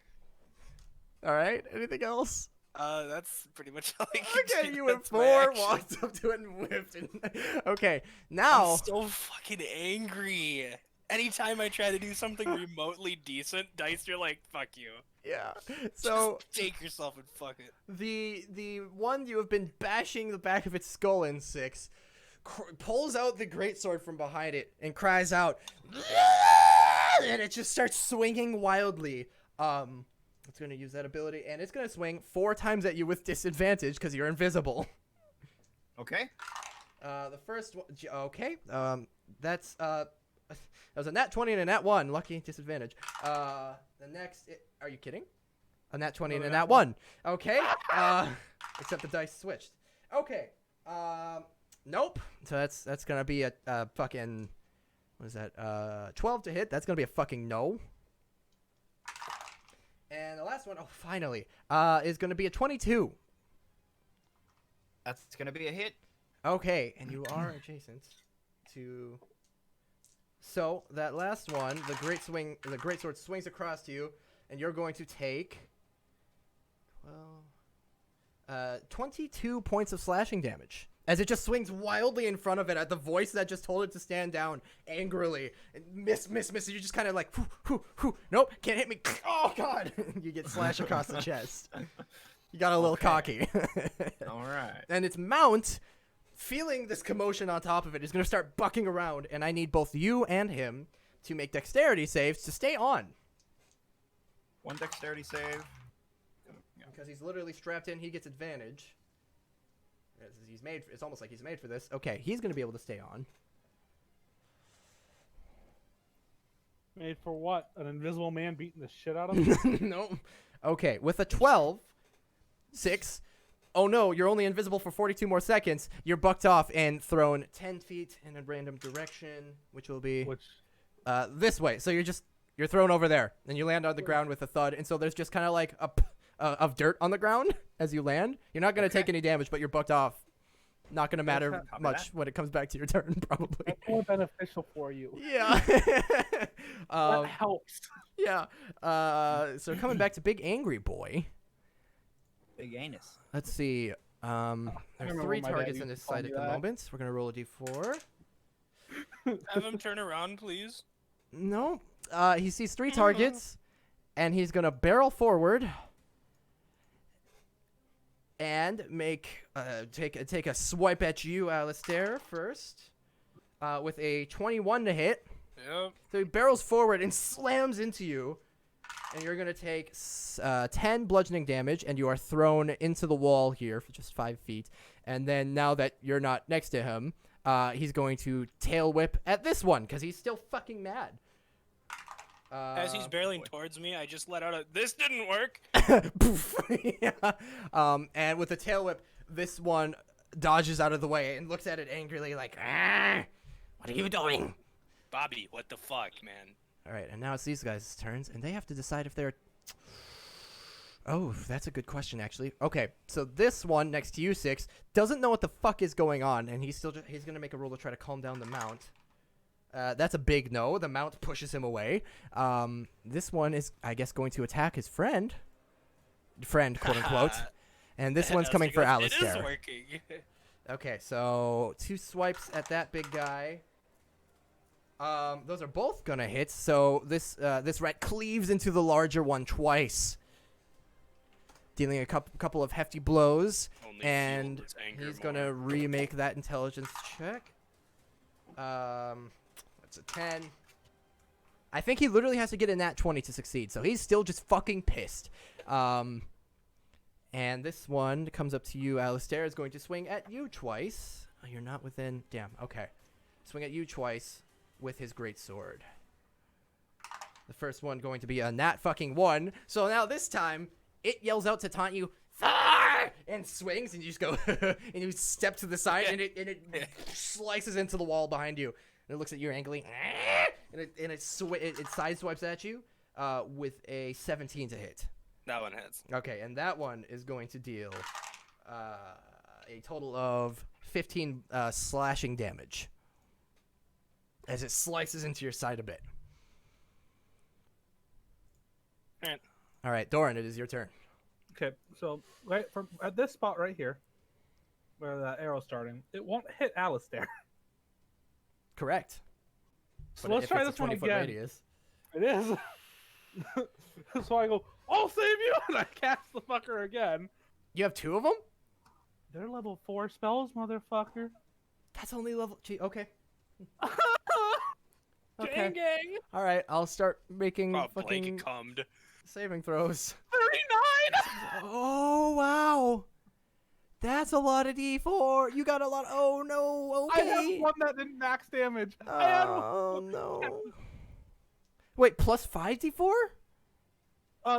All right. Anything else? That's pretty much all I can Okay, do. you went That's my 4, action. walked up to it, and whipped it. Okay, I'm now. so fucking angry. Anytime I try to do something remotely decent, Dice, you're like, fuck you. Yeah. So Just take yourself and fuck it. the one you have been bashing the back of its skull in 6 pulls out the greatsword from behind it and cries out, and it just starts swinging wildly. It's gonna use that ability, and it's gonna swing 4 times at you with disadvantage because you're invisible. Okay. The first one, okay. That's that was a nat 20 and a nat 1. Lucky disadvantage. The next, are you kidding? A nat 20 and a nat 1. Okay. Except the dice switched. Okay. Nope. So that's gonna be a fucking, what is that? 12 to hit. That's gonna be a fucking no. And the last one, oh finally, is gonna be a 22. That's gonna be a hit. Okay, and you are adjacent to. So that last one, the greatsword swings across to you, and you're going to take 22 points of slashing damage as it just swings wildly in front of it at the voice that just told it to stand down angrily. And miss. You just kind of like, nope, can't hit me. Oh god, you get slashed across the chest. You got a little cocky. All right. And its mount, feeling this commotion on top of it, is going to start bucking around, and I need both you and him to make dexterity saves to stay on. 1 dexterity save. Because he's literally strapped in, he gets advantage. It's almost like he's made for this. Okay, he's going to be able to stay on. Made for what? An invisible man beating the shit out of him? No. Okay, with a 12, 6. Oh no, you're only invisible for 42 more seconds. You're bucked off and thrown 10 feet in a random direction, which will be this way. So you're thrown over there, and you land on the ground with a thud. And so there's just kind of like of dirt on the ground as you land. You're not going to take any damage, but you're bucked off. Not going to matter much when it comes back to your turn, probably. That's more beneficial for you. Yeah. That helps. Yeah. So coming back to Big Angry Boy. Big anus. Let's see. There's remember 3 when my dad targets used in to this call side me at the that. moment. We're going to roll a d4. Have him turn around, please. No. He sees 3 targets, and he's going to barrel forward and take a swipe at you, Alistair, first, with a 21 to hit. Yep. So he barrels forward and slams into you, and you're going to take 10 bludgeoning damage, and you are thrown into the wall here for just 5 feet. And then now that you're not next to him, he's going to tail whip at this one, because he's still fucking mad. As he's barreling towards me, I just let out a, this didn't work. Poof. Yeah. And with a tail whip, this one dodges out of the way and looks at it angrily like, what are you doing? Bobby, what the fuck, man? All right, and now it's these guys' turns, and they have to decide if they're... Oh, that's a good question, actually. Okay, so this one next to you, 6, doesn't know what the fuck is going on, and he's going to make a roll to try to calm down the mount. That's a big no. The mount pushes him away. This one is, I guess, going to attack his friend, quote unquote. And this one's coming for Alistair. It is working. Okay, so 2 swipes at that big guy. Those are both gonna hit. So this rat cleaves into the larger one twice, dealing a couple of hefty blows. Only And fueled its anger he's more. gonna remake that intelligence check. It's a 10. I think he literally has to get a nat 20 to succeed, so he's still just fucking pissed. And this one comes up to you, Alistair, is going to swing at you twice. Oh, you're not within... Damn, okay. Swing at you twice with his greatsword. The first one going to be a nat fucking 1. So now this time, it yells out to taunt you, Thar! And swings, and you just go, and you step to the side, and it slices into the wall behind you. And it looks at you angrily, and it side swipes at you. with a 17 to hit. That one hits. Okay, and that one is going to deal a total of 15 slashing damage as it slices into your side a bit. Alright. All right, Doran, it is your turn. Okay, so right from at this spot right here, where the arrow's starting, it won't hit Alistair. Correct. So But let's if try it's a this one 20-foot again. radius. It is. So I go, I'll save you, and I cast the fucker again. You have 2 of them? They're level 4 spells, motherfucker. That's only level. Gee, okay. Okay. Gang gang. All right, I'll start making Oh, fucking Blake cummed. saving throws. 39. Oh wow, that's a lot of D4. You got a lot. Oh no. I Okay. have one that didn't max damage. I had Oh no. Wait, plus 5 D4?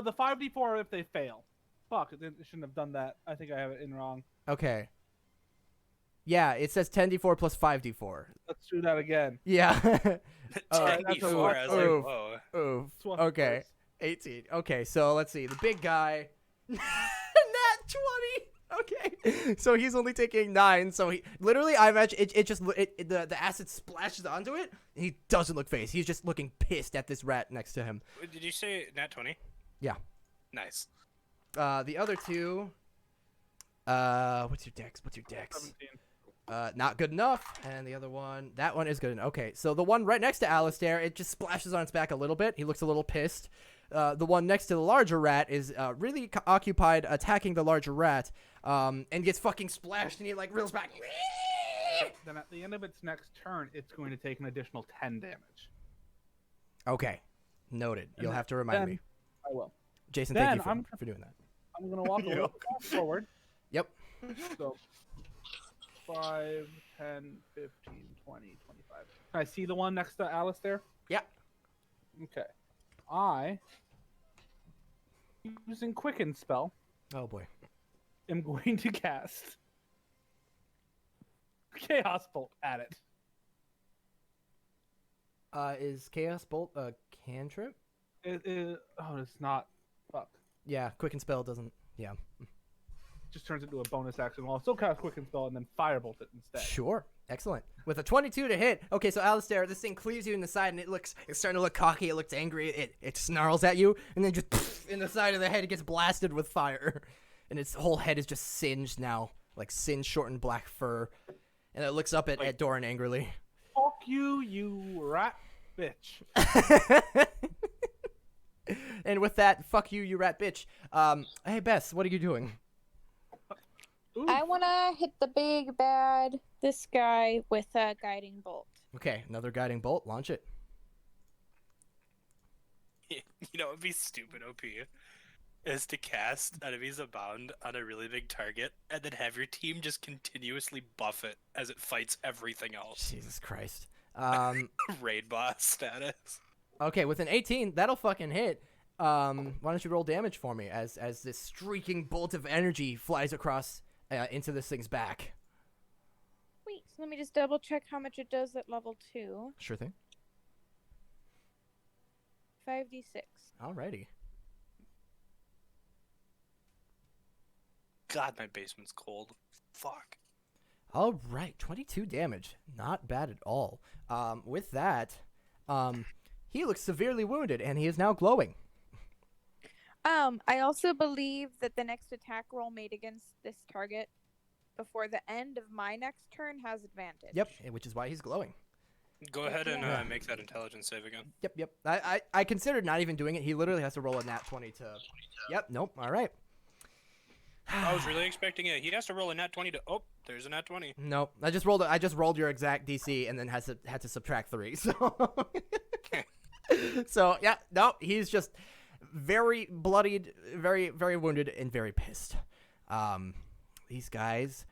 the 5d4 if they fail. Fuck, it shouldn't have done that. I think I have it in wrong. Okay. Yeah, it says 10 D4 plus 5 D4. Let's do that again. Yeah. Alright, that's a 10d4. lot. I was like, Oof. whoa. Oof. Swap Okay. first. 18. Okay, so let's see. The big guy. Nat 20. Okay. So he's only taking 9. So he literally, I imagine the acid splashes onto it. And he doesn't look phased. He's just looking pissed at this rat next to him. Wait, did you say nat 20? Yeah. Nice. The other two. What's your dex? 17. Not good enough. And the other one, that one is good enough. Okay, so the one right next to Alistair, it just splashes on its back a little bit. He looks a little pissed. The one next to the larger rat is really occupied attacking the larger rat, and gets fucking splashed, and he like reels back. Then at the end of its next turn, it's going to take an additional 10 damage. Okay, noted. And You'll have to remind then- me. I will. Jason, then thank you I'm- for doing that. I'm going to walk a little bit forward. Yep. So 5, 10, 15, 20, 25. Can I see the one next to Alistair? Yeah. Okay. I, using Quicken spell, Oh boy. am going to cast Chaos Bolt at it. Is Chaos Bolt a cantrip? Oh, it's not. Fuck. Yeah, Quicken Spell doesn't. Yeah. Just turns into a bonus action. Well, I'll still cast Quicken spell and then Firebolt it instead. Sure. Excellent. With a 22 to hit. Okay, so Alistair, this thing cleaves you in the side, and it's starting to look cocky. It looks angry. It snarls at you, and then just in the side of the head, it gets blasted with fire, and its whole head is just singed now, like singed, shortened black fur, and it looks up at Doran angrily. Fuck you, you rat bitch. And with that, fuck you, you rat bitch. Hey Bess, what are you doing? Ooh. I want to hit the big bad, this guy, with a guiding bolt. Okay, another guiding bolt. Launch it. You know, it'd be stupid OP is to cast Enemies Abound on a really big target and then have your team just continuously buff it as it fights everything else. Jesus Christ. Raid boss status. Okay, with an 18, that'll fucking hit. Why don't you roll damage for me as this streaking bolt of energy flies across into this thing's back? Wait, so let me just double check how much it does at level 2. Sure thing. 5d6. Alrighty. God, my basement's cold. Fuck. All right, 22 damage. Not bad at all. With that, he looks severely wounded, and he is now glowing. I also believe that the next attack roll made against this target before the end of my next turn has advantage. Yep, which is why he's glowing. Go ahead and Yeah. make that intelligence save again. Yep. I considered not even doing it. He literally has to roll a nat 20 to... Yep, nope, all right. I was really expecting it. He has to roll a nat 20 to... Oh, there's a nat 20. Nope, I just rolled your exact DC and then had to subtract 3, so... So, yeah, no, he's just very bloodied, very, very wounded, and very pissed. These guys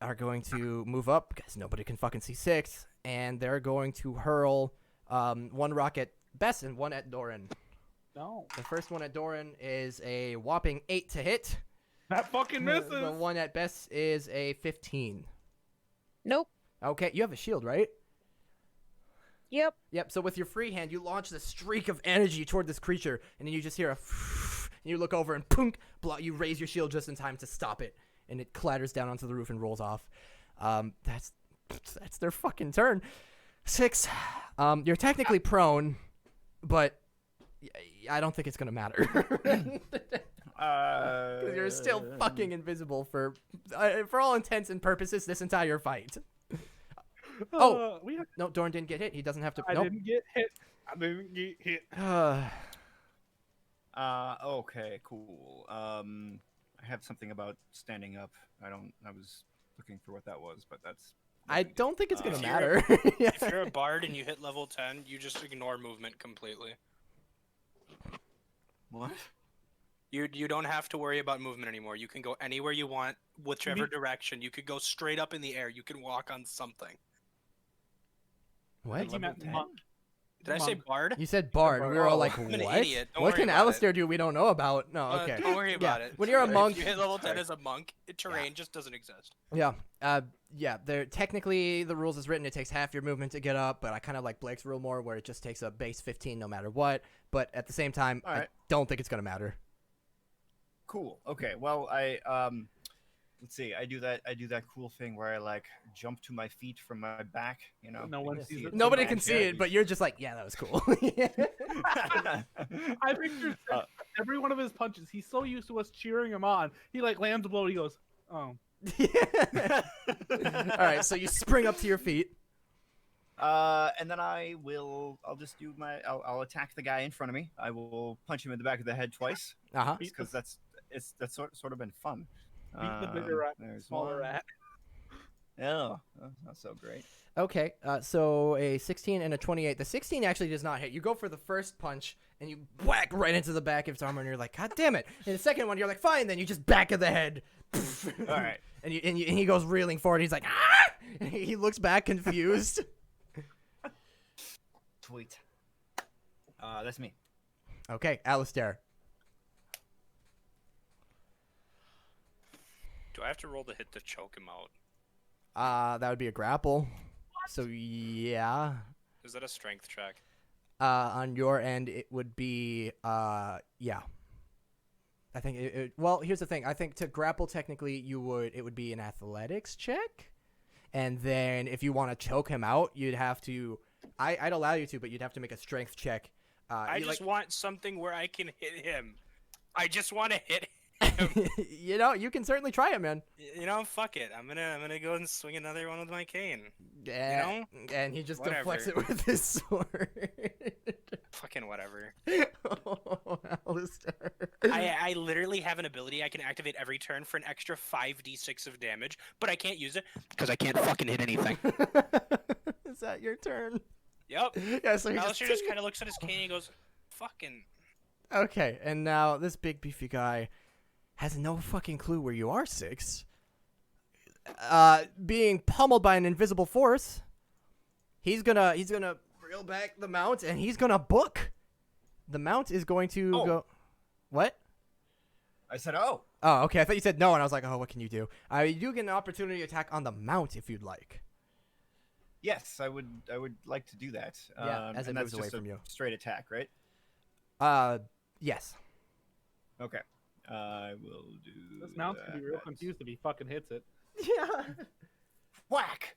are going to move up, because nobody can fucking see 6, and they're going to hurl one rock at Bess and one at Doran. No. The first one at Doran is a whopping 8 to hit. That fucking misses. The one at Bess is a 15. Nope. Okay, you have a shield, right? Yep. Yep. So with your free hand, you launch this streak of energy toward this creature, and then you just hear a. And you look over and punk, you raise your shield just in time to stop it, and it clatters down onto the roof and rolls off. That's their fucking turn. 6. You're technically prone, but I don't think it's gonna matter. Because you're still fucking invisible for all intents and purposes this entire fight. Oh, no, Doran didn't get hit. He doesn't have to. I Nope. didn't get hit. I didn't get hit. Okay, cool. I have something about standing up. I was looking for what that was, but that's. I don't think it's gonna If matter. If you're a bard and you hit level 10, you just ignore movement completely. What? You don't have to worry about movement anymore. You can go anywhere you want, whichever direction. You could go straight up in the air. You can walk on something. What? He meant monk. Did I say bard? You said bard. We were all like, I'm an what? idiot. Don't What worry can about Alistair do we don't know about? No, okay. Don't worry about Yeah. it. When you're a monk- If you hit level 10 as a monk, terrain just doesn't exist. Yeah. Yeah. There technically the rules is written. It takes half your movement to get up, but I kind of like Blake's rule more, where it just takes a base 15 no matter what. But at the same time, All I right. don't think it's gonna matter. Cool. Okay. Well, let's see. I do that cool thing where I like jump to my feet from my back. You know. No one You sees see it. Nobody from can my see chair. it, but you're just like, yeah, that was cool. I picture every one of his punches. He's so used to us cheering him on. He like lands a blow. He goes, oh. All right. So you spring up to your feet. And then I'll just do I'll attack the guy in front of me. I will punch him in the back of the head twice Uh-huh. because that's sort of been fun. Beat the bigger rat, There's smaller one. rat. Oh, that's not so great. Okay, so a 16 and a 28. The 16 actually does not hit. You go for the first punch, and you whack right into the back of its armor, and you're like, God damn it. And the second one, you're like, fine, then you just back of the head. All right. And he goes reeling forward. He's like, ah! And he looks back confused. Sweet. That's me. Okay, Alistair. Do I have to roll the hit to choke him out? That would be a grapple. So, yeah. Is that a strength check? On your end, it would be, yeah. I think well, here's the thing. I think to grapple, technically, it would be an athletics check. And then if you want to choke him out, you'd have to, I'd allow you to, but you'd have to make a strength check. I just want something where I can hit him. I just want to hit him. You know, you can certainly try it, man. You know, fuck it. I'm gonna go and swing another one with my cane. And, and he just deflects it Whatever. with his sword. Fucking whatever. Oh, Alistair. I literally have an ability I can activate every turn for an extra 5d6 of damage, but I can't use it because I can't fucking hit anything. Is that your turn? Yep. Yeah, so he Alistair just kind of looks at his cane and he goes, fucking. Okay, and now this big beefy guy has no fucking clue where you are, Six. Being pummeled by an invisible force, he's gonna reel back the mount and he's gonna book. The mount is going to go. What? I said, oh. Oh, okay. I thought you said no, and I was like, oh, what can you do? You do get an opportunity to attack on the mount if you'd like. Yes, I would like to do that. Yeah, as it and moves that's away just from you. Straight attack, right? Yes. Okay. I will do. This mount's gonna be real that. confused if he fucking hits it. Yeah. Whack.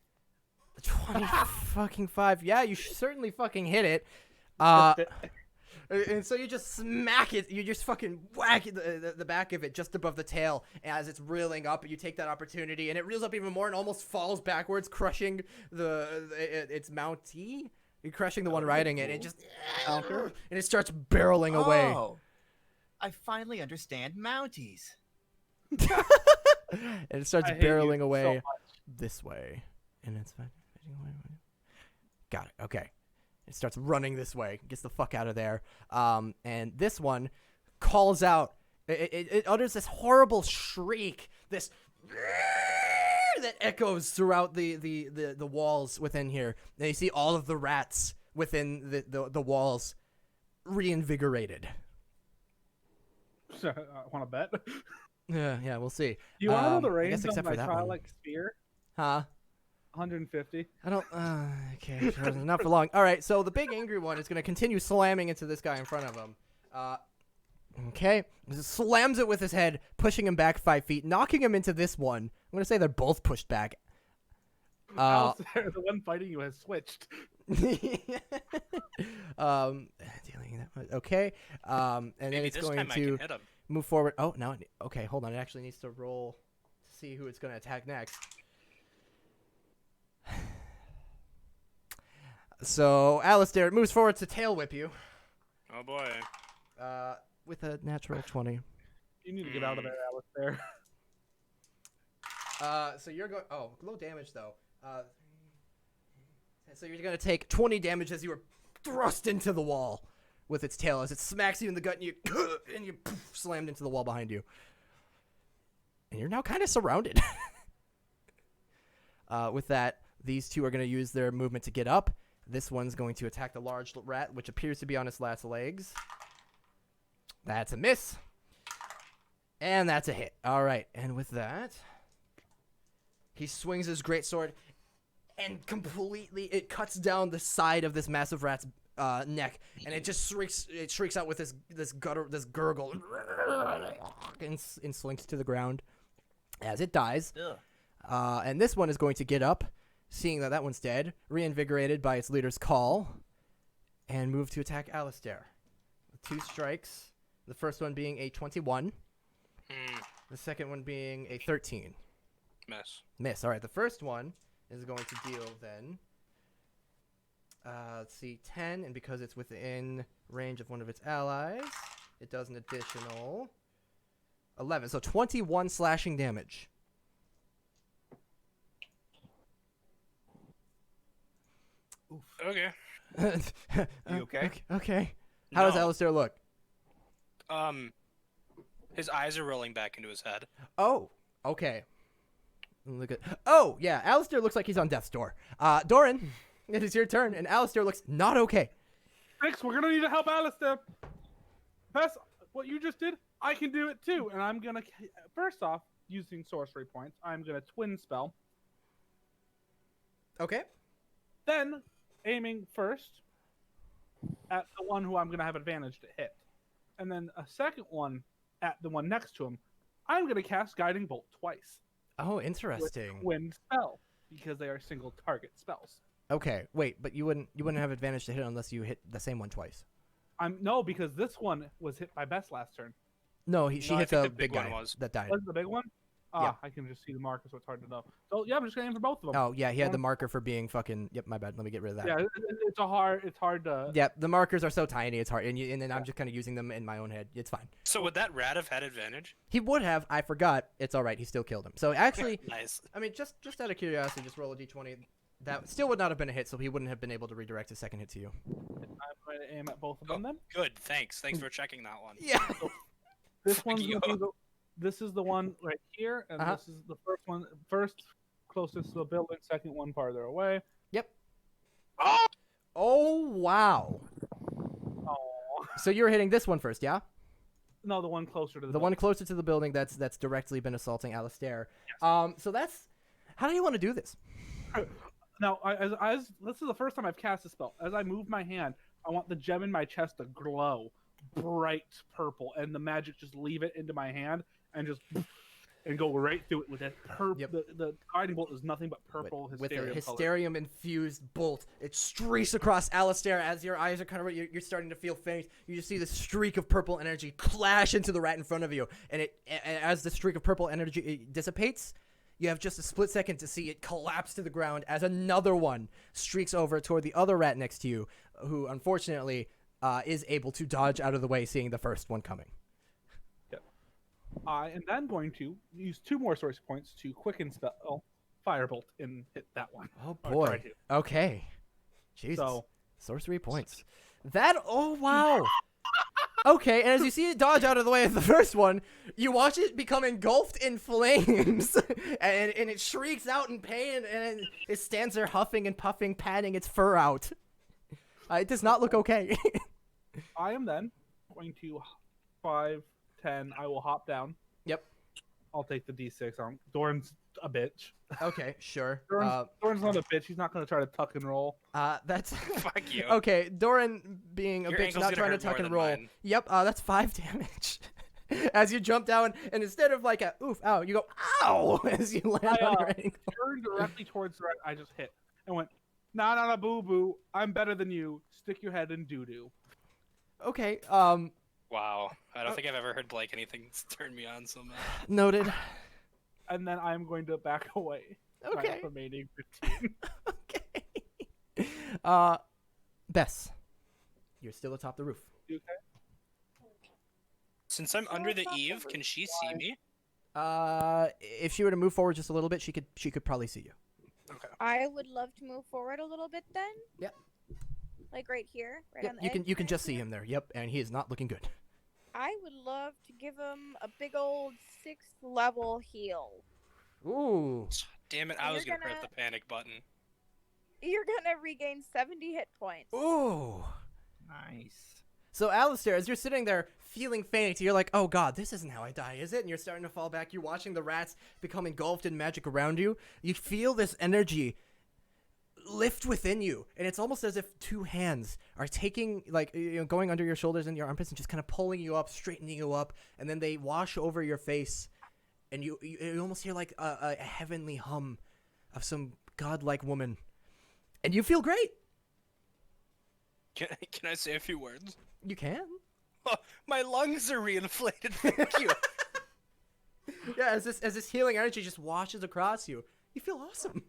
20 fucking 5. Yeah, you certainly fucking hit it. And so you just smack it. You just fucking whack the back of it just above the tail as it's reeling up. You take that opportunity, and it reels up even more and almost falls backwards, crushing its mountee. You're crushing the one riding it. It just and it starts barreling away. Oh, I finally understand Mounties. And it starts I hate you barreling so away much. this way, and it's fine. Got it. Okay. It starts running this way, gets the fuck out of there. And this one calls out. It utters this horrible shriek, this that echoes throughout the walls within here. And you see all of the rats within the walls reinvigorated. Want to bet? Yeah, we'll see. Do you want to know the I range guess of except my for that one. like spear? Huh? 150. I don't. Okay, sure, not for long. All right, so the big angry one is gonna continue slamming into this guy in front of him. Okay, just slams it with his head, pushing him back 5 feet, knocking him into this one. I'm gonna say they're both pushed back. Alistair, the one fighting you has switched. Dealing that much. Okay. And then Maybe it's this going time I to can hit him. move forward. Oh no. Okay, hold on. It actually needs to roll to see who it's going to attack next. So Alistair moves forward to tail whip you. Oh boy. With a natural 20. You need to get out of there, Alistair. So you're going. Oh, low damage though. So you're gonna take 20 damage as you are thrust into the wall with its tail as it smacks you in the gut and you poof, slammed into the wall behind you. And you're now kind of surrounded. With that, these two are gonna use their movement to get up. This one's going to attack the large rat, which appears to be on its last legs. That's a miss. And that's a hit. All right, and with that, he swings his greatsword, and completely it cuts down the side of this massive rat's neck, and it just shrieks out with this gurgle, and slinks to the ground as it dies. And this one is going to get up, seeing that one's dead, reinvigorated by its leader's call, and move to attack Alistair. With 2 strikes. The first one being a 21. The second one being a 13. Miss. All right. The first one is going to deal then. Let's see, 10, and because it's within range of one of its allies, it does an additional 11. So 21 slashing damage. Okay. You okay? Okay. How does No. Alistair look? His eyes are rolling back into his head. Oh, okay. Look at. Oh, yeah. Alistair looks like he's on death's door. Doran, it is your turn, and Alistair looks not okay. Fix, we're gonna need to help Alistair. Pass what you just did. I can do it too, and I'm gonna first off using sorcery points. I'm gonna twin spell. Okay. Then aiming first at the one who I'm gonna have advantage to hit, and then a second one at the one next to him. I'm gonna cast Guiding Bolt twice. Oh, With interesting. twin spell because they are single target spells. Okay, wait, but you wouldn't have advantage to hit unless you hit the same one twice. No, because this one was hit by Bess last turn. No, she No, I hit think the the big big one guy was. that died. Was it the big one? Yeah. I can just see the marker, so it's hard to know. So yeah, I'm just gonna aim for both of them. Oh, yeah, he had the marker for being fucking. Yep, my bad. Let me get rid of that. Yeah, it's hard to. Yeah, the markers are so tiny, it's hard, and then I'm just kind of using them in my own head. It's fine. So would that rat have had advantage? He would have. I forgot. It's all right. He still killed him. So actually, Nice. I mean, just out of curiosity, just roll a d20. That still would not have been a hit, so he wouldn't have been able to redirect his second hit to you. I'm going to aim at both of them then. Good. Thanks for checking that one. Yeah. This one's you. gonna be this is the one right here, and Uh-huh. this is the first one. First closest to the building, second one farther away. Yep. Oh wow. Oh So you're hitting this one first, yeah? no, the one closer to The one closer to the building that's directly been assaulting Alistair. So that's. How do you want to do this? Now, as this is the first time I've cast a spell. As I move my hand, I want the gem in my chest to glow bright purple, and the magic just leave it into my hand and just and go right through it with that purple. Yep. The guiding bolt is nothing but purple With a hysterium color. hysterium infused bolt, it streaks across Alistair as your eyes are kind of you're starting to feel faint. You just see this streak of purple energy clash into the rat in front of you, and as the streak of purple energy dissipates, you have just a split second to see it collapse to the ground as another one streaks over toward the other rat next to you, who unfortunately is able to dodge out of the way, seeing the first one coming. I am then going to use 2 more source points to quicken spell firebolt and hit that one. Oh Or try boy. to. Okay. Jesus. So Sorcery points. Oh wow. Okay, and as you see it dodge out of the way of the first one, you watch it become engulfed in flames, and it shrieks out in pain, and it stands there huffing and puffing, patting its fur out. It does not look okay. I am then going to 5, 10. I will hop down. Yep. I'll take the D6. Doran's a bitch. Okay, sure. Doran's not a bitch. He's not going to try to tuck and roll. That's Fuck you. okay. Doran being a Your bitch, ankle's not gonna trying to hurt tuck more and than roll. mine. Yep, that's 5 damage. As you jump down, and instead of like a oof, ow, you go ow as you land on your ankle. Turned directly towards the right. I just hit and went, nah, boo boo. I'm better than you. Stick your head in doo doo. Okay, Wow. I don't think I've ever heard Blake anything turn me on so much. noted. And then I'm going to back away. Okay. Remaining 15. Okay. Bess, you're still atop the roof. You okay? Since I'm under the eave, can she see me? If she were to move forward just a little bit, she could probably see you. Okay. I would love to move forward a little bit then. Yep. Like right here, right Yep, on the you can edge just right see him there. Yep, and he is not looking good. I would love to give him a big old 6th level heal. Ooh. Damn it, I was You're gonna press gonna- the panic button. You're gonna regain 70 hit points. Ooh. Nice. So Alistair, as you're sitting there feeling faint, you're like, oh god, this isn't how I die, is it? And you're starting to fall back. You're watching the rats become engulfed in magic around you. You feel this energy lift within you, and it's almost as if 2 hands are taking, like, going under your shoulders and your armpits and just kind of pulling you up, straightening you up, and then they wash over your face, and you almost hear like a heavenly hum of some godlike woman, and you feel great. Can I say a few words? You can. Oh, my lungs are reinflated. Thank you. Yeah, as this healing energy just washes across you, you feel awesome.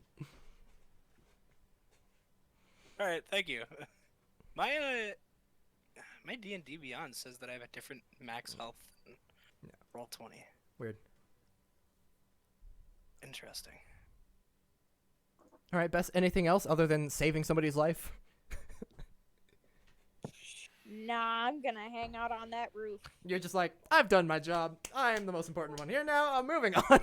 All right, thank you. My D&D Beyond says that I have a different max health than roll 20. Weird. Interesting. All right, Bess, anything else other than saving somebody's life? Nah, I'm gonna hang out on that roof. You're just like, I've done my job. I am the most important one here now. I'm moving on.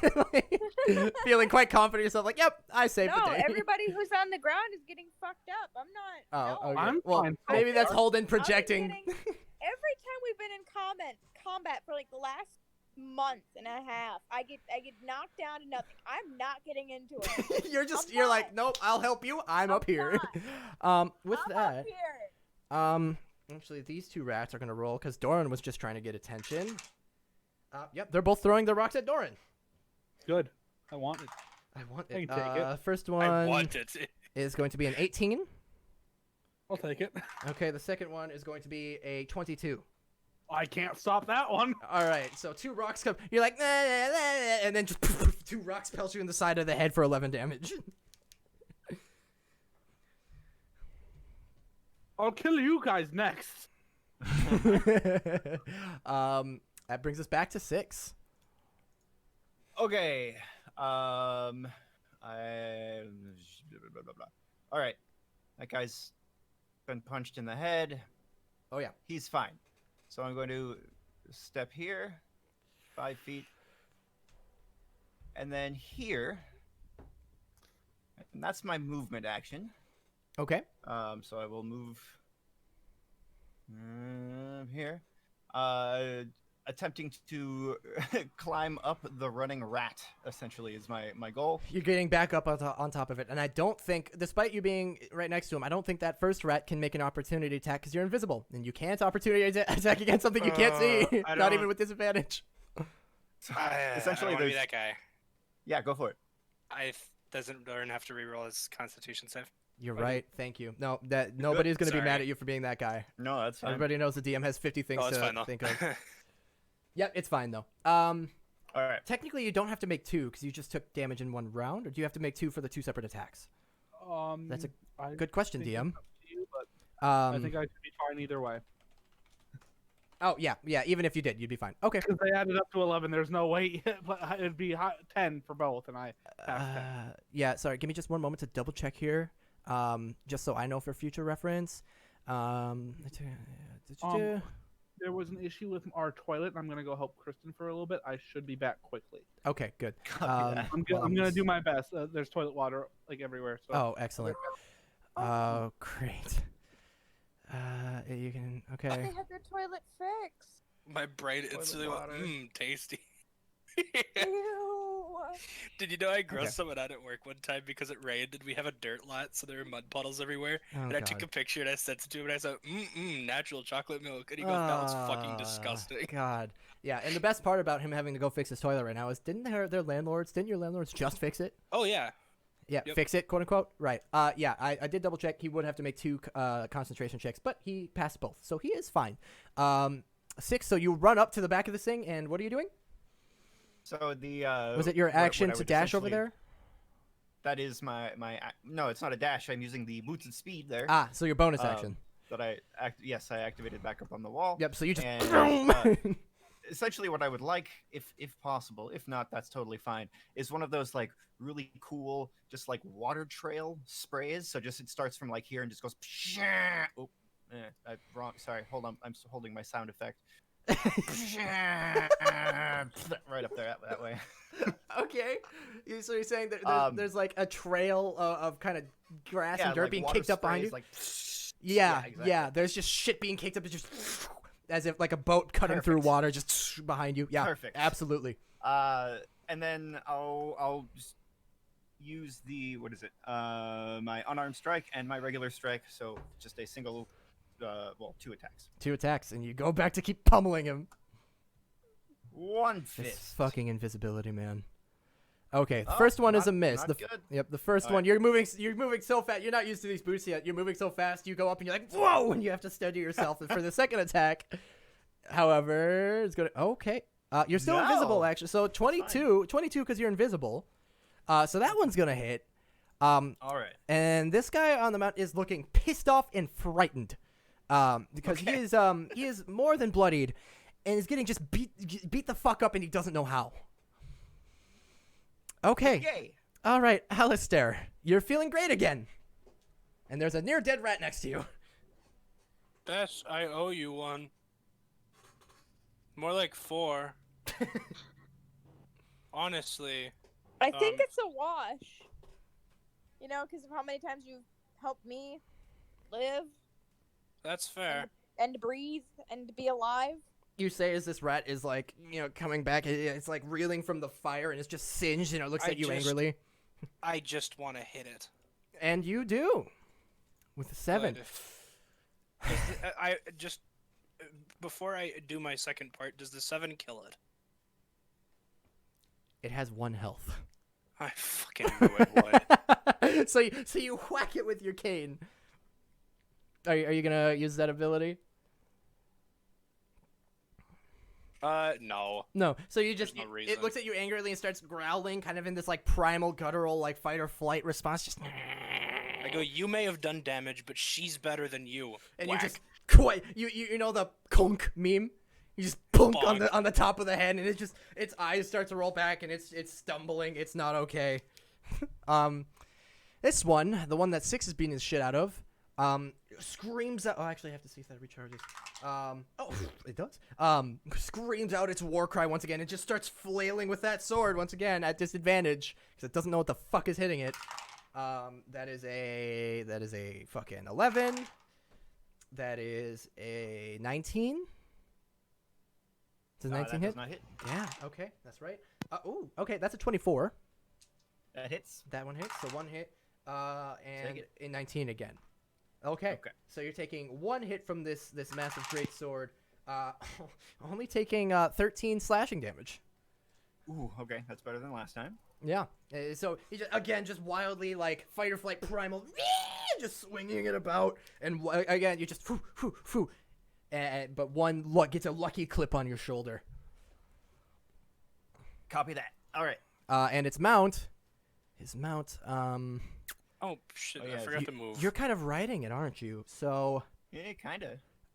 Feeling quite confident in yourself, like, yep, I saved No, the day. everybody who's on the ground is getting fucked up. I'm not. Oh, no. okay. I'm Well, fine. maybe that's Holden I've been projecting. getting- every time we've been in combat for like the last month and a half, I get knocked down to nothing. I'm not getting into it. You're not. like, nope, I'll help you. I'm up here. With I'm that, up here. actually, these 2 rats are gonna roll because Doran was just trying to get attention. Yep, they're both throwing their rocks at Doran. Good. I want it. I want I it. can take it. First I one want it. is going to be an 18. I'll take it. Okay, the second one is going to be a 22. I can't stop that one. All right, so 2 rocks come. You're like, nah, nah, nah, nah, and then just 2 rocks pelt you in the side of the head for 11 damage. I'll kill you guys next. That brings us back to 6. Okay. I. Blah, blah, blah. All right. That guy's been punched in the head. Oh yeah. He's fine. So I'm going to step here, 5 feet, and then here. And that's my movement action. Okay. So I will move here, attempting to climb up the running rat. Essentially, is my goal. You're getting back up on top of it, and I don't think, despite you being right next to him, I don't think that first rat can make an opportunity attack because you're invisible, and you can't opportunity attack against something you can't see, I not don't- even with disadvantage. Essentially, I want to be there's that guy. yeah, go for it. Doesn't Doran have to reroll his Constitution save? You're Okay. right. Thank you. No, that nobody's gonna be mad Sorry. at you for being that guy. No, that's fine. Everybody knows the DM has 50 things Oh, it's to fine though. think of. Yep, it's fine though. All right. Technically, you don't have to make 2 because you just took damage in 1 round, or do you have to make 2 for the 2 separate attacks? That's I Good question, think DM. it's up to you, but I think I should be fine either way. Oh yeah. Even if you did, you'd be fine. Okay. Because they added up to 11. There's no way, but it'd be 10 for both, and I passed 10. Yeah. Sorry. Give me just one moment to double check here. Just so I know for future reference. There was an issue with our toilet. I'm gonna go help Kristen for a little bit. I should be back quickly. Okay. Good. Copy that. I'm gonna do my best. There's toilet water like everywhere. So. Oh, excellent. Oh, great. You can. They Okay. had their toilet fixed. My brain instantly went, water. tasty. Ew. Did you know I grossed Okay. someone out at work one time because it rained and we have a dirt lot, so there were mud puddles everywhere. Oh, And I took God. a picture and I sent it to him and I said, natural chocolate milk. And he goes, that was fucking disgusting. God. Yeah, and the best part about him having to go fix his toilet right now is didn't your landlords just fix it? Oh, yeah. Yeah, Yep. fix it, quote unquote. Right. Yeah, I did double check. He would have to make 2 concentration checks, but he passed both, so he is fine. 6. So you run up to the back of this thing, and what are you doing? So the Was it your what action I to would dash over essentially- there? That is my no, it's not a dash. I'm using the boots and speed there. Ah, so your bonus Um, action. That I activated back up on the wall. Yep. So you just. and, essentially what I would like, if possible, if not, that's totally fine, is one of those like really cool, just like water trail sprays. So just it starts from like here and just goes. Oh, wrong. Sorry, hold on. I'm holding my sound effect. Right up there that way. Okay. So you're saying that Um, there's like a trail of kind of grass Yeah, and dirt like being water kicked up behind you? sprays, Like, Yeah, exactly. there's just shit being kicked up. It's just as if like a boat cutting through Perfect. water just behind you. Yeah, Perfect. absolutely. And then I'll just use the my unarmed strike and my regular strike. So just a single, 2 attacks. 2 attacks, and you go back to keep pummeling him. One This fist. fucking invisibility, man. Okay, the Oh, first one is a not- miss. not The good. Yep, the first All one. You're moving so fast. You're not used to these boots yet. You're moving so fast. You go up and you're like, whoa, and you have to steady yourself. And for the second attack, however, it's gonna. Okay, you're still No. invisible actually. So 22 because you're invisible. So that one's gonna hit. All right. And this guy on the mount is looking pissed off and frightened, because Okay. he is more than bloodied, and is getting just beat the fuck up, and he doesn't know how. Okay, Yay. all right, Alistair, you're feeling great again, and there's a near dead rat next to you. Bess, I owe you one. More like 4. Honestly. I think Um, it's a wash. You know, because of how many times you've helped me live That's fair. and breathe and be alive. You say as this rat is like, coming back, it's like reeling from the fire, and it's just singed, and it looks I at you just- angrily. I just want to hit it. And you do, with a 7. Good. I just before I do my second part, does the 7 kill it? It has 1 health. I fucking knew it would. so you whack it with your cane. Are you gonna use that ability? No. No. So you just There's no it reason. looks at you angrily and starts growling, kind of in this like primal guttural like fight or flight response. Just I go, you may have done damage, but she's better than you. and Whack. you just quite you know the conk meme. You just punk on Bonk. the top of the head, and its eyes start to roll back, and it's stumbling. It's not okay. This one, the one that 6 is beating the shit out of, screams out. Oh, actually, I have to see if that recharges. Oh, it does. Screams out its war cry once again. It just starts flailing with that sword once again at disadvantage because it doesn't know what the fuck is hitting it. That is a fucking 11. That is a 19. Does 19 that hit? does not hit. Yeah. Okay, that's right. Okay, that's a 24. That hits. That one hits. So 1 hit. And it. a 19 again. Okay. Okay. So you're taking 1 hit from this massive great sword. Only taking 13 slashing damage. Ooh, okay, that's better than last time. Yeah. So he just wildly like fight or flight primal, just swinging it about, and again you just but one gets a lucky clip on your shoulder. Copy that. All right. And his mount. Oh shit! Oh, I yeah, forgot to move. You're kind of riding it, aren't you? So Yeah, kind of.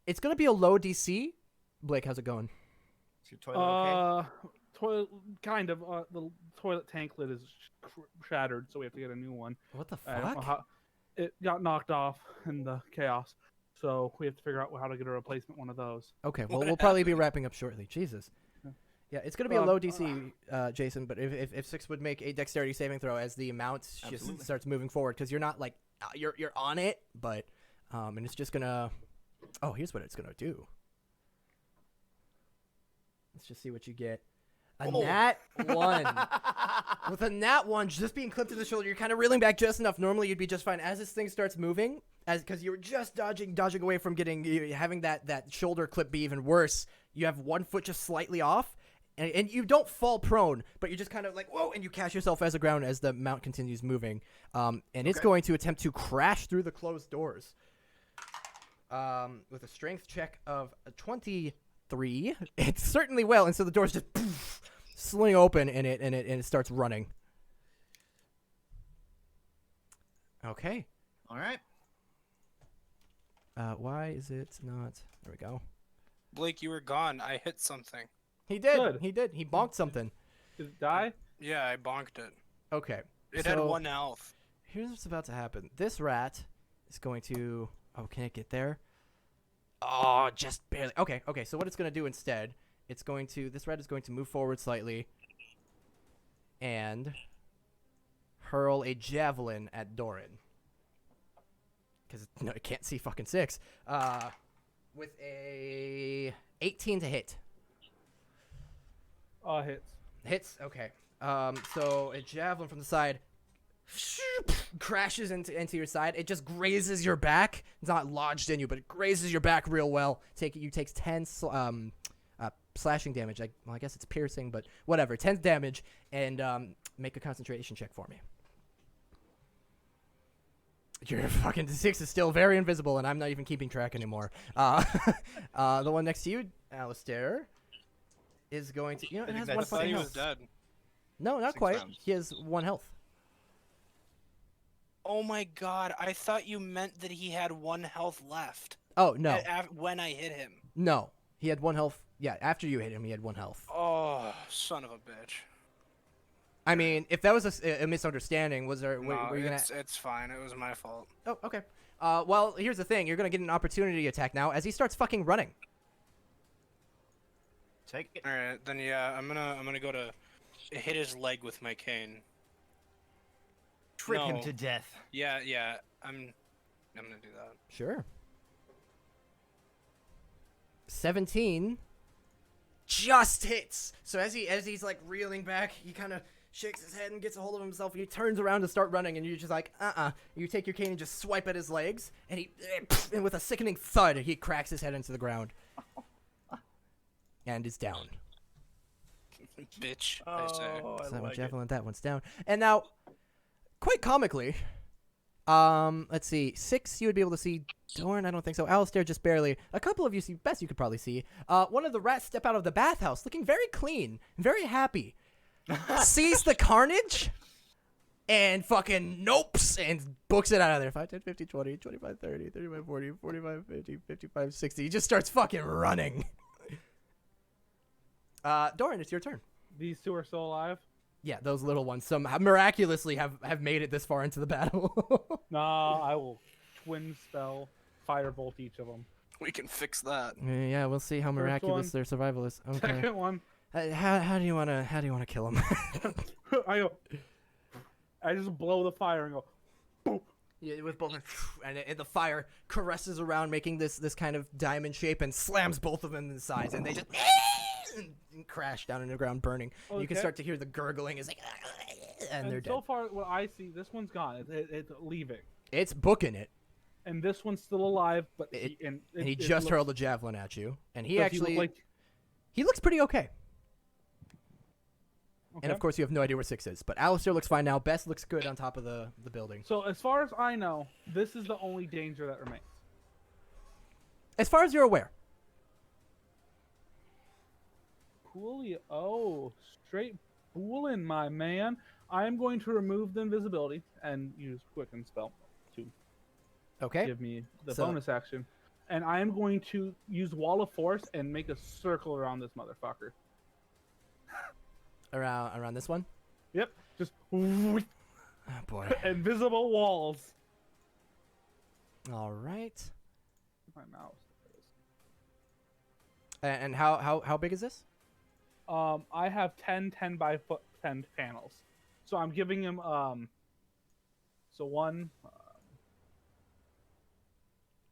it's gonna be a low DC. Blake, how's it going? Is your toilet okay? Toilet kind of. The toilet tank lid is shattered, so we have to get a new one. What the I don't know fuck? how it got knocked off in the chaos, so we have to figure out how to get a replacement one of those. Okay, well What we'll probably be wrapping up shortly. Jesus. Yeah. Yeah, it's gonna be a Um, low DC, Jason. But if 6 would make a dexterity saving throw as the mount just Absolutely. starts moving forward, because you're not like you're on it, but and it's just gonna. Oh, here's what it's gonna do. Let's just see what you get. A Oh. nat 1. With a nat 1 just being clipped in the shoulder, you're kind of reeling back just enough. Normally, you'd be just fine. As this thing starts moving, because you were just dodging away from having that shoulder clip be even worse, you have one foot just slightly off, and you don't fall prone, but you're just kind of like, whoa, and you catch yourself as the ground as the mount continues moving. And it's going to attempt to crash through the closed doors. With a strength check of a 23. It's certainly will, and so the doors just sling open, and it starts running. Okay. All right. Why is it not? There we go. Blake, you were gone. I hit something. He did. Good. He did. He bonked something. Did it die? Yeah, I bonked it. Okay. It had 1 health. Here's what's about to happen. This rat is going to. Oh, can it get there? Oh, just barely. Okay. So what it's going to do instead, this rat is going to move forward slightly and hurl a javelin at Doran. Because it can't see fucking 6. With a 18 to hit. Hits. Hits. Okay. So a javelin from the side crashes into your side. It just grazes your back. It's not lodged in you, but it grazes your back real well. You takes 10 slashing damage. I guess it's piercing, but whatever. 10 damage, and make a concentration check for me. Your fucking 6 is still very invisible, and I'm not even keeping track anymore. The one next to you, Alistair, is going to. It has I one I thought fucking he health. was dead. No, not 6 quite. rounds. He has 1 health. Oh my god, I thought you meant that he had 1 health left. Oh no, When I hit him. no, he had 1 health. Yeah, after you hit him, he had 1 health. Oh, son of a bitch. I mean, if that was a misunderstanding, were you gonna? It's fine. It was my fault. Oh, okay. Well, here's the thing. You're gonna get an opportunity attack now as he starts fucking running. Take it. All right, then yeah, I'm gonna go to hit his leg with my cane. Trip him No. to death. Yeah, I'm gonna do that. Sure. 17 just hits. So as he's like reeling back, he kind of shakes his head and gets a hold of himself, and he turns around to start running, and you're just like, You take your cane and just swipe at his legs, and and with a sickening thud, he cracks his head into the ground. And is down. Bitch, I say. Oh, So I that one like it. javelin, that one's down. And now, quite comically, let's see, 6 you would be able to see. Dorn, I don't think so. Alistair, just barely. A couple of you see. Best you could probably see. One of the rats step out of the bathhouse, looking very clean, very happy. Sees the carnage, and fucking nopes and books it out of there. 5, 10, 15, 20, 25, 30, 35, 40, 45, 50, 55, 60. He just starts fucking running. Doran, it's your turn. These 2 are still alive? Yeah, those little ones somehow miraculously have made it this far into the battle. Nah, I will twin spell firebolt each of them. We can fix that. Yeah, we'll see how miraculous one. their survival is. Okay. Second one, How do you wanna kill him? I just blow the fire and go, boop. Yeah, with both, and the fire caresses around, making this kind of diamond shape, and slams both of them in the sides, and they just and crash down in the ground, burning. And you can Okay. start to hear the gurgling. It's like, and they're So dead. far, what I see, this one's gone. It's leaving. It's booking it, And this one's still alive, but and he just hurled a javelin at you, and he actually he looks pretty okay. And of course, you have no idea where 6 is. But Alistair looks fine now. Bess looks good on top of the building. So as far as I know, this is the only danger that remains. As far as you're aware. Coolio. Oh, straight fooling, my man. I am going to remove the invisibility and use Quicken Spell to Okay. give me the So- bonus action. And I am going to use Wall of Force and make a circle around this motherfucker. Around this one? Yep. Just Oh, boy. invisible walls. All right. My mouse. And how big is this? I have 10 by 10 panels. So I'm giving him so one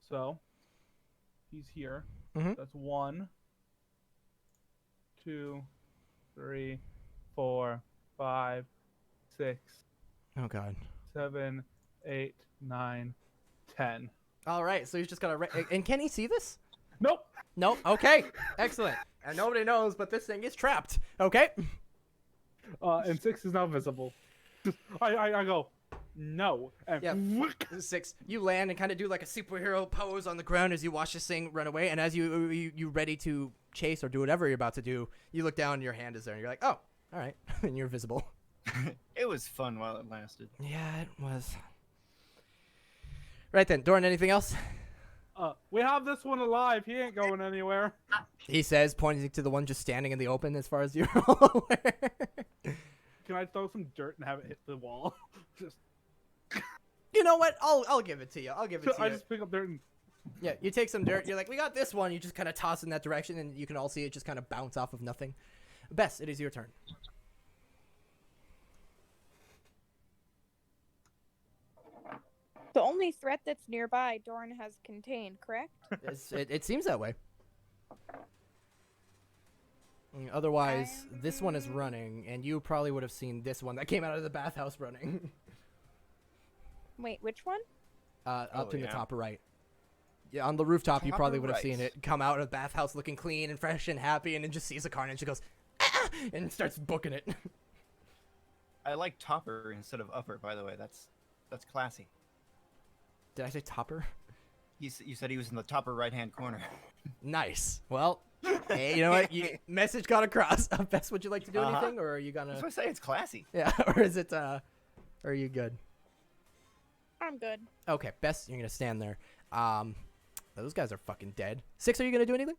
so he's here. Mhm. That's 1, 2, 3, 4, 5, 6, Oh god. 7, 8, 9, 10. All right, so he's just gonna. And can he see this? Nope. Nope. Okay. Excellent. And nobody knows, but this thing is trapped. Okay. And 6 is now visible. I go, no. And Yeah. whack. 6. You land and kind of do like a superhero pose on the ground as you watch this thing run away. And as you ready to chase or do whatever you're about to do, you look down and your hand is there, and you're like, oh, all right, and you're visible. It was fun while it lasted. Yeah, it was. Right then, Doran, anything else? We have this one alive. He ain't going anywhere. He says, pointing to the one just standing in the open as far as you're all aware. Can I throw some dirt and have it hit the wall? Just, You know what? I'll give it to you. I'll give it to I you. just pick up dirt and Yeah, you take some dirt. You're like, we got this one. You just kind of toss in that direction, and you can all see it just kind of bounce off of nothing. Bess, it is your turn. The only threat that's nearby, Doran has contained, correct? It seems that way. Otherwise, this one is running, and you probably would have seen this one that came out of the bathhouse running. Wait, which one? Up in the yeah. top right. Yeah, on the rooftop, you Top probably would have right. seen it come out of the bathhouse looking clean and fresh and happy, and then just sees a car and she goes, ah! And starts booking it. I like topper instead of upper, by the way. That's classy. Did I say topper? You said he was in the topper right-hand corner. Nice. Well, hey, you know what? Message got across. Bess, would you like to do Uh-huh. anything, or are you gonna? That's why I say it's classy. Yeah, or is it? Or are you good? I'm good. Okay, Bess, you're gonna stand there. Those guys are fucking dead. 6, are you gonna do anything?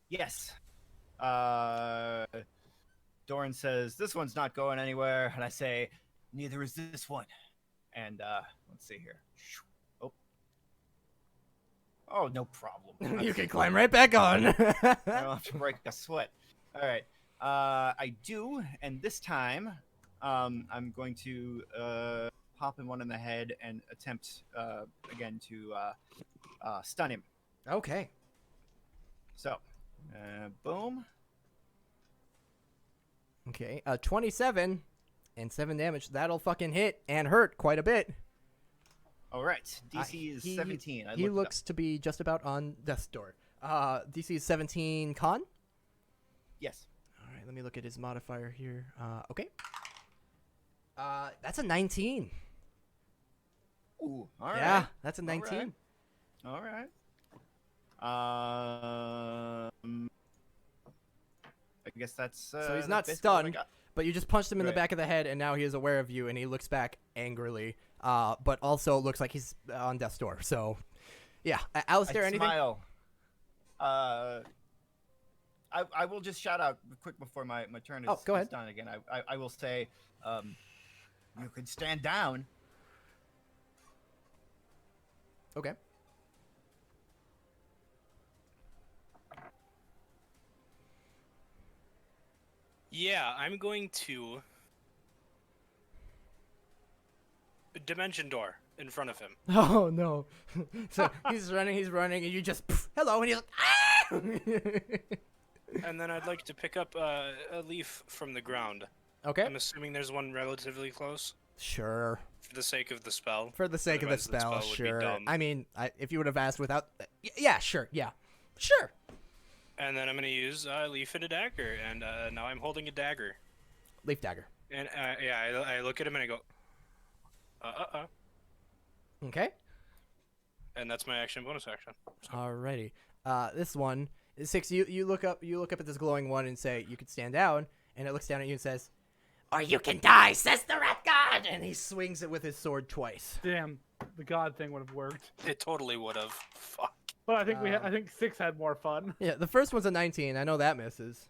Yes. Doran says, this one's not going anywhere. And I say, neither is this one. And let's see here. Oh, no problem. You can climb right back on. I don't have to break a sweat. All right. I do. And this time, I'm going to pop him one in the head and attempt again to stun him. Okay. So, boom. Okay. 27 and 7 damage. That'll fucking hit and hurt quite a bit. All right. DC is 17. He looks to be just about on death's door. DC is 17 con? Yes. All right, let me look at his modifier here. Okay. That's a 19. Ooh, all right. Yeah, that's a 19. All right. I guess that's. So he's that's not basically what I stunned, got. but you just punched him in the Right. back of the head, and now he is aware of you, and he looks back angrily, but also looks like he's on death's door. So, yeah. Alistair, I anything? smile. I will just shout out quick before my turn is, Oh, go ahead. is done again. I will say, you can stand down. Okay. Yeah, I'm going to dimension door in front of him. Oh, no. So he's running, and you just, hello, and he's like, ah! And then I'd like to pick up a leaf from the ground. Okay. I'm assuming there's one relatively close Sure. for the sake of the spell. For the sake of the Otherwise, the spell, spell would be sure. dumb. I mean, if you would have asked without... yeah, sure, yeah. Sure. And then I'm going to use a leaf and a dagger, and now I'm holding a dagger. Leaf dagger. And yeah, I look at him and I go, Okay. and that's my action bonus action. So, Alrighty. This one is 6. You look up at this glowing one and say, you can stand down, and it looks down at you and says, or you can die, says the rat god! And he swings it with his sword twice. damn, the god thing would have worked. it totally would have. Fuck. But I think I think 6 had more fun. Yeah, the first one's a 19. I know that misses.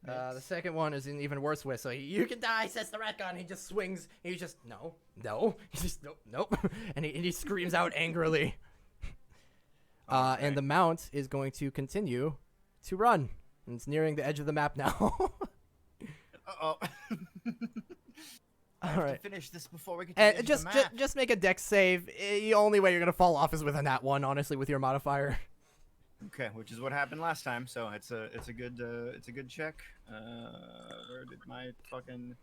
The second one is an even worse whiff. So you can die, says the rat god. And he just swings. And he just no. He just nope. And he screams out angrily. And the mount is going to continue to run. And it's nearing the edge of the map now. Uh-oh. I have All right. to finish this before we get to the And edge of the map. just make a dex save. The only way you're gonna fall off is with a nat 1, honestly, with your modifier. Okay, which is what happened last time. So it's a good check. Where did my fucking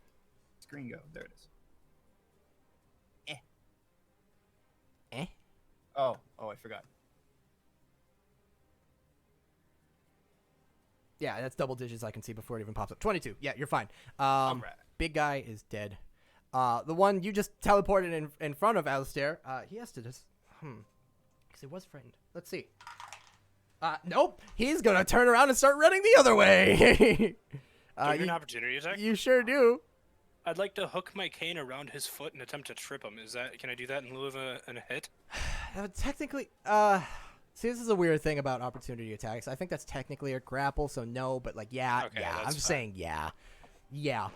screen go? There it is. Eh? Oh, I forgot. Yeah, that's double digits I can see before it even pops up. 22. Yeah, you're fine. Alright. Big guy is dead. The one you just teleported in front of Alistair, he has to just... Because he was frightened. Let's see. Nope. He's going to turn around and start running the other way. Do you get an opportunity attack? You sure do. I'd like to hook my cane around his foot and attempt to trip him. Can I do that in lieu of a hit? Technically, see, this is a weird thing about opportunity attacks. I think that's technically a grapple, so no, but like, yeah, Okay, yeah. that's I'm just fine. saying, yeah.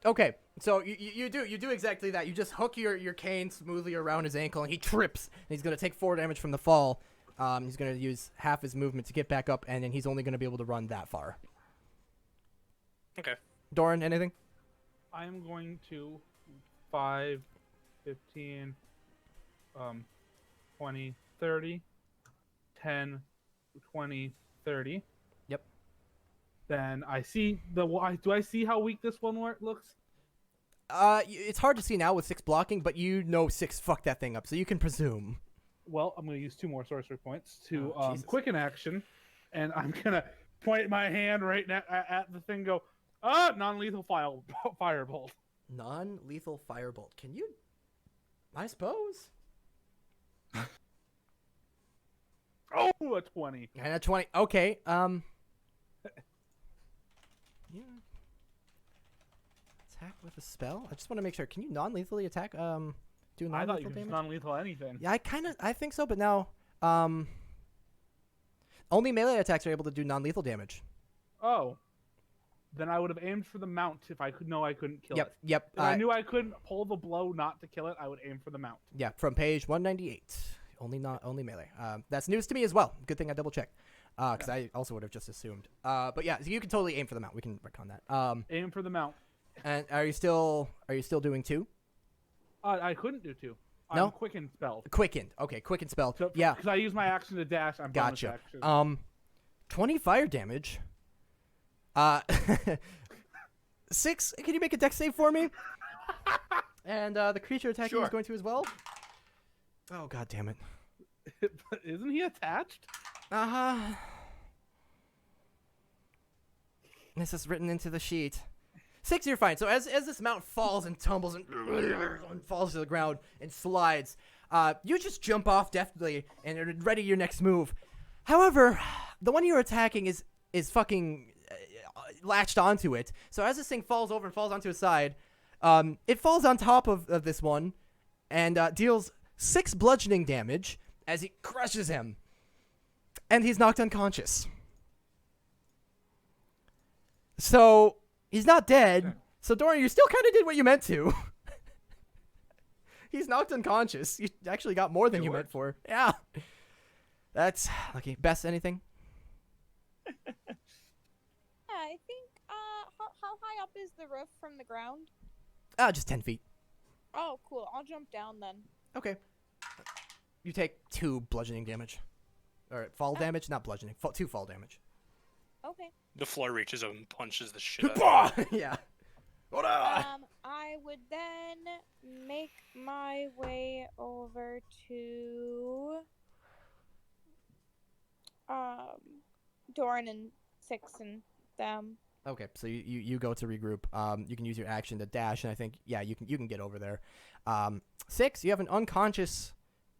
Okay, so you do exactly that. You just hook your cane smoothly around his ankle, and he trips. And he's gonna take 4 damage from the fall. He's gonna use half his movement to get back up, and then he's only gonna be able to run that far. Okay. Doran, anything? I'm going to 5, 15, 20, 30, 10, 20, 30. Yep. Then I see do I see how weak this one looks? It's hard to see now with 6 blocking, but you know 6 fucked that thing up, so you can presume. Well, I'm going to use 2 more sorcery points to Jesus. quicken action, and I'm going to point my hand right at the thing, go, non-lethal firebolt. Non-lethal firebolt. Can you? I suppose. Oh, a 20. And a 20. Okay. Yeah. Attack with a spell. I just want to make sure. Can you non-lethally attack? Do I thought you non-lethal could damage? non-lethal anything. Yeah, I think so, but now, only melee attacks are able to do non-lethal damage. Oh. Then I would have aimed for the mount if I couldn't kill it. Yep. If I knew I couldn't pull the blow not to kill it, I would aim for the mount. Yeah, from page 198. Only melee. That's news to me as well. Good thing I double checked. Because I also would have just assumed. But yeah, so you can totally aim for the mount. We can work on that. Aim for the mount. And are you still doing 2? I couldn't do 2. No? I'm quicken spell. Quickened. Okay, quickened spell. So, yeah. Because I use my action to dash. I'm bonus Gotcha. action. 20 fire damage. 6. Can you make a dex save for me? And the creature attacking is Sure. going to as well. Oh, god damn it. Isn't he attached? This is written into the sheet. 6, you're fine. So as this mount falls and tumbles and falls to the ground and slides, you just jump off deftly and are ready your next move. However, the one you're attacking is fucking latched onto it. So as this thing falls over and falls onto his side, it falls on top of this one and deals 6 bludgeoning damage as he crushes him. And he's knocked unconscious. So he's not dead. So Dorian, you still kind of did what you meant to. He's knocked unconscious. You actually got more than you meant for. Yeah. That's lucky. Bess, anything? I think, how high up is the roof from the ground? Just 10 feet. Oh, cool. I'll jump down then. Okay. You take 2 bludgeoning damage. Or fall damage? Not bludgeoning. 2 fall damage. Okay. The floor reaches up and punches the shit out of him. Yeah. I would then make my way over to Doran and 6 and them. Okay, so you go to regroup. You can use your action to dash, and I think you can get over there. 6, you have an unconscious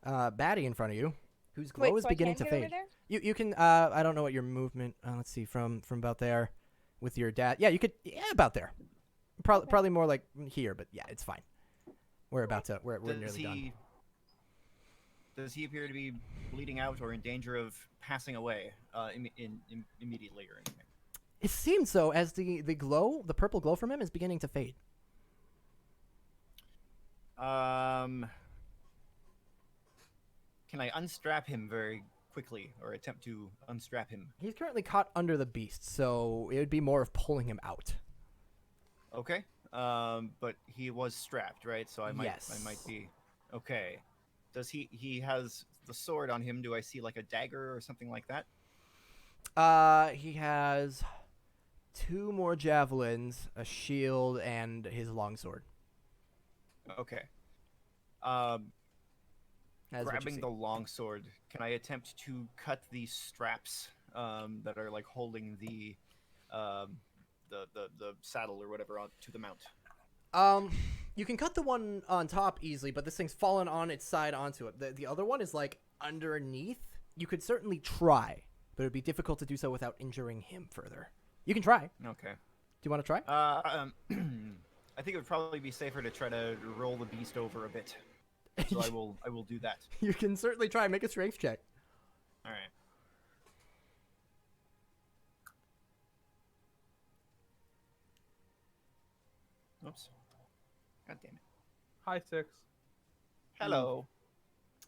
baddie in front of you, whose glow is beginning to fade. You can I don't know what your movement. Let's see, from about there, with your dad. Yeah, you could about there. Probably more like here, but yeah, it's fine. We're nearly done. Does he appear to be bleeding out or in danger of passing away immediately or anything? It seems so, as the purple glow from him is beginning to fade. Can I unstrap him very quickly, or attempt to unstrap him? He's currently caught under the beast, so it would be more of pulling him out. Okay. But he was strapped, right? So I might Yes. be okay. Does he has the sword on him? Do I see like a dagger or something like that? He has 2 more javelins, a shield, and his longsword. Okay. That is what you Grabbing see. the longsword, can I attempt to cut the straps that are like holding the saddle or whatever to the mount? You can cut the one on top easily, but this thing's fallen on its side onto it. The other one is like underneath. You could certainly try, but it'd be difficult to do so without injuring him further. You can try. Okay. Do you want to try? I think it would probably be safer to try to roll the beast over a bit. So I will do that. You can certainly try. Make a strength check. All right. Oops. God damn it. Hi, 6. Hello.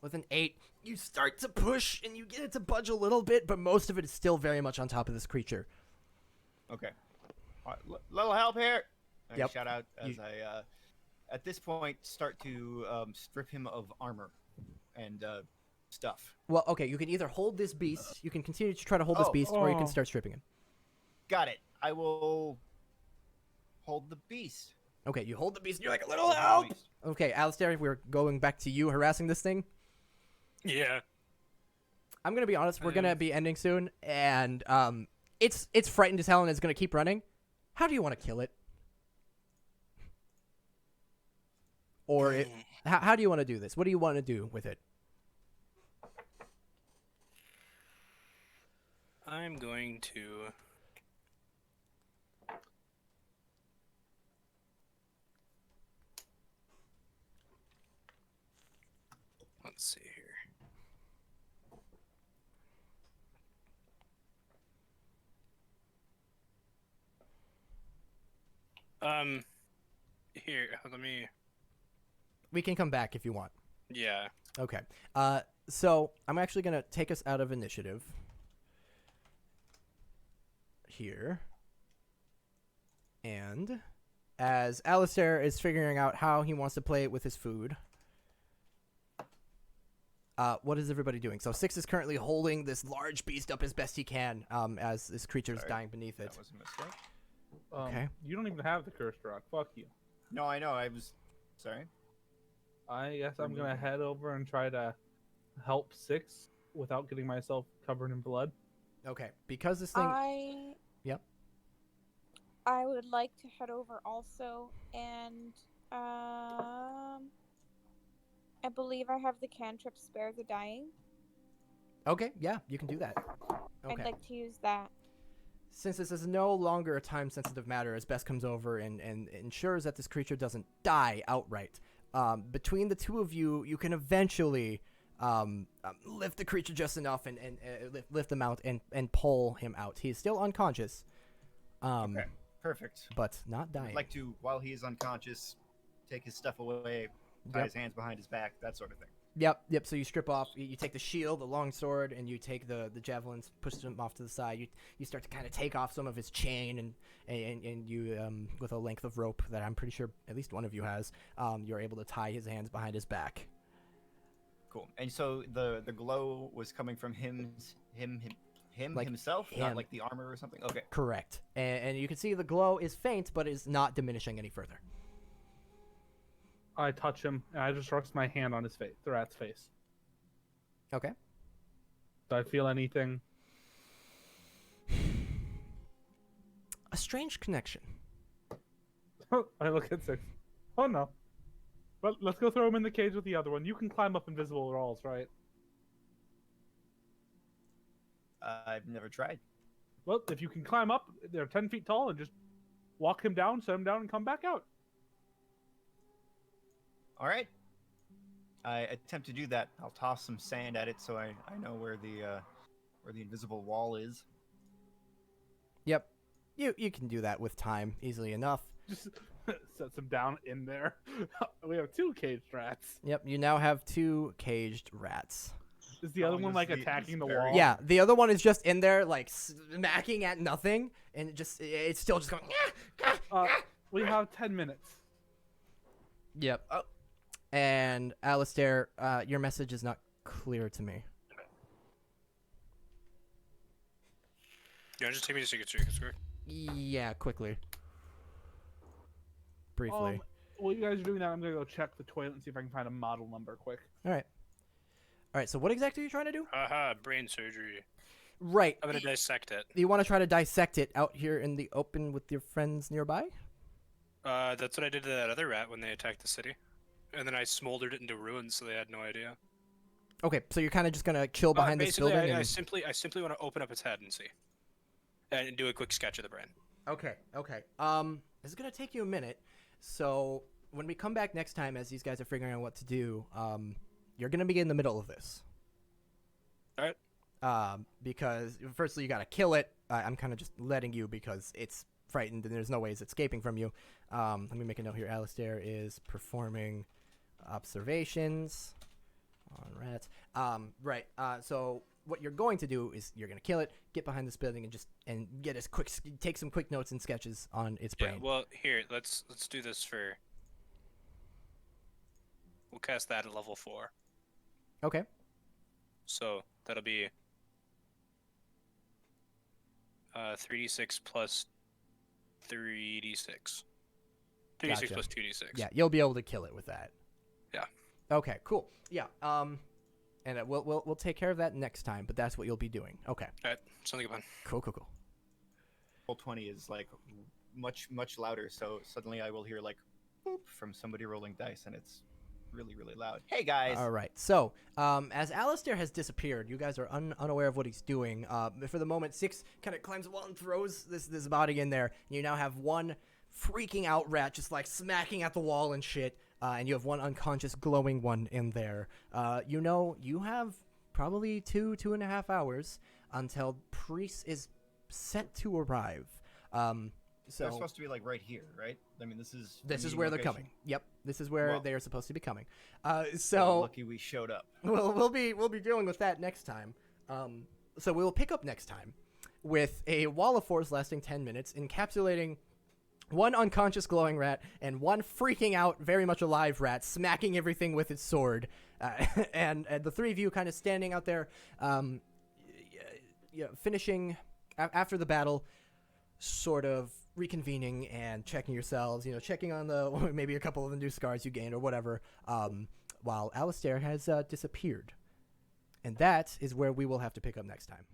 With an 8, you start to push and you get it to budge a little bit, but most of it is still very much on top of this creature. Okay. All right, little help here. I Yep. shout out as I, at this point, start to strip him of armor and stuff. Well, okay, you can either hold this beast, you can continue to try to hold this beast, or you can start stripping him. Got it. I will hold the beast. Okay, you hold the beast and you're like, a little help! Okay, Alistair, we're going back to you harassing this thing. Yeah. I'm going to be honest, we're going to be ending soon, and it's frightened as hell and it's going to keep running. How do you want to kill it? Or how do you want to do this? What do you want to do with it? I'm going to. Let's see here. Here, let me. We can come back if you want. Yeah. Okay. So I'm actually going to take us out of initiative. Here. And as Alistair is figuring out how he wants to play it with his food, what is everybody doing? So 6 is currently holding this large beast up as best he can, as this creature's dying beneath it. That was a mistake. Okay. You don't even have the cursed rock. Fuck you. No, I know. I was sorry. I guess I'm gonna head over and try to help 6 without getting myself covered in blood. Okay, because this thing... Yep. I would like to head over also, and I believe I have the cantrip Spare the Dying. Okay, yeah, you can do that. Okay. I'd like to use that. Since this is no longer a time-sensitive matter, as Bess comes over and ensures that this creature doesn't die outright, between the two of you, you can eventually lift the creature just enough and lift him out and pull him out. He's still unconscious. Okay, perfect. But not dying. I'd like to, while he is unconscious, take his stuff away, tie his hands behind his back, that sort of thing. Yep. So you strip off. You take the shield, the long sword, and you take the javelins, push them off to the side. You start to kind of take off some of his chain, and you with a length of rope that I'm pretty sure at least one of you has, you're able to tie his hands behind his back. Cool. And so the glow was coming from Like himself, him. not like the armor or something. Okay. Correct. And you can see the glow is faint, but is not diminishing any further. I touch him and I just rest my hand on his face, the rat's face. Okay. Do I feel anything? A strange connection. I look at 6. Oh no. But let's go throw him in the cage with the other one. You can climb up invisible walls, right? I've never tried. Well, if you can climb up, they're 10 feet tall, and just walk him down, set him down, and come back out. All right. I attempt to do that. I'll toss some sand at it so I know where the invisible wall is. Yep. You can do that with time easily enough. Just sets him down in there. We have 2 caged rats. Yep. You now have 2 caged rats. Is the other one is like the- attacking the is very- wall? Yeah, the other one is just in there, like, smacking at nothing, and it's still just going, We have 10 minutes. Yep. And Alistair, your message is not clear to me. Yeah, just take me to Secret Secret. Yeah, quickly. Briefly. While you guys are doing that, I'm gonna go check the toilet and see if I can find a model number quick. All right. So what exactly are you trying to do? Haha, brain surgery. Right. I'm gonna dissect it. You want to try to dissect it out here in the open with your friends nearby? That's what I did to that other rat when they attacked the city. And then I smoldered it into ruins so they had no idea. Okay, so you're kind of just gonna chill behind this Basically, building. I and... simply want to open up its head and see. And do a quick sketch of the brain. Okay. This is gonna take you a minute. So when we come back next time, as these guys are figuring out what to do, you're gonna be in the middle of this. All right. Because firstly you gotta kill it. I'm kind of just letting you because it's frightened and there's no way it's escaping from you. Let me make a note here. Alistair is performing observations on rats. Right. So what you're going to do is you're gonna kill it, get behind this building, and get as quick, take some quick notes and sketches on its brain. Yeah, well, here, let's do this for. We'll cast that at level 4. Okay. So that'll be 3d6 plus 3d6. 3d6 Gotcha. plus 2d6. Yeah, you'll be able to kill it with that. Yeah. Okay. Cool. Yeah. And we'll take care of that next time. But that's what you'll be doing. Okay. All right. Sounds like a plan. Cool. Roll 20 is like much louder, so suddenly I will hear like boop from somebody rolling dice, and it's really loud. Hey guys. All right. So, as Alistair has disappeared, you guys are unaware of what he's doing. For the moment, Six kind of climbs the wall and throws this body in there. You now have one freaking out rat just like smacking at the wall and shit. And you have one unconscious glowing one in there. You have probably 2.5 hours until Priest is set to arrive. So they're supposed to be like right here, right? I mean, this is where they're coming. Yep, this is where they are supposed to be coming. So lucky we showed up. we'll be dealing with that next time. So we will pick up next time with a wall of force lasting 10 minutes, encapsulating one unconscious glowing rat and one freaking out, very much alive rat, smacking everything with its sword. And the three of you kind of standing out there, finishing after the battle, sort of reconvening and checking yourselves, checking on maybe a couple of the new scars you gained or whatever, while Alistair has disappeared. And that is where we will have to pick up next time.